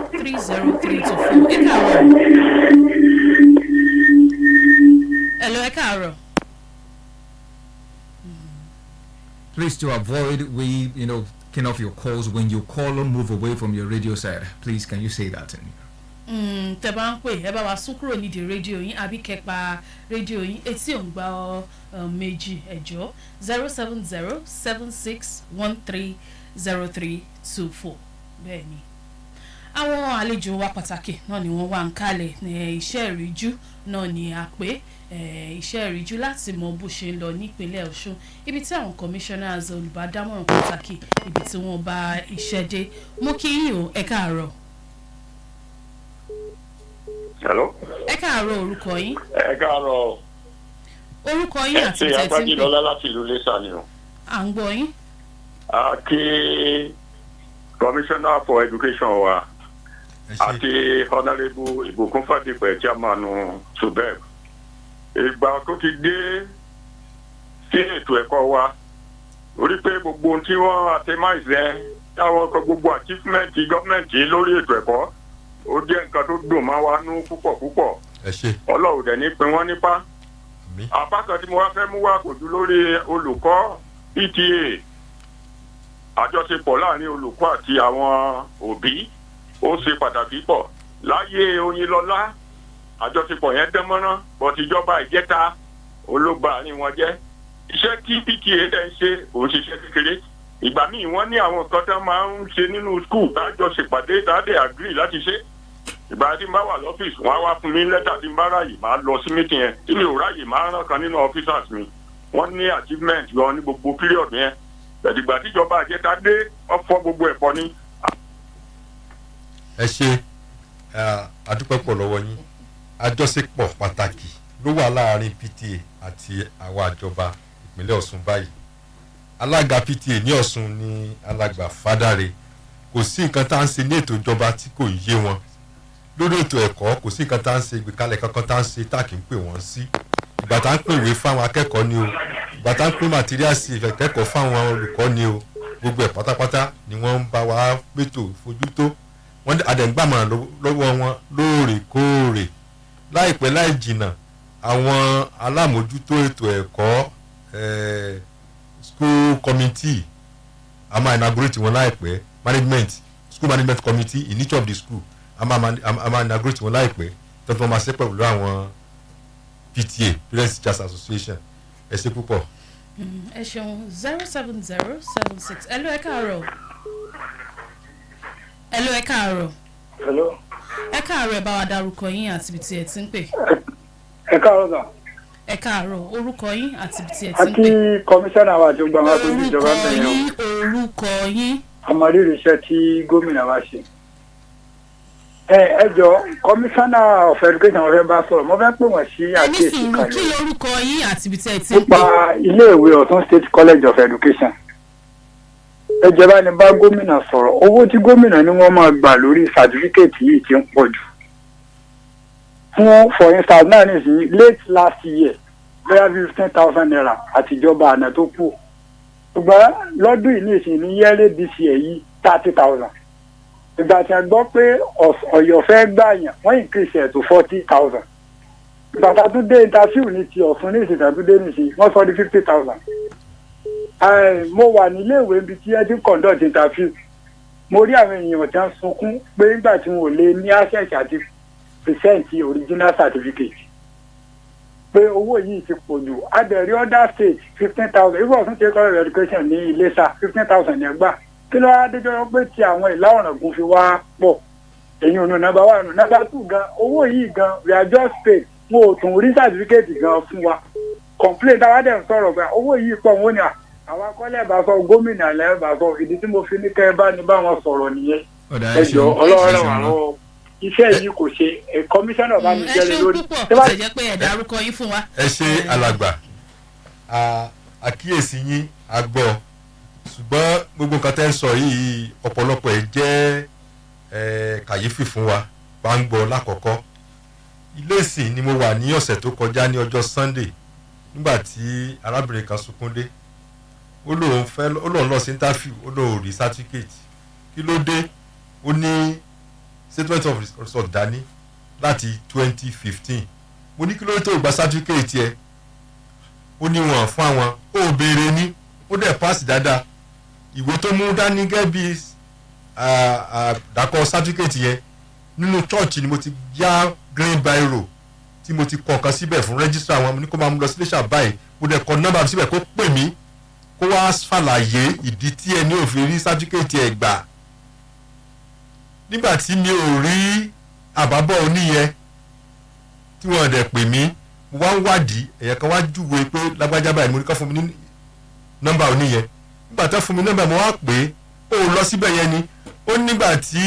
07076130324 ẹ káàárọ̀. Hello, ẹ káàárọ̀. Please, to avoid king off your calls when you call or move away from your radio set. Please, can you say that to me? Tẹ́ bá ń pè ẹ bá wa sún kúrò nídìí rédíò yín àbí kẹ́ pa rédíò yín etí ò ń gba méjì ẹ jọ̀ọ́ 07076130324 bẹ́ẹ̀ ni. Àwọn àlejò wa pàtàkì náà ni wọ́n wà ń kalẹ̀ iṣẹ́ ìríjú náà ni a pè iṣẹ́ ìríjú láti mọ bó ṣe ń lọ nípínlẹ̀ Ọ̀ṣun ibi tí àwọn commissioners olùbádámọ̀ràn pàtàkì ibi tí wọ́n bá iṣẹ́ dé mú kí yín o ẹ káàárọ̀. Hello. Ẹ káàárọ̀ orúkọ yín. Ẹ káàárọ̀. Orúkọ yín àti tẹ̀tí ń pè. Ẹ ṣe Agbájilọ́lá láti ìlú Iléṣà ni o. À ń gbọ́ yín. Kí Commissioner for Education wa àti Honourable Ìbùkún Fádìpẹ̀ chairman subeb. Ìgbà tó ti dé sí ètò ẹ̀kọ́ wa orí pé gbogbo ohun tí wọ́n àtẹ́máìsì ẹ̀ táwọn gbogbo achievement gọ́ọ̀mẹ̀ntì lórí ètò ẹ̀kọ́ ó jẹ́ nǹkan tó dùn máa wá nú púpọ̀. ẹ ṣé. Ọlọ́run dẹ̀ ní pin wọ́n nípa. Apá kan tí mo wá fẹ́ mú wá kò jù lórí olùkọ́ PTA àjọṣepọ̀ láàrin olùkọ́ àti àwọn òbí ó ṣe pàtàkì pọ̀ láyé Oyinlọ́lá àjọṣepọ̀ yẹn dán mọ́rán bọ́tí ìjọba ìjẹta olóògbà ni wọ́n jẹ́ iṣẹ́ tí PTA dẹ̀ ń ṣe òun ṣiṣẹ́ kékeré ìgbà míì wọ́n ní àwọn nǹkan tó máa ń ṣe nínú skul tájọ ṣèpàdé tàdé àgírí láti ṣe ìgbà tí n bá wà lọ́fíìsì wọ́n á wá fún mi lẹ́tà tí n bá ráàyè máa lọ sí mítìn yẹn tí mi ò ráàyè máa rán kan nínú officers mi wọ́n ní achievement lọ ní gbogbo period yẹn ìgbà tíjọba àjẹta dé ọ̀fọ̀ gbogbo ẹ̀kọ́ ní. ẹ ṣe àdúpẹ́ pọ̀ lọ́wọ́ yín àjọṣepọ̀ pàtàkì ló wà láàrin PTA àti àwọn àjọba ìpínlẹ̀ Ọ̀ṣun báyìí alága PTA ní Ọ̀ṣun ní alàgbà Fádàrẹ kò sí nǹkan tá à ń ṣe ní ètò ìjọba tí kò yé wọn lórí ètò ẹ̀kọ́ kò sí nǹkan tá à ń ṣe ìgbékalẹ̀ kankan tá à ń ṣe tá à kì í pè wọ́n sí ìgbà tá à ń pè ìwé fáwọn akẹ́kọ̀ọ́ ni o ìgbà tá à ń pè màtíríàsì ìfẹ̀kẹ́kọ̀ọ́ fáwọn olùkọ́ ni o gbogbo ẹ̀ pátápátá ni wọ́n ń bá wa pètò ìfojútó wọ́n àdẹ̀ǹgbàmọ̀ràn lọ́wọ́ wọn lóòrèkóòrè láìpẹ́ láì jìnnà àwọn alámòjútó ètò ẹ̀kọ́ school committee a máa inaugurate wọn láìpẹ́ school management committee in each of the school a máa inaugurate wọn láìpẹ́ tó tó máa ṣe pẹ̀lú àwọn PTA Parents Teachers Association ẹ ṣé púpọ̀. ẹ ṣeun 07076 ẹ ló ẹ káàárọ̀ ẹ káàárọ̀ ẹ káàárọ̀ ẹ bá wa dárúkọ yín àti ibi tí ẹ ti ń pè. ẹ káàárọ̀ sà. ẹ káàárọ̀ orúkọ yín àti ibi tí ẹ ti ń pè. àti kọmíṣánná wa tó gba wá tó ní ìjọba bẹ̀rẹ̀ orúkọ yín. àmọ̀rírì iṣẹ́ tí gómìnà wa ṣe. ẹ jọ kọmíṣánná of education wọn fẹ́ bá sọ̀rọ̀ mo fẹ́ pè wọ́n sí àkíyèsí kan. kí lorúkọ yín àti ibi tí ẹ ti ń pè. nípa iléèwé Ọ̀ṣun State College of Education. ẹ jẹ́ bá ní bá gómìnà sọ̀rọ̀ owó tí gómìnà ní wọ́n máa gbà lórí sàtífíkẹ́ẹ̀tì yìí ti ń pọ̀ jù fún for instance náà nìsín late last year bóyá 15,000 naira àtijọba àná tó kù ṣùgbọ́n lọ́dún yìí nìsín ní yearly this year yìí 30,000 ìgbà tí a gbọ́ pé Ọ̀yọ́ fẹ́ gbàyàn wọ́n increase ẹ̀ tó 40,000 ìgbà tá a tún dé interview ní ti Ọ̀ṣun nìsín tá a tún dé nìsín wọ́n sọ di 50,000. Mo wà níléèwé ibi tí ẹ ti conduct interview mo rí àwọn èèyàn tí wọ́n sunkún pé nígbà tí wọn ò lè ní access àti present original certificate pé owó yìí ti pọ̀ jù adẹ̀rí other state 15,000 if Ọ̀ṣun take all education ní Iléṣà 15,000 ní ẹgbà kí ló wá déjọ́ pé tí àwọn ìlà ọ̀ràngún fi wá pọ̀ èyí ò ní number 1 number 2 gan owó yìí gan we are just paid wọn ò tún rí certificate gan fún wa complain táwa dẹ̀ ń sọ̀rọ̀ pé owó yìí pọ̀ wọ́n ní àwọn akọ́lẹ̀ bá sọ gómìnà lẹ́ẹ̀ bá sọ ìdí tí mo fi ní kẹ́ ẹ bá ní bá wọn sọ̀rọ̀ nìyẹn ẹjọ́ ọlọ́run àwọn iṣẹ́ yìí kò ṣe kọmíṣánná bá mi jẹ́rìí lórí. ẹ ṣe púpọ̀ ó ti jẹ́ pé ẹ dárúkọ yín fún wa. ẹ ṣe alàgbà àkíyèsí yín a gbọ́ ṣùgbọ́n gbogbo nǹkan tẹ́ ń sọ yìí ọ̀pọ̀lọpọ̀ ẹ̀ jẹ́ kàyéfì fún wa bá ń gbọ́ lákọ̀ọ́kọ́ ilé ìsìn ni mo wà ní ọ̀sẹ̀ tó kọjá ní ọjọ́ Sunday nígbà tí arábìnrin kan sunkún dé ó lóun lọ sí interview ó lóun rí certificate kí ló dé ó ní statement of result dání láti 2015 mo ní kí ló dé tó gba certificate yẹ ó ní wọn fún àwọn ó béèrè ní ó dẹ̀ pass dáadáa ìwé tó mú dání gẹ́gẹ́ bí àdàkọ certificate yẹn nínú church ni mo ti yá green biro tí mo ti kọ nǹkan síbẹ̀ fún registrar wọn mo ní kó máa mú lọ sí Iléṣà báyìí mo dẹ̀ kọ nọ́mbà síbẹ̀ kó pè mí kó wá ṣàlàyé ìdí tí ẹni ò fi rí sátífíkẹ́ẹ̀tì ẹ̀ gbà nígbà tí mi ò rí àbábọ̀ oníyẹn tí wọ́n dẹ̀ pè mí mo wá ń wádìí ẹ̀yẹ kan wá júwe pé lágbájá báyìí mo ní ká fún mi ní nọ́mbà oníyẹn nígbà tó fún mi nọ́mbà mo wá pè é ó lọ síbẹ̀ yẹn ni ó nígbà tí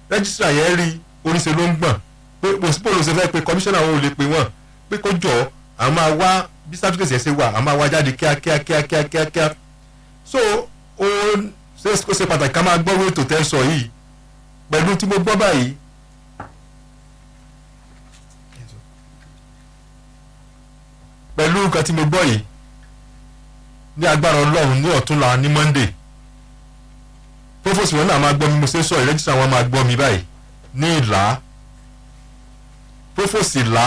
rẹ́jísítà yẹn rí oníṣẹ́ ló ń gbọ̀n pé òsínbó ló ṣe fẹ́ pé kọmíṣánná àwọn ò lè pè wọ́n pé kó jọ àwọn máa wá bí certificate yẹn ṣe wà a máa wá jáde kíákíá so ó ṣe pàtàkì ká máa gbọ́ ètò tẹ́ ń sọ yìí pẹ̀lú tí mo gbọ́ báyìí pẹ̀lú nǹkan tí mo gbọ́ yìí ní agbára Ọlọ́run ní ọ̀túnla ní Monday prófòsì wọn náà máa gbọ́ mi mo ṣe sọ ìrẹ́jísà wọn máa gbọ́ mi báyìí ní Ìlá prófòsì Ìlá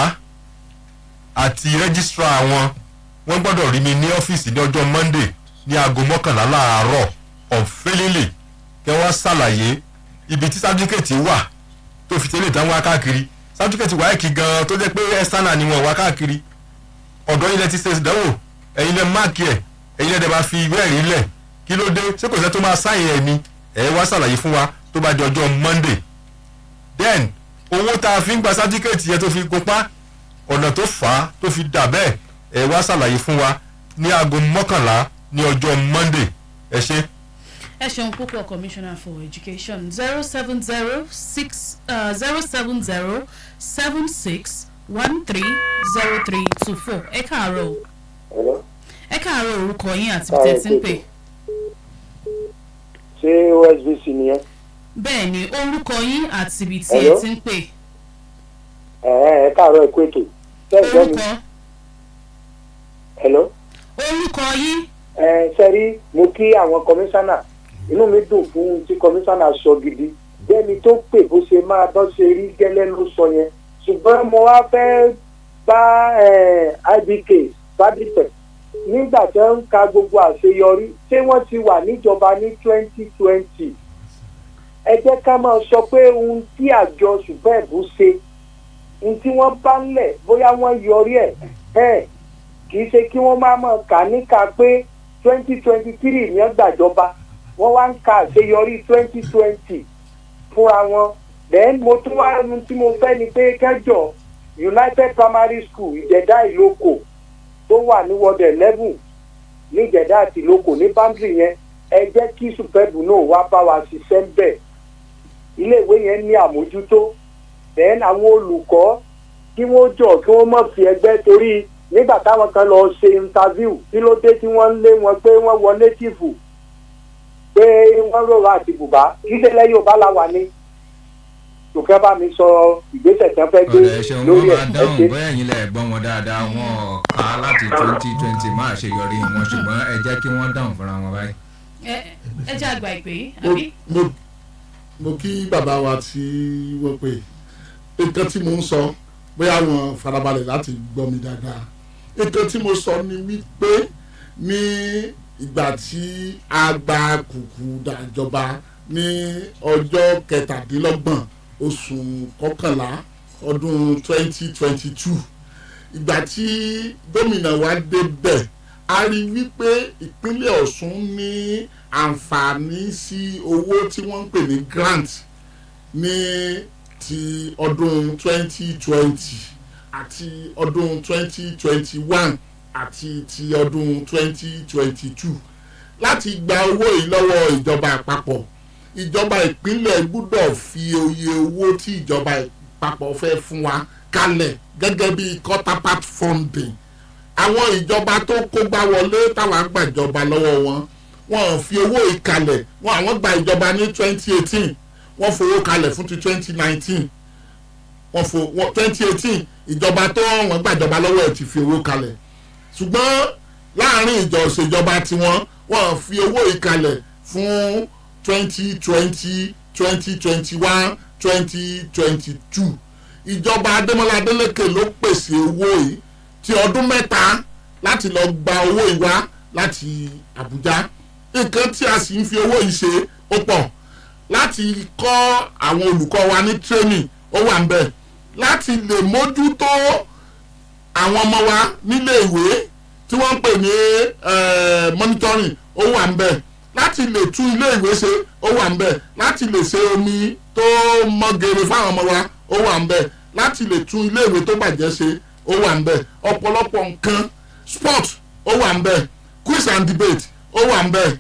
àti rẹ́gísítà wọ́n gbọ́dọ̀ rí mi ní ọ́fíìsì ní ọjọ́ Monday ní aago 11 láàárọ̀ unfailingly kí wọ́n ṣàlàyé ibi tí sátífíkẹ́ẹ̀tì wà tó fi tẹ́lẹ̀ tán wá káàkiri sátífíkẹ́ẹ̀tì wáyé kí gan tó jẹ́ pé external ni wọ́n wá káàkiri ọ̀dọ́ ilẹ̀ ti ṣe ìdánwò ẹ̀yin lẹ máàkì ẹ̀ ẹ̀yin lẹ dẹ̀ bá fi ìwé ẹ̀rí lẹ̀ kí ló dé ṣé kò sẹ́ tó máa sáyìn ẹ̀ ni ẹ̀ wá ṣàlàyé fún wa tó bá di ọjọ́ Monday then owó tá a fi ń gba sátífíkẹ́ẹ̀tì yẹn tó fi gunpá ọ̀nà tó fà á tó fi dà bẹ́ẹ̀ ẹ wá ṣàlàyé fún wa ní aago 11 ní ọjọ́ Monday ẹ ṣé. ẹ ṣeun púpọ̀ Commissioner for Education 07076130324 ẹ káàárọ̀ ẹ káàárọ̀ orúkọ yín àti tẹ̀ tí ń pè. ṣé OSBC nìyẹn. bẹ́ẹ̀ ni orúkọ yín àti ibi tí ẹ ti ń pè. ẹ káàárọ̀ ẹ kú ètò. orúkọ. hello. orúkọ yín. sẹ́rí mo kí àwọn kọmíṣánná inú mi dùn fún tí kọmíṣánná sọ gidi bẹ́ẹ̀ni tó pè bó ṣe máa bọ́ ṣe rí gẹ́lẹ́ ló sọ yẹn ṣùgbọ́n mo wá fẹ́ bá IBK fadipẹ̀ nígbà tí wọ́n ń ka gbogbo àṣeyọrí ṣé wọ́n ti wà níjọba ní 2020 ẹ jẹ́ ká máa sọ pé ohun tí àjọ ṣùpẹ́ẹ̀bù ṣe ohun tí wọ́n bá ń lẹ̀ bóyá wọ́n yọrí ẹ̀ kì í ṣe kí wọ́n máa mọ̀ ká níka pé 2023 ní ọgbàjọba wọ́n wá ń ka àṣeyọrí 2020 fúnra wọn then mo tún wá ohun tí mo fẹ́ ni pé kẹjọ United Primary School Ìjẹ̀dá Ìlókò tó wà ní ward 11 ní Ìjẹ̀dá àti Ìlókò ní boundary yẹn ẹ jẹ́ kí ṣùpẹ́ẹ̀bù náà wá bá wa ṣiṣẹ́ ń bẹ̀ iléèwé yẹn ní àmójútó then àwọn olùkọ́ kí wọ́n jọ kí wọ́n má fi ẹgbẹ́ torí nígbà táwọn kan lọ ṣe interview kí ló dé tí wọ́n ń lé wọn pé wọ́n wọ native pé wọ́n rọrọ àti bùbá ìṣẹ̀lẹ̀ Yorùbá la wà ní tòkẹ́ bá mi sọ ìgbésẹ̀ tí wọ́n fẹ́ gbé lórí ẹ̀ dáhùn bóyá ẹ̀yin lẹ̀ gbọ́ wọn dáadáa wọn ká láti 2020 máa ṣe yọrí wọn ṣùgbọ́n ẹ jẹ́ kí wọ́n dáhùn fúnra wọn báyìí. ẹ jẹ́ àgbà ìpè àbí. mo kí bàbá wa tí wọ́n pè nǹkan tí mo ń sọ bóyá wọn farabalẹ̀ láti gbọ́ mi dáadáa nǹkan tí mo sọ ni wípé ní ìgbà tí a gba kùkù dàjọba ní ọjọ́ 17 oṣù kọkànlá ọdún 2022 ìgbà tí gómìnà wa débẹ̀ a rí wípé ìpínlẹ̀ Ọ̀ṣun ní àǹfààní sí owó tí wọ́n ń pè ní grant ní ti ọdún 2020 àti ọdún 2021 àti ti ọdún 2022 láti gba owó yìí lọ́wọ́ ìjọba àpapọ̀ ìjọba ìpínlẹ̀ gbúdọ̀ fi oye owó tí ìjọba àpapọ̀ fẹ́ fún wa kalẹ̀ gẹ́gẹ́ bí counterpart funding àwọn ìjọba tó kógbá wọlé táwọn àgbàjọba lọ́wọ́ wọn fi owó ìkalẹ̀ àwọn gba ìjọba ní 2018 wọ́n fowó kalẹ̀ fún ti 2019 2018 ìjọba tó wọ́n gbàjọba lọ́wọ́ ẹ̀ ti fi owó kalẹ̀ ṣùgbọ́n láàrin ìjọba tiwọn wọ́n fi owó ìkalẹ̀ fún 2020 2021 2022 ìjọba Ademola Adeleke ló pèsè owó yìí ti ọdún mẹ́ta láti lọ gba owó ìwá láti Àbújá nǹkan tí a sì ń fi owó yìí ṣe ó pọ̀ láti kọ́ àwọn olùkọ́ wa ní training ó wà ń bẹ̀ láti lè mójútó àwọn ọmọ wa nílé ìwé tí wọ́n ń pè ní monitoring ó wà ń bẹ̀ láti lè tún ilé ìwé ṣe ó wà ń bẹ̀ láti lè ṣe omi tó mọ́gèrè fáwọn ọmọ wa ó wà ń bẹ̀ láti lè tún ilé ìwé tó bàjẹ́ ṣe ó wà ń bẹ̀ ọ̀pọ̀lọpọ̀ nǹkan sport ó wà ń bẹ̀ quiz and debate ó wà ń bẹ̀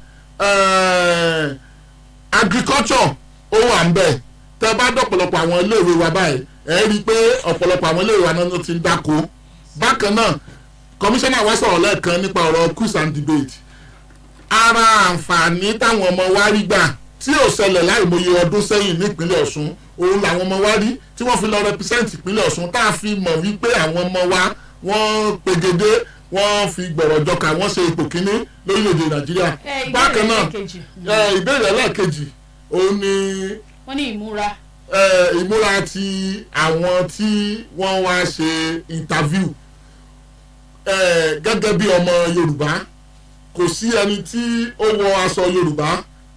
agriculture ó wà ń bẹ̀ tẹ́ bá dọ̀pọ̀lọpọ̀ àwọn iléèwé wa báyìí ẹ rí i pé ọ̀pọ̀lọpọ̀ àwọn iléèwé wa náà ti ń dáko bákan náà kọmíṣánná wa sọ̀rọ̀ lẹ́ẹ̀kan nípa ọ̀rọ̀ quiz and debate ara àǹfààní táwọn ọmọ wa rí gbà tí ò ṣẹlẹ̀ láìmọye ọdún sẹ́yìn nípínlẹ̀ Ọ̀ṣun òun làwọn ọmọ wa rí tí wọ́n fi lọ represent ìpínlẹ̀ Ọ̀ṣun tá a fi mọ̀ wípé àwọn ọmọ wa wọ́n pegedé wọ́n fi gbọ̀rọ̀ jọkà wọ́n ṣe ipò kíní lórílẹ̀‐èdè Nàìjíríà bákan náà ìbéèrè ẹlẹ́ẹ̀kejì òun ni wọ́n ní ìmúra ti àwọn tí wọ́n wá ṣe interview gẹ́gẹ́ bí ọmọ Yorùbá kò sí ẹni tí ó wọ aṣọ Yorùbá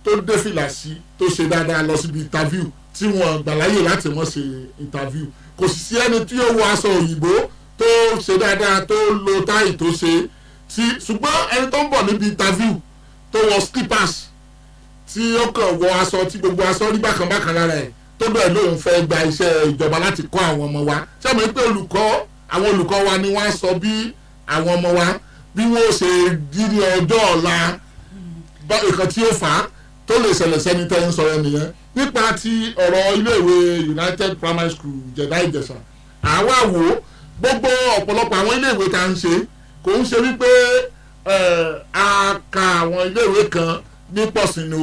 tó dé fìlà sí tó ṣe dáadáa lọ síbi interview tí wọ́n gbà láyè láti wọ́n ṣe interview kò sì sí ẹni tí ó wọ aṣọ òyìnbó tó ṣe dáadáa tó lo táì tó ṣe tí ṣùgbọ́n ẹni tó ń bọ̀ níbi interview tó wọ slippers tí ó kàn wọ aṣọ tí gbogbo aṣọ rí bákan bákan lára ẹ̀ tó bẹ́ẹ̀ lóun fẹ́ gba iṣẹ́ ìjọba láti kọ́ àwọn ọmọ wa ṣé mo ní pé àwọn olùkọ́ wa ni wọ́n á sọ bí àwọn ọmọ wa bí wọ́n ṣe rí ní ọjọ́ ọ̀la nǹkan tí ó fà á tó lè ṣẹlẹ̀ sẹ́ni tẹ́ ń sọ̀rọ̀ nìyẹn nípa ti ọ̀rọ̀ iléèwé United Primary School Ìjẹ̀dá Ìjẹ̀ṣà àwa wò ó gbogbo ọ̀pọ̀lọpọ̀ àwọn iléèwé tá à ń ṣe kò ń ṣe wípé a ka àwọn iléèwé kan ní pọ̀sìnò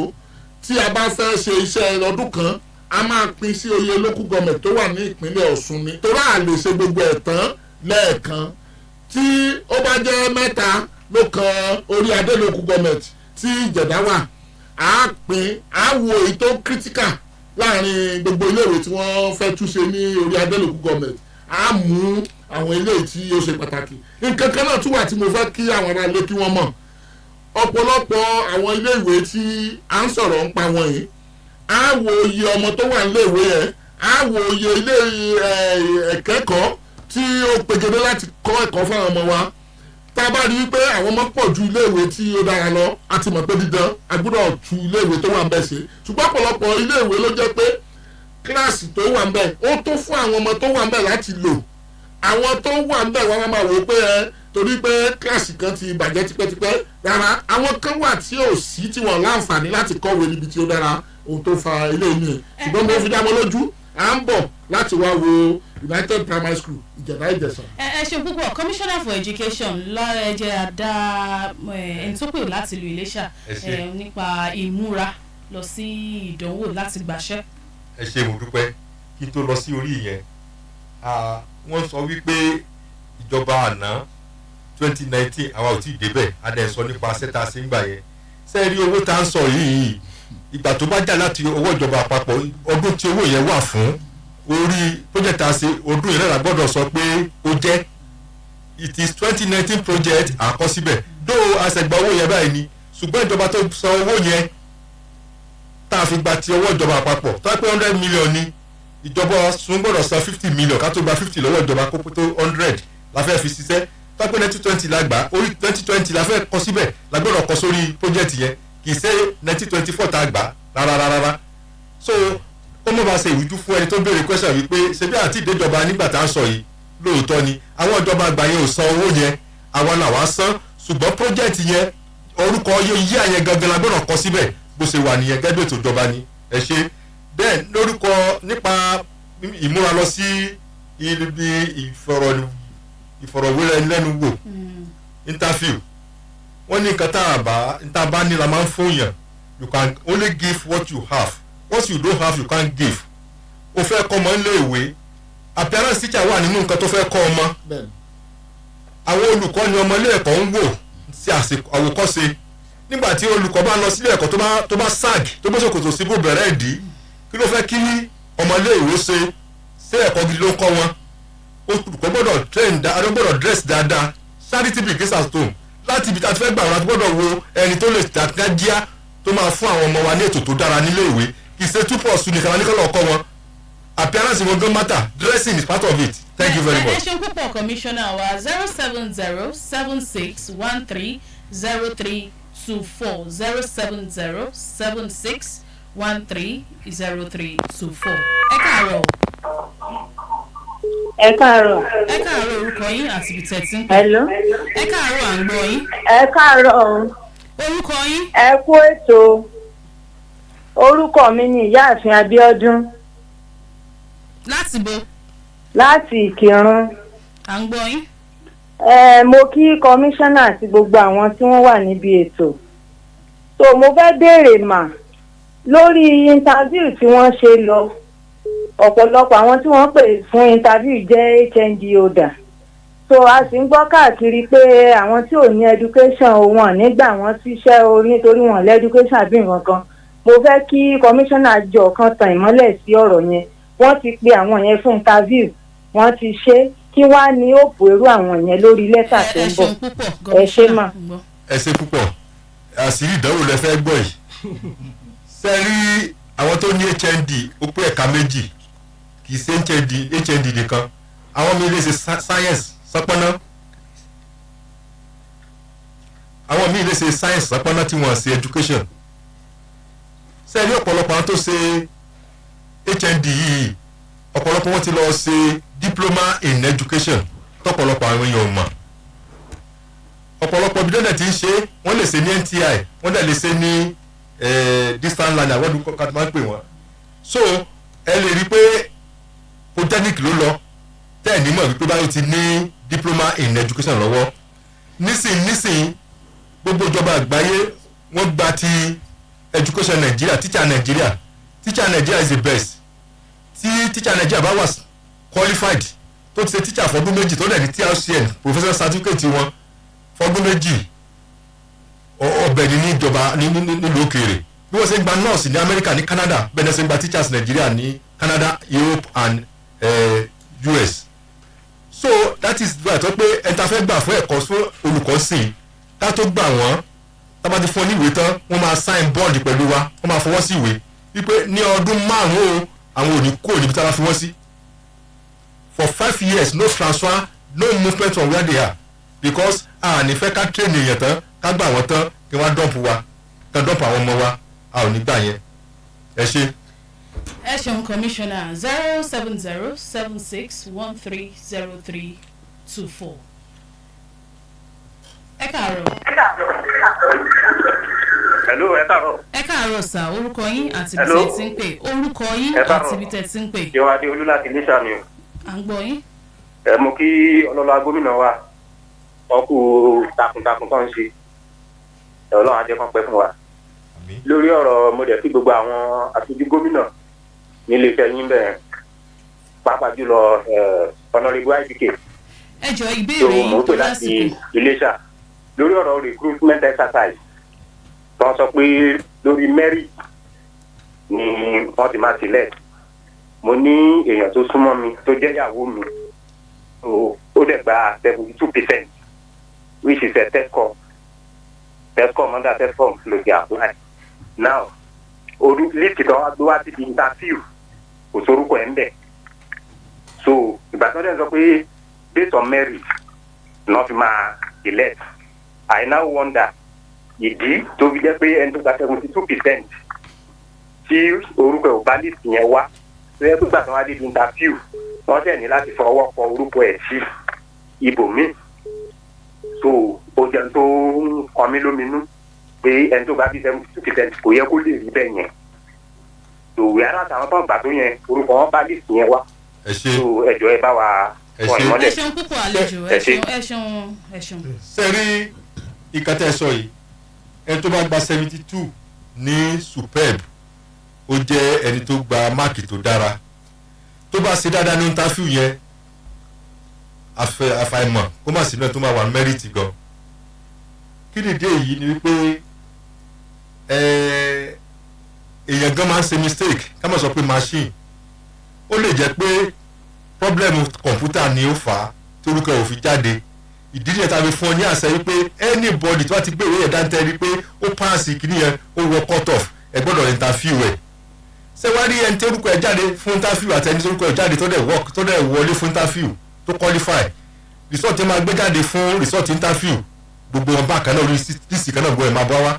tí a bá fẹ́ ṣe iṣẹ́ ọdún kan a máa pín sí oye local government tó wà ní ìpínlẹ̀ Ọ̀ṣun ni torí a lè ṣe gbogbo ẹ̀ tán lẹ́ẹ̀kan tí ó bá jẹ́ mẹ́ta ló kan orí adé local government tí Ìjẹ̀dá wà á pín á wo èyí tó critical láàrin gbogbo iléèwé tí wọ́n fẹ́ túnṣe ní orí adé local government á mú àwọn iléèwé tí ó ṣe pàtàkì nǹkan kan náà tún wà tí mo fẹ́ kí àwọn ará ilé kí wọ́n mọ̀ ọ̀pọ̀lọpọ̀ àwọn iléèwé tí à ń sọ̀rọ̀ ń pa wọn yìí á wo iye ọmọ tó wà níléèwé yẹn á wo iye ilé ẹ̀kẹ́kọ̀ọ́ tí ó pegedé láti kọ́ ẹ̀kọ́ fún àwọn ọmọ wa tá a bá rí i pé àwọn ọmọ pọ̀ ju iléèwé tí ó dára lọ a ti mọ̀ pé dídán a gbọ́dọ̀ tu iléèwé tó wà ń bẹ̀ ṣe ṣùgbọ́n ọ̀pọ̀lọpọ̀ iléèwé ló jẹ́ pé kíláàsì tó wà ń bẹ̀ ó tó fún àwọn ọmọ tó wà ń bẹ̀ láti lò àwọn tó wà ń bẹ̀ wọ́n máa wò ó pé torí pé kíláàsì kan ti bàjẹ́ tipẹ́tipẹ́ rárá àwọn kan wà tí ò sí tí wọ́n láǹfààní láti kọ́wé níbi tí ó dára ohun tó fa ilé yìí ṣùgbọ́n mo fi dá wọn lójú à ń bọ̀ láti wá wo United Primary School Ìjẹ̀dá Ìjẹ̀ṣà. ẹ ṣe púpọ̀ Commissioner for Education lọ́rẹ̀ẹ́jẹ́ àdá ẹni tó pè láti ìlú Iléṣà nípa ìmúra lọ sí ìdánwò láti gbàṣẹ́. ẹ ṣe mo dúpẹ́ kí n tó lọ sí orí yẹn wọ́n sọ wípé ìjọba àná 2019 àwa ò tí ì débẹ̀ adé sọ nípa sẹ́ta sí ń gbà yẹn sẹ́ẹ̀rí owó tá à ń sọ yìí ìgbà tó bá jà láti ọwọ́ ìjọba àpapọ̀ ọdún tí owó yẹn wà fún orí project àṣẹ ọdún yìí náà gbọ́dọ̀ sọ pé ó jẹ́ it is 2019 project àkọsíbẹ̀ dó àṣẹgbà owó yẹn báyìí ni ṣùgbọ́n ìjọba tó san owó yẹn tá a fi gba ti ọwọ́ ìjọba àpapọ̀ tó wá pé 100 million ni ìjọba sún gbọ́dọ̀ san 50 million ká tó gba 50 lọ́wọ́ ìjọba kó tó 100 la fẹ́ fi ṣiṣẹ́ tó wá pé 2020 la gbà orí 2020 la fẹ́ kọ síbẹ̀ la gbọ́dọ̀ kọ sórí project yẹn kì í ṣe 1924 tá a gbà rárá so ó mọ̀ bá ṣe ìrújú fún ẹni tó béèrè question wípé ṣebí àti ìdéjọba nígbà tá a sọ yìí lóòótọ́ ni àwọn ìjọba àgbà yẹn ò san owó yẹn àwọn làwa san ṣùgbọ́n project yẹn orúkọ yíyá yẹn gangan la gbọ́dọ̀ kọ síbẹ̀ bó ṣe wà nìyẹn gẹ́gẹ́ bí ètò ìjọba ni ẹ ṣe bẹ́ẹ̀ lórúkọ nípa ìmúra lọ sí ibi ìfọ̀rọ̀wérẹ́lẹ́nuwò interview wọ́n ní nǹkan tá a bá ní la máa ń fún yàn you can only give what you have what you don't have you can't give o fẹ́ kọ́ ọmọ nílé ìwé appearance teacher wà nínú nǹkan tó fẹ́ kọ́ ọmọ àwọn olùkọ́ ni ọmọ ilé ẹ̀kọ́ ń wò sí àwòkọ́ṣe nígbà tí olùkọ́ bá lọ sílé ẹ̀kọ́ tó bá sag tó bó ṣòkòtò sí bó bẹ̀rẹ̀ ìdí kí ló fẹ́ kí ọmọ ilé ìwé ṣe sí ẹ̀kọ́ gidi ló ń kọ́ wọn olùkọ́ gbọ́dọ̀ train dáadáa gbọ́dọ̀ dress dáadáa charity begins at home láti ibi tá a ti fẹ́ gbà wọn a ti gbọ́dọ̀ wo ẹni tó lè dájíá tó máa fún àwọn ọmọ wa ní ètò tó dára nílé ìwé kì í ṣe 2+ nìkan la ní kọ́ lọ́ọ́ kọ́ wọn appearance wọn gan matter dressing is part of it thank you very much. ẹ ṣe púpọ̀ Commissioner wa 07076130324 07076130324 ẹ káàárọ̀. ẹ káàárọ̀. ẹ káàárọ̀ orúkọ yín àti ibi tẹ̀sí. hello. ẹ káàárọ̀ à ń gbọ́ yín. ẹ káàárọ̀. orúkọ yín. ẹ kú ètò orúkọ mi ni ìyáàfin Abíọ́dún. láti bo. láti Ìkìrun. à ń gbọ́ yín. mo kí kọmíṣánná àti gbogbo àwọn tí wọ́n wà níbi ètò so mo fẹ́ béèrè mà lórí interview tí wọ́n ṣe lọ ọ̀pọ̀lọpọ̀ àwọn tí wọ́n pè fún interview jẹ́ HND holder so a sì ń gbọ́ káàkiri pé àwọn tí ò ní education wọn nígbà wọn síṣẹ́ o nítorí wọn lé education àbí nǹkan kan mo fẹ́ kí kọmíṣánná jọ kan tan ìmọ́lẹ̀ sí ọ̀rọ̀ yẹn wọ́n ti pe àwọn yẹn fún interview wọ́n ti ṣe kí wàá ní òpó irú àwọn yẹn lórí lẹ́tà tó ń bọ̀ ẹ ṣe mà. ẹ ṣe púpọ̀ àṣírí ìdánwò lẹ fẹ́ gbọ́ yìí ṣe rí àwọn tó ní HND ó pé ẹ̀ka méjì kì í ṣe HND nìkan àwọn míì lè ṣe science sọpọ́nà àwọn míì lè ṣe science sọpọ́nà tí wọ́n ṣe education ṣe rí ọ̀pọ̀lọpọ̀ àwọn tó ṣe HND yìí ọ̀pọ̀lọpọ̀ wọn ti lọ ṣe diploma in education tọ́pọ̀lọpọ̀ àwọn èèyàn mọ̀ ọ̀pọ̀lọpọ̀ ibi dẹ́nẹ̀ tí ń ṣe wọ́n lè ṣe ní NTI wọ́n dẹ̀ lè ṣe ní distant learner wọ́n dúkọ́ ká tó máa ń pè wọ́n so ẹ lè rí i pé polytechnic ló lọ tẹ́ ẹ̀ nímọ̀ wípé báyìí ti ní diploma in education lọ́wọ́ nísìnyí gbogbo ìjọba àgbáyé wọ́n gba ti education Nigeria teacher Nigeria is the best tí teacher Nigeria bá wà qualified tó ti ṣe teacher fọdún méjì tó dẹ̀ ní TRCN professor certificate wọn fọdún méjì ọbẹ̀ ní ìjọba nílùú òkèèrè bí wọ́n ṣe ń gba nurse ní America ní Canada bẹ́ẹ̀ ni wọ́n ṣe ń gba teachers Nigeria ní Canada Europe and US so that is why tó pé ẹni tá a fẹ́ gbà fún ẹ̀kọ́ fún olùkọ́ sí i ká tó gbà wọ́n tá a bá ti fún ọ ní ìwé tán wọ́n máa sign bond pẹ̀lú wa wọ́n máa fọwọ́ sí ìwé wípé ní ọdún 5 àwọn ò ní kúrò níbi tí a bá fi wọ́n sí for 5 years no transfer no movement from where they are because a ní fẹ́ ká train èèyàn tán ká gbà wọ́n tán kí wọ́n dump wa ká dump àwọn ọmọ wa a ò ní gbà yẹn ẹ ṣe. ẹ ṣeun Commissioner 07076130324. ẹ káàárọ̀. hello ẹ káàárọ̀. ẹ káàárọ̀ sà orúkọ yín àti ibi tẹ́ ti ń pè orúkọ yín àti ibi tẹ́ ti ń pè. ìwà adé olú láti iléṣà ni o. à ń gbọ́ yín. ẹ mú kí ọlọ́lá gómìnà wa ọkù takuntakun tó ń ṣe ẹ ọlọ́run ajẹ́ kan pẹ́ fún wa. lórí ọ̀rọ̀ mo dẹ̀ kí gbogbo àwọn aṣojú gómìnà nílé iṣẹ́ yín bẹ̀rẹ̀ pàápàá jùlọ honorable IDK. ẹ jọ ìbéèrè yín tó lásìkò. iléṣà lórí ọ̀rọ̀ recruitment exercise wọ́n sọ pé lórí merit ni wọ́n ti máa select mo ní èèyàn tó súnmọ́ mi tó jẹ́ ìyàwó mi ó dẹ̀ gba 72% which is a TESCOM under TESCOM ló ti apply now orí list tó wá gbé wá sí interview kò sórúkọ ẹ̀ ń bẹ̀ so ìgbà tó dẹ̀ sọ pé based on merit náà fi máa select I now wonder ìdí tó fi jẹ́ pé ẹni tó gba 72% tí orúkọ ẹ̀ ò bá list yẹn wá tó yẹ kó gbà tó wá dé interview wọ́n dẹ̀ ní láti fọwọ́ kọ orúkọ ẹ̀ sí ibòmíì so ó jẹun tó ń kọ mí lóminú pé ẹni tó bá bí 72% kò yẹ kó lè rí bẹ́ẹ̀ yẹn so wíwá àtàwọn tó ń gbà tó yẹn orúkọ wọn bá list yẹn wá so ẹjọ́ ẹ bá wa wọ̀ ìmọ́lẹ̀. ẹ ṣeun púpọ̀ àlejò ẹ ṣeun. sẹ́rí ìkàtà ẹ̀sọ́ yìí ẹni tó bá gba 72 ní superb ó jẹ́ ẹni tó gba máàkì tó dára tó bá ṣe dáadáa ní interview yẹn àfàìmọ̀ kó má sí náà tó máa wà mẹ́rìtì gan kí nìdí èyí ni wípé èèyàn gan máa ń ṣe mistake ká má sọ pé machine ó lè jẹ́ pé problem kọ̀ǹpútà ni ó fà á tí orúkọ ẹ̀ ò fi jáde ìdí nìyẹn tàbí fún ọ ní àṣẹ wípé anybody tó bá ti gbé ìwé yẹn dáńtẹ́ rí pé ó pass kìíní yẹn ó wọ cut off ẹ gbọ́dọ̀ interview ẹ̀ ṣé wá rí ẹni tí orúkọ ẹ̀ jáde fún interview àti ẹni tí orúkọ ẹ̀ jáde tó dẹ̀ wọlé fún interview tó qualify result ẹ máa gbé jáde fún result interview gbogbo wọn bá kan náà orí lísì kan náà gbọ́ ẹ̀ máa bá wá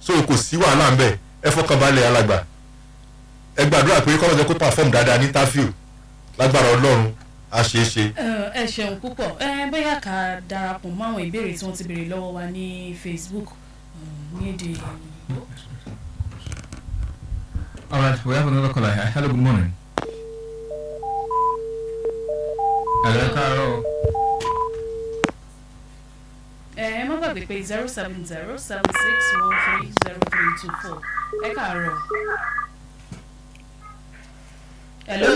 so kò sí wàhálà ńbẹ ẹ fọkàn balẹ̀ alàgbà ẹ gbàdúrà pé kọ́lọ́jọ́ kó perform dáadáa ní interview lágbára ọlọ́run a ṣe é ṣe. ẹ ṣeun púpọ̀ bóyá ká darapọ̀ mọ́ àwọn ìbéèrè tí wọ́n ti béèrè lọ́wọ́ wa ní Facebook ní èdè òyìnbó. All right, we have another caller here. Hello, good morning. Hello, Carol. Má gbàgbé pé 07076130324 ẹ káàárọ̀. Hello,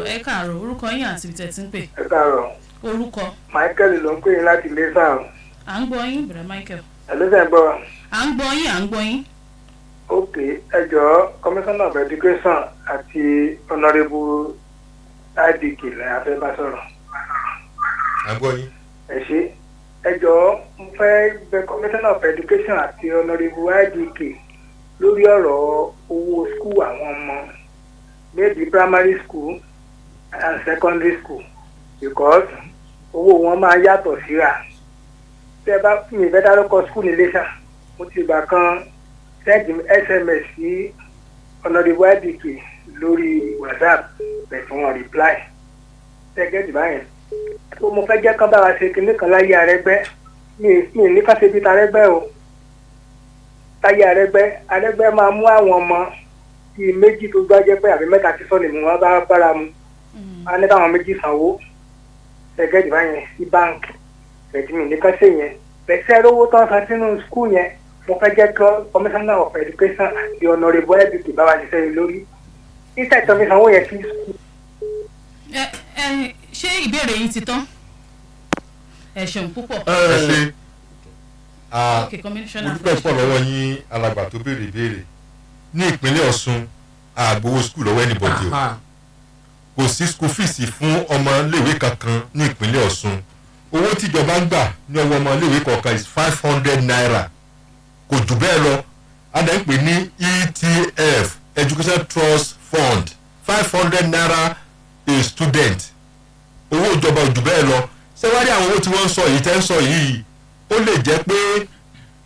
ẹ káàárọ̀ orúkọ yín àti ibi tẹ́ ti ń pè. ẹ káàárọ̀. Orúkọ. Michael ló ń pè yín láti ilé sáà. À ń gbọ́ yín bẹ̀rẹ̀ Michael. ẹlẹ́sẹ̀ ń gbọ́. À ń gbọ́ yín. ok ẹ jọ̀ọ́ commissioner of education àti honourable IDK lẹ́yìn afẹ́ bá sọ̀rọ̀. àgbọ̀ yín. ẹ ṣe ẹ jọ̀ọ́ mo fẹ́ bẹ̀ commissioner of education àti honourable IDK lórí ọ̀rọ̀ owó school àwọn ọmọ maybe primary school and secondary school because owó wọn máa yàtọ̀ síra. tẹ́ bá fún mi ìfẹ́ dárúkọ school ní Iléṣà mo ti gbà kan send SMS sí honourable IDK lórí WhatsApp bẹ̀rẹ̀ fún wọn reply ṣẹ́gẹ́tì báyẹn tó mo fẹ́ jẹ́ kán bá wa ṣe kinní kan láyé Arẹ́gbẹ́ mi ní ká ṣe bí Tarẹ́gbẹ́ o láyé Arẹ́gbẹ́ máa mú àwọn ọmọ bíi méjì tó gbájẹ́ pé àbí mẹ́ta ti sọ́ọ̀nì mu wọn bá bára mu wọn ní káwọn méjì sanwó ṣẹ́gẹ́tì báyẹn sí báńkì bẹ̀tì mi ní ká ṣe yẹn bẹ̀sẹ̀ rówó tán san sínú skul yẹn mo fẹ́ jẹ́ kí commissioner of education àti honourable IDK bá wa ṣiṣẹ́ yìí lórí iṣẹ́ ìtọ́mi sanwó yẹn sí skul. ṣé ìbéèrè yín ti tán ẹ ṣeun púpọ̀. ẹ ṣe commissioner. mo dúpẹ́ pọ̀ lọ́wọ́ yín alàgbà tó béèrè ìbéèrè ní ìpínlẹ̀ Ọ̀ṣun àgbowó skul lọ́wọ́ anybody o kò sí school fees fún ọmọ iléèwé kankan ní ìpínlẹ̀ Ọ̀ṣun owó tíjọba ń gbà ní ọwọ́ ọmọ iléèwé kọ̀ọ̀kan is 500 naira kò jù bẹ́ẹ̀ lọ adé ń pè ní ETF Education Trust Fund 500 naira a student owó ìjọba ò jù bẹ́ẹ̀ lọ ṣé wá rí àwọn owó tí wọ́n ń sọ yìí tẹ́ ń sọ yìí ó lè jẹ́ pé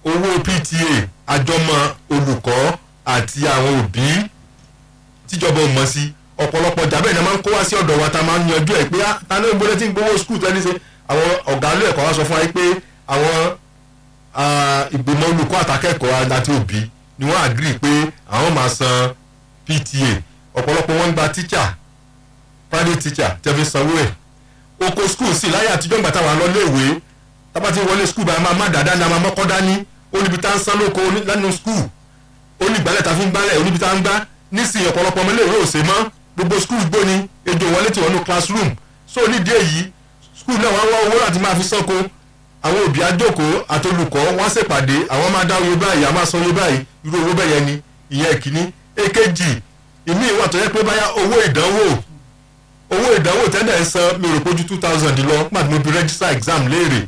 owó PTA àjọmọ olùkọ́ àti àwọn òbí tíjọba ò mọ̀ sí ọ̀pọ̀lọpọ̀ jàbẹ́ ìnáwó máa ń kó wá sí ọ̀dọ̀ wa tá a máa ń yanjú ẹ̀ pé ta ló ń gbọ́dọ̀ tí ń gbowó skul tẹ́lẹ̀ ṣe àwọn ọ̀gá ilé ẹ̀kọ́ wa sọ fún wa pé àwọn ìgbìmọ̀ olùkọ́ àtàkẹ́kọ̀ọ́ àti òbí ni wọ́n agree pé àwọn máa san PTA ọ̀pọ̀lọpọ̀ wọn ń gba teacher private teacher tẹ́fí sanwó ẹ̀ oko school sí láyé àtijọ́ ìgbà táwọn lọ léèwé tábà ti wọlé school báyìí máa dáadáa ní a máa mọ́kọ́ dání ó níbi tá ń san lóko lẹ́nu school ó ní ìgbálẹ̀ tá fi ń gbálẹ̀ ó níbi tá ń gbá nísìnyí ọ̀pọ̀lọpọ̀ ọmọ iléèwé òsè mọ́ gbogbo school gbóni ejò wọlé tí wọ́n ní classroom so nídìí èyí school náà wọ́n wá owó láti máa fi sanko àwọn òbí àjókòó àtolùkọ́ wọ́n ṣèpàdé àwọn máa dá oyè báyìí àwọn máa san oyè báyìí irú owó bẹ́yẹn ni ìyẹn ìkíní èkejì ìmí ìwà tó yẹ pé báyà owó ìdánwò tẹ́lẹ̀ ń san mi rò pójú 2,000 lọ pàtó mo fi register exam léèrè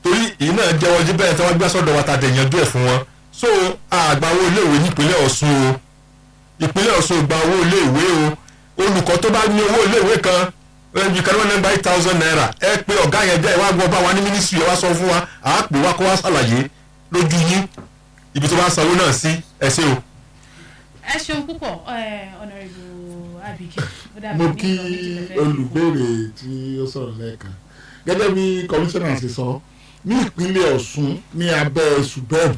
torí èyí náà jẹ́ wọ́n jí bẹ́ẹ̀ tí wọ́n gbé sọ́dọ̀ wa ta dẹ̀ yanjú ẹ̀ fún wọn so àgbà owó iléèwé nípínlẹ̀ Ọ̀ṣun o ìpínlẹ̀ Ọ̀ṣun gba owó iléèwé o olùkọ́ tó bá ní owó iléèwé kan you can remember 8,000 naira ẹ pé ọ̀gá yẹn jẹ́ ìwà gbọ́ bá wa ní mínísírì ẹ wá sọ fún wa àá pè wá kó wá ṣàlàyé lójú yín ibi tó bá sanwó náà sí ẹ ṣé o. ẹ ṣeun púpọ̀ Honourable Abike. mo kí olùbéèrè tí ó sọ̀rọ̀ lẹ́ẹ̀kan gẹ́gẹ́ bí kọmíṣánná ṣe sọ ní ìpínlẹ̀ Ọ̀ṣun ní abẹ́ subeb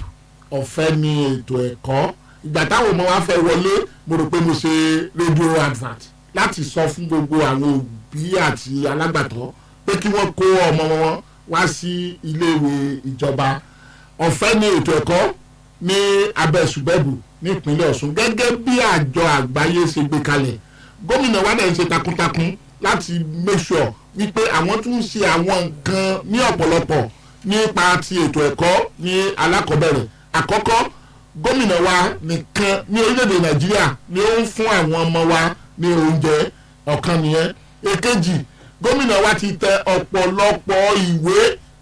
ọ̀fẹ́ ní ètò ẹ̀kọ́ ìgbà táwọn ọmọ wa fẹ́ wọlé mo rò pé mo ṣe rédíò advert láti sọ fún gbogbo àwọn òbí àti alágbàtọ́ pé kí wọ́n kó ọmọ wọn wá sí iléèwé ìjọba ọ̀fẹ́ ní ètò ẹ̀kọ́ ní abẹ́ subeb ní ìpínlẹ̀ Ọ̀ṣun gẹ́gẹ́ bí àjọ àgbáyé ṣe gbé kalẹ̀ gómìnà wa náà ń ṣe takuntakun láti make sure wípé àwọn tún ń ṣe àwọn nǹkan ní ọ̀pọ̀lọpọ̀ nípa ti ètò ẹ̀kọ́ ní alákọ̀ọ́bẹ̀rẹ̀ àkọ́kọ́ gómìnà wa nìkan ní orílẹ̀-èdè Nàìjíríà ni ó ń fún àwọn ọmọ wa ní oúnjẹ ọ̀kan nìyẹn èkejì gómìnà wa ti tẹ ọ̀pọ̀lọpọ̀ ìwé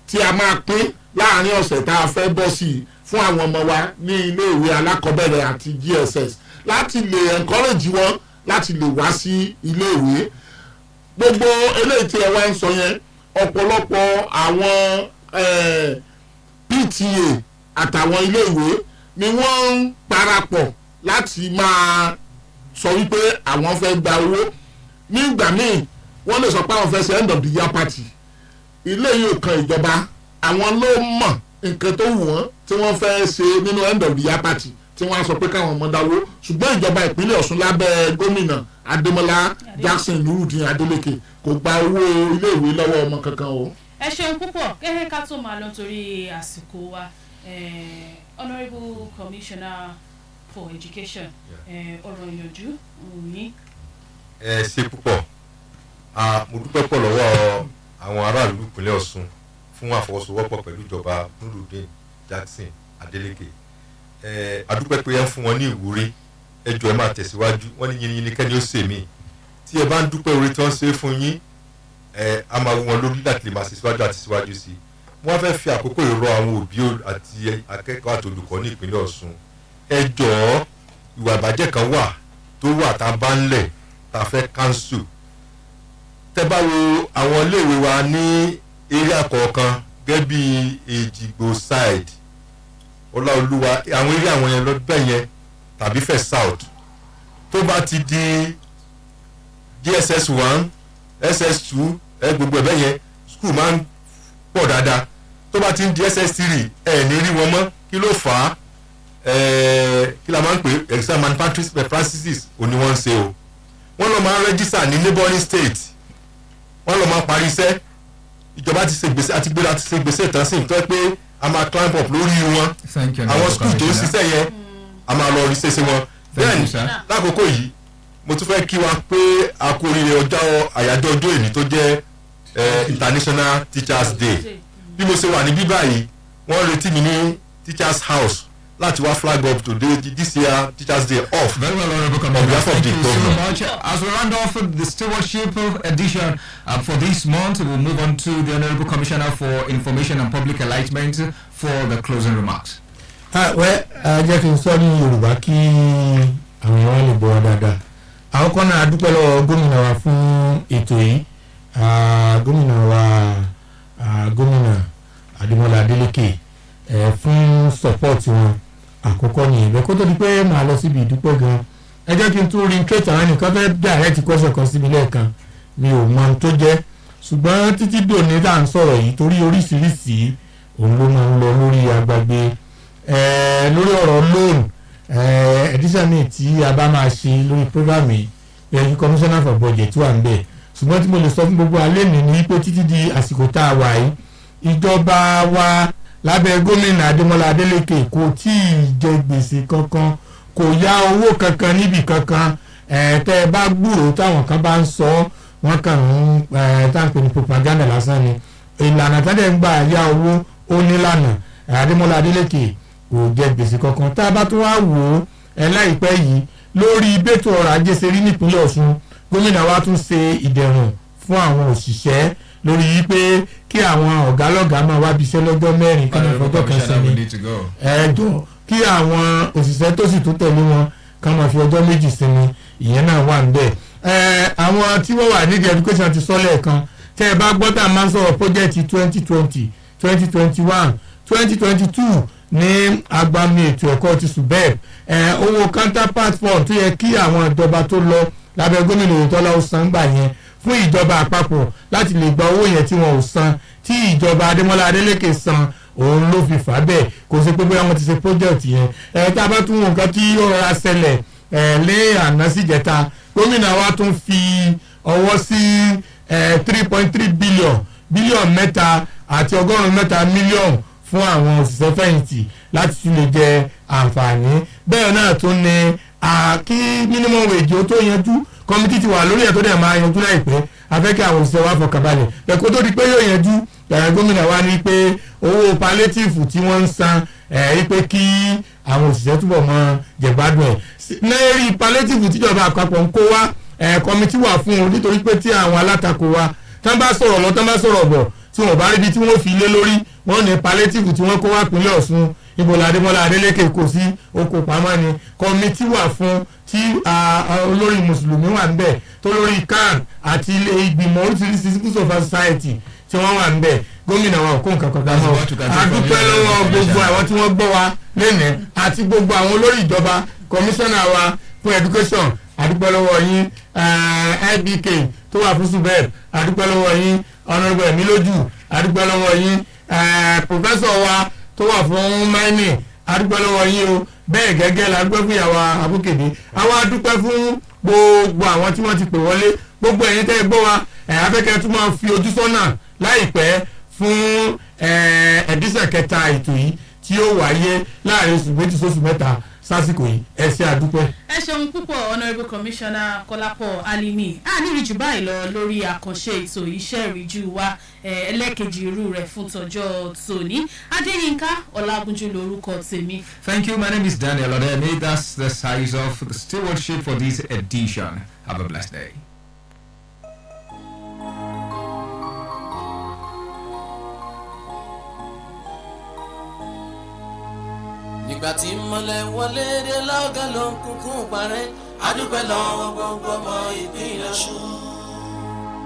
tí a máa pín láàrin ọ̀sẹ̀ tá a fẹ́ bọ́ sí i fún àwọn ọmọ wa ní iléèwé alákọ̀ọ́bẹ̀rẹ̀ àti GSS láti lè encourage wọn láti lè wá sí iléèwé gbogbo eléyìí tí ẹ wá ń sọ yẹn ọ̀pọ̀lọpọ̀ àwọn PTA àtàwọn iléèwé ni wọ́n ń parapọ̀ láti máa sọ wípé àwọn fẹ́ gba owó nígbà míì wọ́n lè sọ pé àwọn fẹ́ ṣe end of the year party ilé yìí ò kan ìjọba àwọn ló mọ̀ nǹkan tó wù wọ́n tí wọ́n fẹ́ ṣe nínú end of the year party tí wọ́n á sọ pé káwọn ọmọ dáwó ṣùgbọ́n ìjọba ìpínlẹ̀ Ọ̀ṣun lábẹ́ gómìnà Ademola Jackson NURUDEEN Adeleke kò gba owó iléèwé lọ́wọ́ ọmọ kankan o. ẹ ṣeun púpọ̀ kẹ́hẹ́ ká tó máa lọ torí àsìkò wa Honourable Commissioner for Education ọ̀rọ̀ ìyànjú yín. ẹ ṣe púpọ̀ mo dúpẹ́ pọ̀ lọ́wọ́ àwọn aráàlú ìpínlẹ̀ Ọ̀ṣun fún àfọwọ́sowọ́pọ̀ pẹ̀lú ìjọba NURUDEEN Jackson Adeleke adúpẹ́ pé ẹ ń fún wọn ní ìwúrí ẹjọ́ ẹ máa tẹ̀síwájú wọ́n ní yìnyín kẹ́ni ó ṣe mí tí ẹ bá ń dúpẹ́ orí tí wọ́n ṣe fún yín a máa wú wọn lórí láti lè máa ṣe síwájú àti síwájú sí i wọ́n fẹ́ fi àkókò ìrọ̀ àwọn òbí àti akẹ́kọ̀ọ́ àti olùkọ́ ní ìpínlẹ̀ Ọ̀ṣun ẹ jọ̀ọ́ ìwà ìbàjẹ́ kan wà tó wà tá a bá ń lẹ̀ tá a fẹ́ káńsù tẹ́ bá wo àwọn iléèwé wa ní eré àkọ́ọ̀kan gẹ́gẹ́ bí Èjìgbò side Ọláolúwa àwọn eré àwọn yẹn lọ bẹ́ẹ̀ yẹn tàbí fẹ́ south tó bá ti di GSS 1 SS 2 gbogbo ẹ̀bẹ̀ yẹn school máa ń pọ̀ dáadáa tó bá ti ń di SS 3 ní rí wọn mọ́ kí ló fà á kí la máa ń pè exam manufacturing practices òní wọ́n ń ṣe o wọ́n lọ máa ń register ní neighboring state wọ́n lọ máa parí iṣẹ́ ìjọba ti ṣe gbèsè àti gbéra ti ṣe gbèsè tán sí ìtọ́ pé a máa climb up lórí wọn àwọn school tó ń ṣiṣẹ́ yẹn a máa lọ rí ṣeṣe wọn bẹ́ẹ̀ ni lákòókò yìí mo tún fẹ́ kí wa pé a kú oríire ọjọ́ àyájọ́ ọjọ́ èní tó jẹ́ International Teachers Day bí mo ṣe wà níbí báyìí wọ́n retí mi ní Teachers House láti wá flag up today this year Teachers Day off. Very well, Honourable Commissioner. Thank you so much. As we round off the stewardship edition for this month, we'll move on to the Honourable Commissioner for Information and Public Enlightenment for the closing remarks. Jẹ́ kí n sọ ní Yorùbá kí àwọn èèyàn lè gbọ́ dáadáa. Àwọn kan náà dúpẹ́ lọ́wọ́ gómìnà wa fún ètò yìí. Gómìnà Ademola Adeleke fún support wọn àkọ́kọ́ ní ìbẹ́ kó tó di pé màá lọ síbi ìdúpẹ́ gan. Ẹ jẹ́ kí n tún reiterate àwọn ẹnìkan fẹ́ direct question kan síbi lẹ́ẹ̀kan mi ò mọ ohun tó jẹ́ ṣùgbọ́n títí dòní tá à ń sọ̀rọ̀ yìí torí oríṣiríṣi òun ló máa ń lọ lórí tí a bá máa ṣe lórí program yìí ẹ̀yin commissioner for budget wà ń bẹ̀ ṣùgbọ́n tí mo lè sọ fún gbogbo alẹ́ mi ni pé títí di àsìkò tá a wà yìí ìjọba wa lábẹ́ gómìnà Ademola Adeleke kò tí ì jẹ gbèsè kankan kò yá owó kankan níbì kankan tẹ́ ẹ bá gbúròó táwọn kan bá ń sọ wọ́n kàn ń táǹpé ní propaganda lásán ni ìlànà tẹ́lẹ̀ ń gbà yá owó ó nílànà Ademola Adeleke kò jẹ gbèsè kankan tá a bá tún wá wò ó láìpẹ́ yìí lórí bẹ́tò ọrọ̀ ajé ṣe rí nípínlẹ̀ Ọ̀ṣun gómìnà wa tún ṣe ìdẹ̀rùn fún àwọn òṣìṣẹ́ lórí yìí pé kí àwọn ọ̀gá lọ́gàá máa wá bíṣẹ́ lọ́jọ́ mẹ́rin kí wọ́n fọjọ́ kan sinmi ẹ̀jọ̀ kí àwọn òṣìṣẹ́ tó sì tún tẹ̀lé wọn ká máa fi ọjọ́ méjì sinmi ìyẹn náà wà níbẹ̀. àwọn tí wọ́n wà nídìí education ti sọ lẹ́ẹ̀kan tẹ́ ẹ bá gbọ́ tá a máa ń sọ̀rọ̀ project 2020 2021 2022 ní agbami ètò ẹ̀kọ́ ti subeb owó counterpart fund tó yẹ kí àwọn ìjọba tó lọ lábẹ́ gómìnà Oyètọ́lá ó san gbà yẹn fún ìjọba àpapọ̀ láti lè gba owó yẹn tí wọn ò san tí ìjọba Adémọ́lá Adélékè san òun ló fi fà bẹ́ẹ̀ kò sí pé bóyá wọn ti ṣe project yẹn tá a bá tún wọn nǹkan tí ó rọra ṣẹlẹ̀ lé àná síjẹta gómìnà wa tún fi ọwọ́ sí 3.3 bílíọ̀n mẹ́ta àti ọgọ́rùn-ún mẹ́ta mílíọ̀nù fún àwọn òṣìṣẹ́ fẹ̀yìntì láti tún lè jẹ àǹfààní bẹ́ẹ̀ náà tún ní kí minimum wage ó tó yanjú kọ́mítì ti wà lórí ẹ̀ tó dẹ̀ máa yanjú láìpẹ́ afẹ́ kí àwọn òṣìṣẹ́ wa fọkànbalẹ̀ ẹ̀kọ́ tó di pé yóò yanjú gómìnà wa ní pé owó palliative tí wọ́n ń san pé kí àwọn òṣìṣẹ́ túbọ̀ mọ jẹ̀gbádùn ẹ̀ náírà palliative tíjọba àpapọ̀ ń kó wá kọ́mítì wà fún un nítorí pé tí àwọn alátakò wa tán bá sọ̀rọ̀ lọ tán bá sọ̀rọ̀ bọ̀ tí wọ́n bá ríbi tí wọ́n fi lé lórí wọ́n ní palliative tí wọ́n kó wá pínlẹ̀ Ọ̀ṣun ibo la Adémọ́lá Adélékè kò sí oko pamọ́ ni kọ́mítì wà fún tí olórí mùsùlùmí wà ń bẹ̀ tó lórí CAN àti ìgbìmọ̀ oríṣiríṣi civil society tí wọ́n wà ń bẹ̀ gómìnà wa kó nǹkan kan dáná adúpẹ́ lọ́wọ́ gbogbo àwọn tí wọ́n gbọ́ wa lẹ́nìí àti gbogbo àwọn olórí ìjọba kọmíṣánná wa fún education adúpẹ́ lọ́wọ́ yín IBK tó wà fún subeb adúpẹ́ lọ́wọ́ yín honourable Emilójú adúpẹ́ lọ́wọ́ yín professor wa tó wà fún mining adúpẹ́ lọ́wọ́ yín o bẹ́ẹ̀ gẹ́gẹ́ la dúpẹ́ fún ìyàwó Abúkèdé àwa adúpẹ́ fún gbogbo àwọn tí wọ́n ti pè wọlé gbogbo ẹ̀yin tẹ́ ẹ gbọ́ wa afẹ́kẹ́ tún máa fi ojú sọ́nà láìpẹ́ fún ẹ̀dísẹ̀ kẹta ètò yìí tí ó wáyé láàrin oṣù méjì sóṣù mẹ́ta sásìkò yìí ẹ ṣé àdúpẹ́. ẹ ṣeun púpọ̀ honourable commissioner Kọ́lápọ̀ Alimi a ní ìrìjù báyìí lọ lórí àkànṣe ètò iṣẹ́ ìrìjù wa ẹlẹ́kejì irú rẹ̀ fún tọjọ́ tòní Adéyínká Ọlágúnjú lórúkọ tèmi. Thank you. My name is Daniel Odemi. That's the size of the stewardship for this edition. Have a blessed day. nígbà tí mọ́lẹ̀ wọlé dé lọ́gán ló ń kúnkún parẹ́ adúpẹ́ lọ́wọ́ gbogbo ọmọ ìpínlẹ̀ Ọ̀ṣun.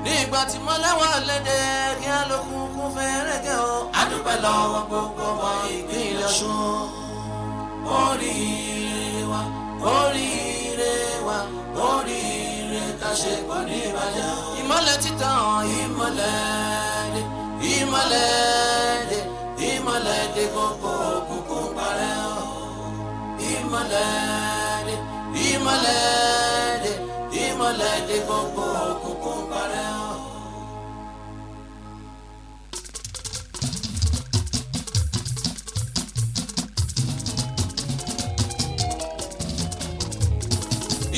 nígbà tí mọ́lẹ̀ wọlé dé kí á ló kúnkún fẹ́rẹ́gẹ́ o adúpẹ́ lọ́wọ́ gbogbo ọmọ ìpínlẹ̀ Ọ̀ṣun. oríire wa oríire wa oríire ká ṣe kò ní ìbàjẹ́ o. ìmọ́lẹ̀ títàn ìmọ́lẹ̀ dé ìmọ́lẹ̀ dé ìmọ́lẹ̀ dé gbogbo òkùnkùn parẹ́ o. ìmọ́lẹ̀ dé gbogbo òkùnkùn parẹ́ o.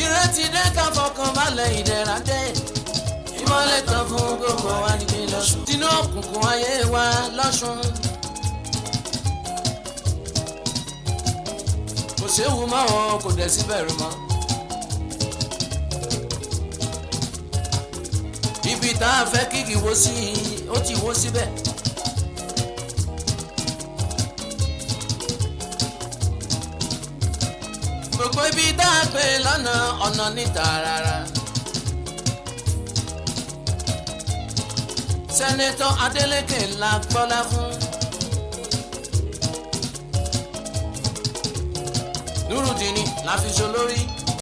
ìrètí dé ká fọkàn balẹ̀ ìdẹ̀ra dé ìmọ́lẹ̀ tán fún gbogbo wa nígbè lọ́sùn tinú òkùnkùn ayé wa lọ́sùn. kò séwu mọ́ o kò dẹ̀ sí bẹ̀rù mọ́. ibi tá a fẹ́ kíkì wó sí ó ti wó síbẹ̀. gbogbo ibi tá a pè lọ́nà ọ̀nà níta rárá. sẹ́nẹ́tọ̀ Adeleke la gbọ́lá fún. NURUDEEN la fi ṣolórí.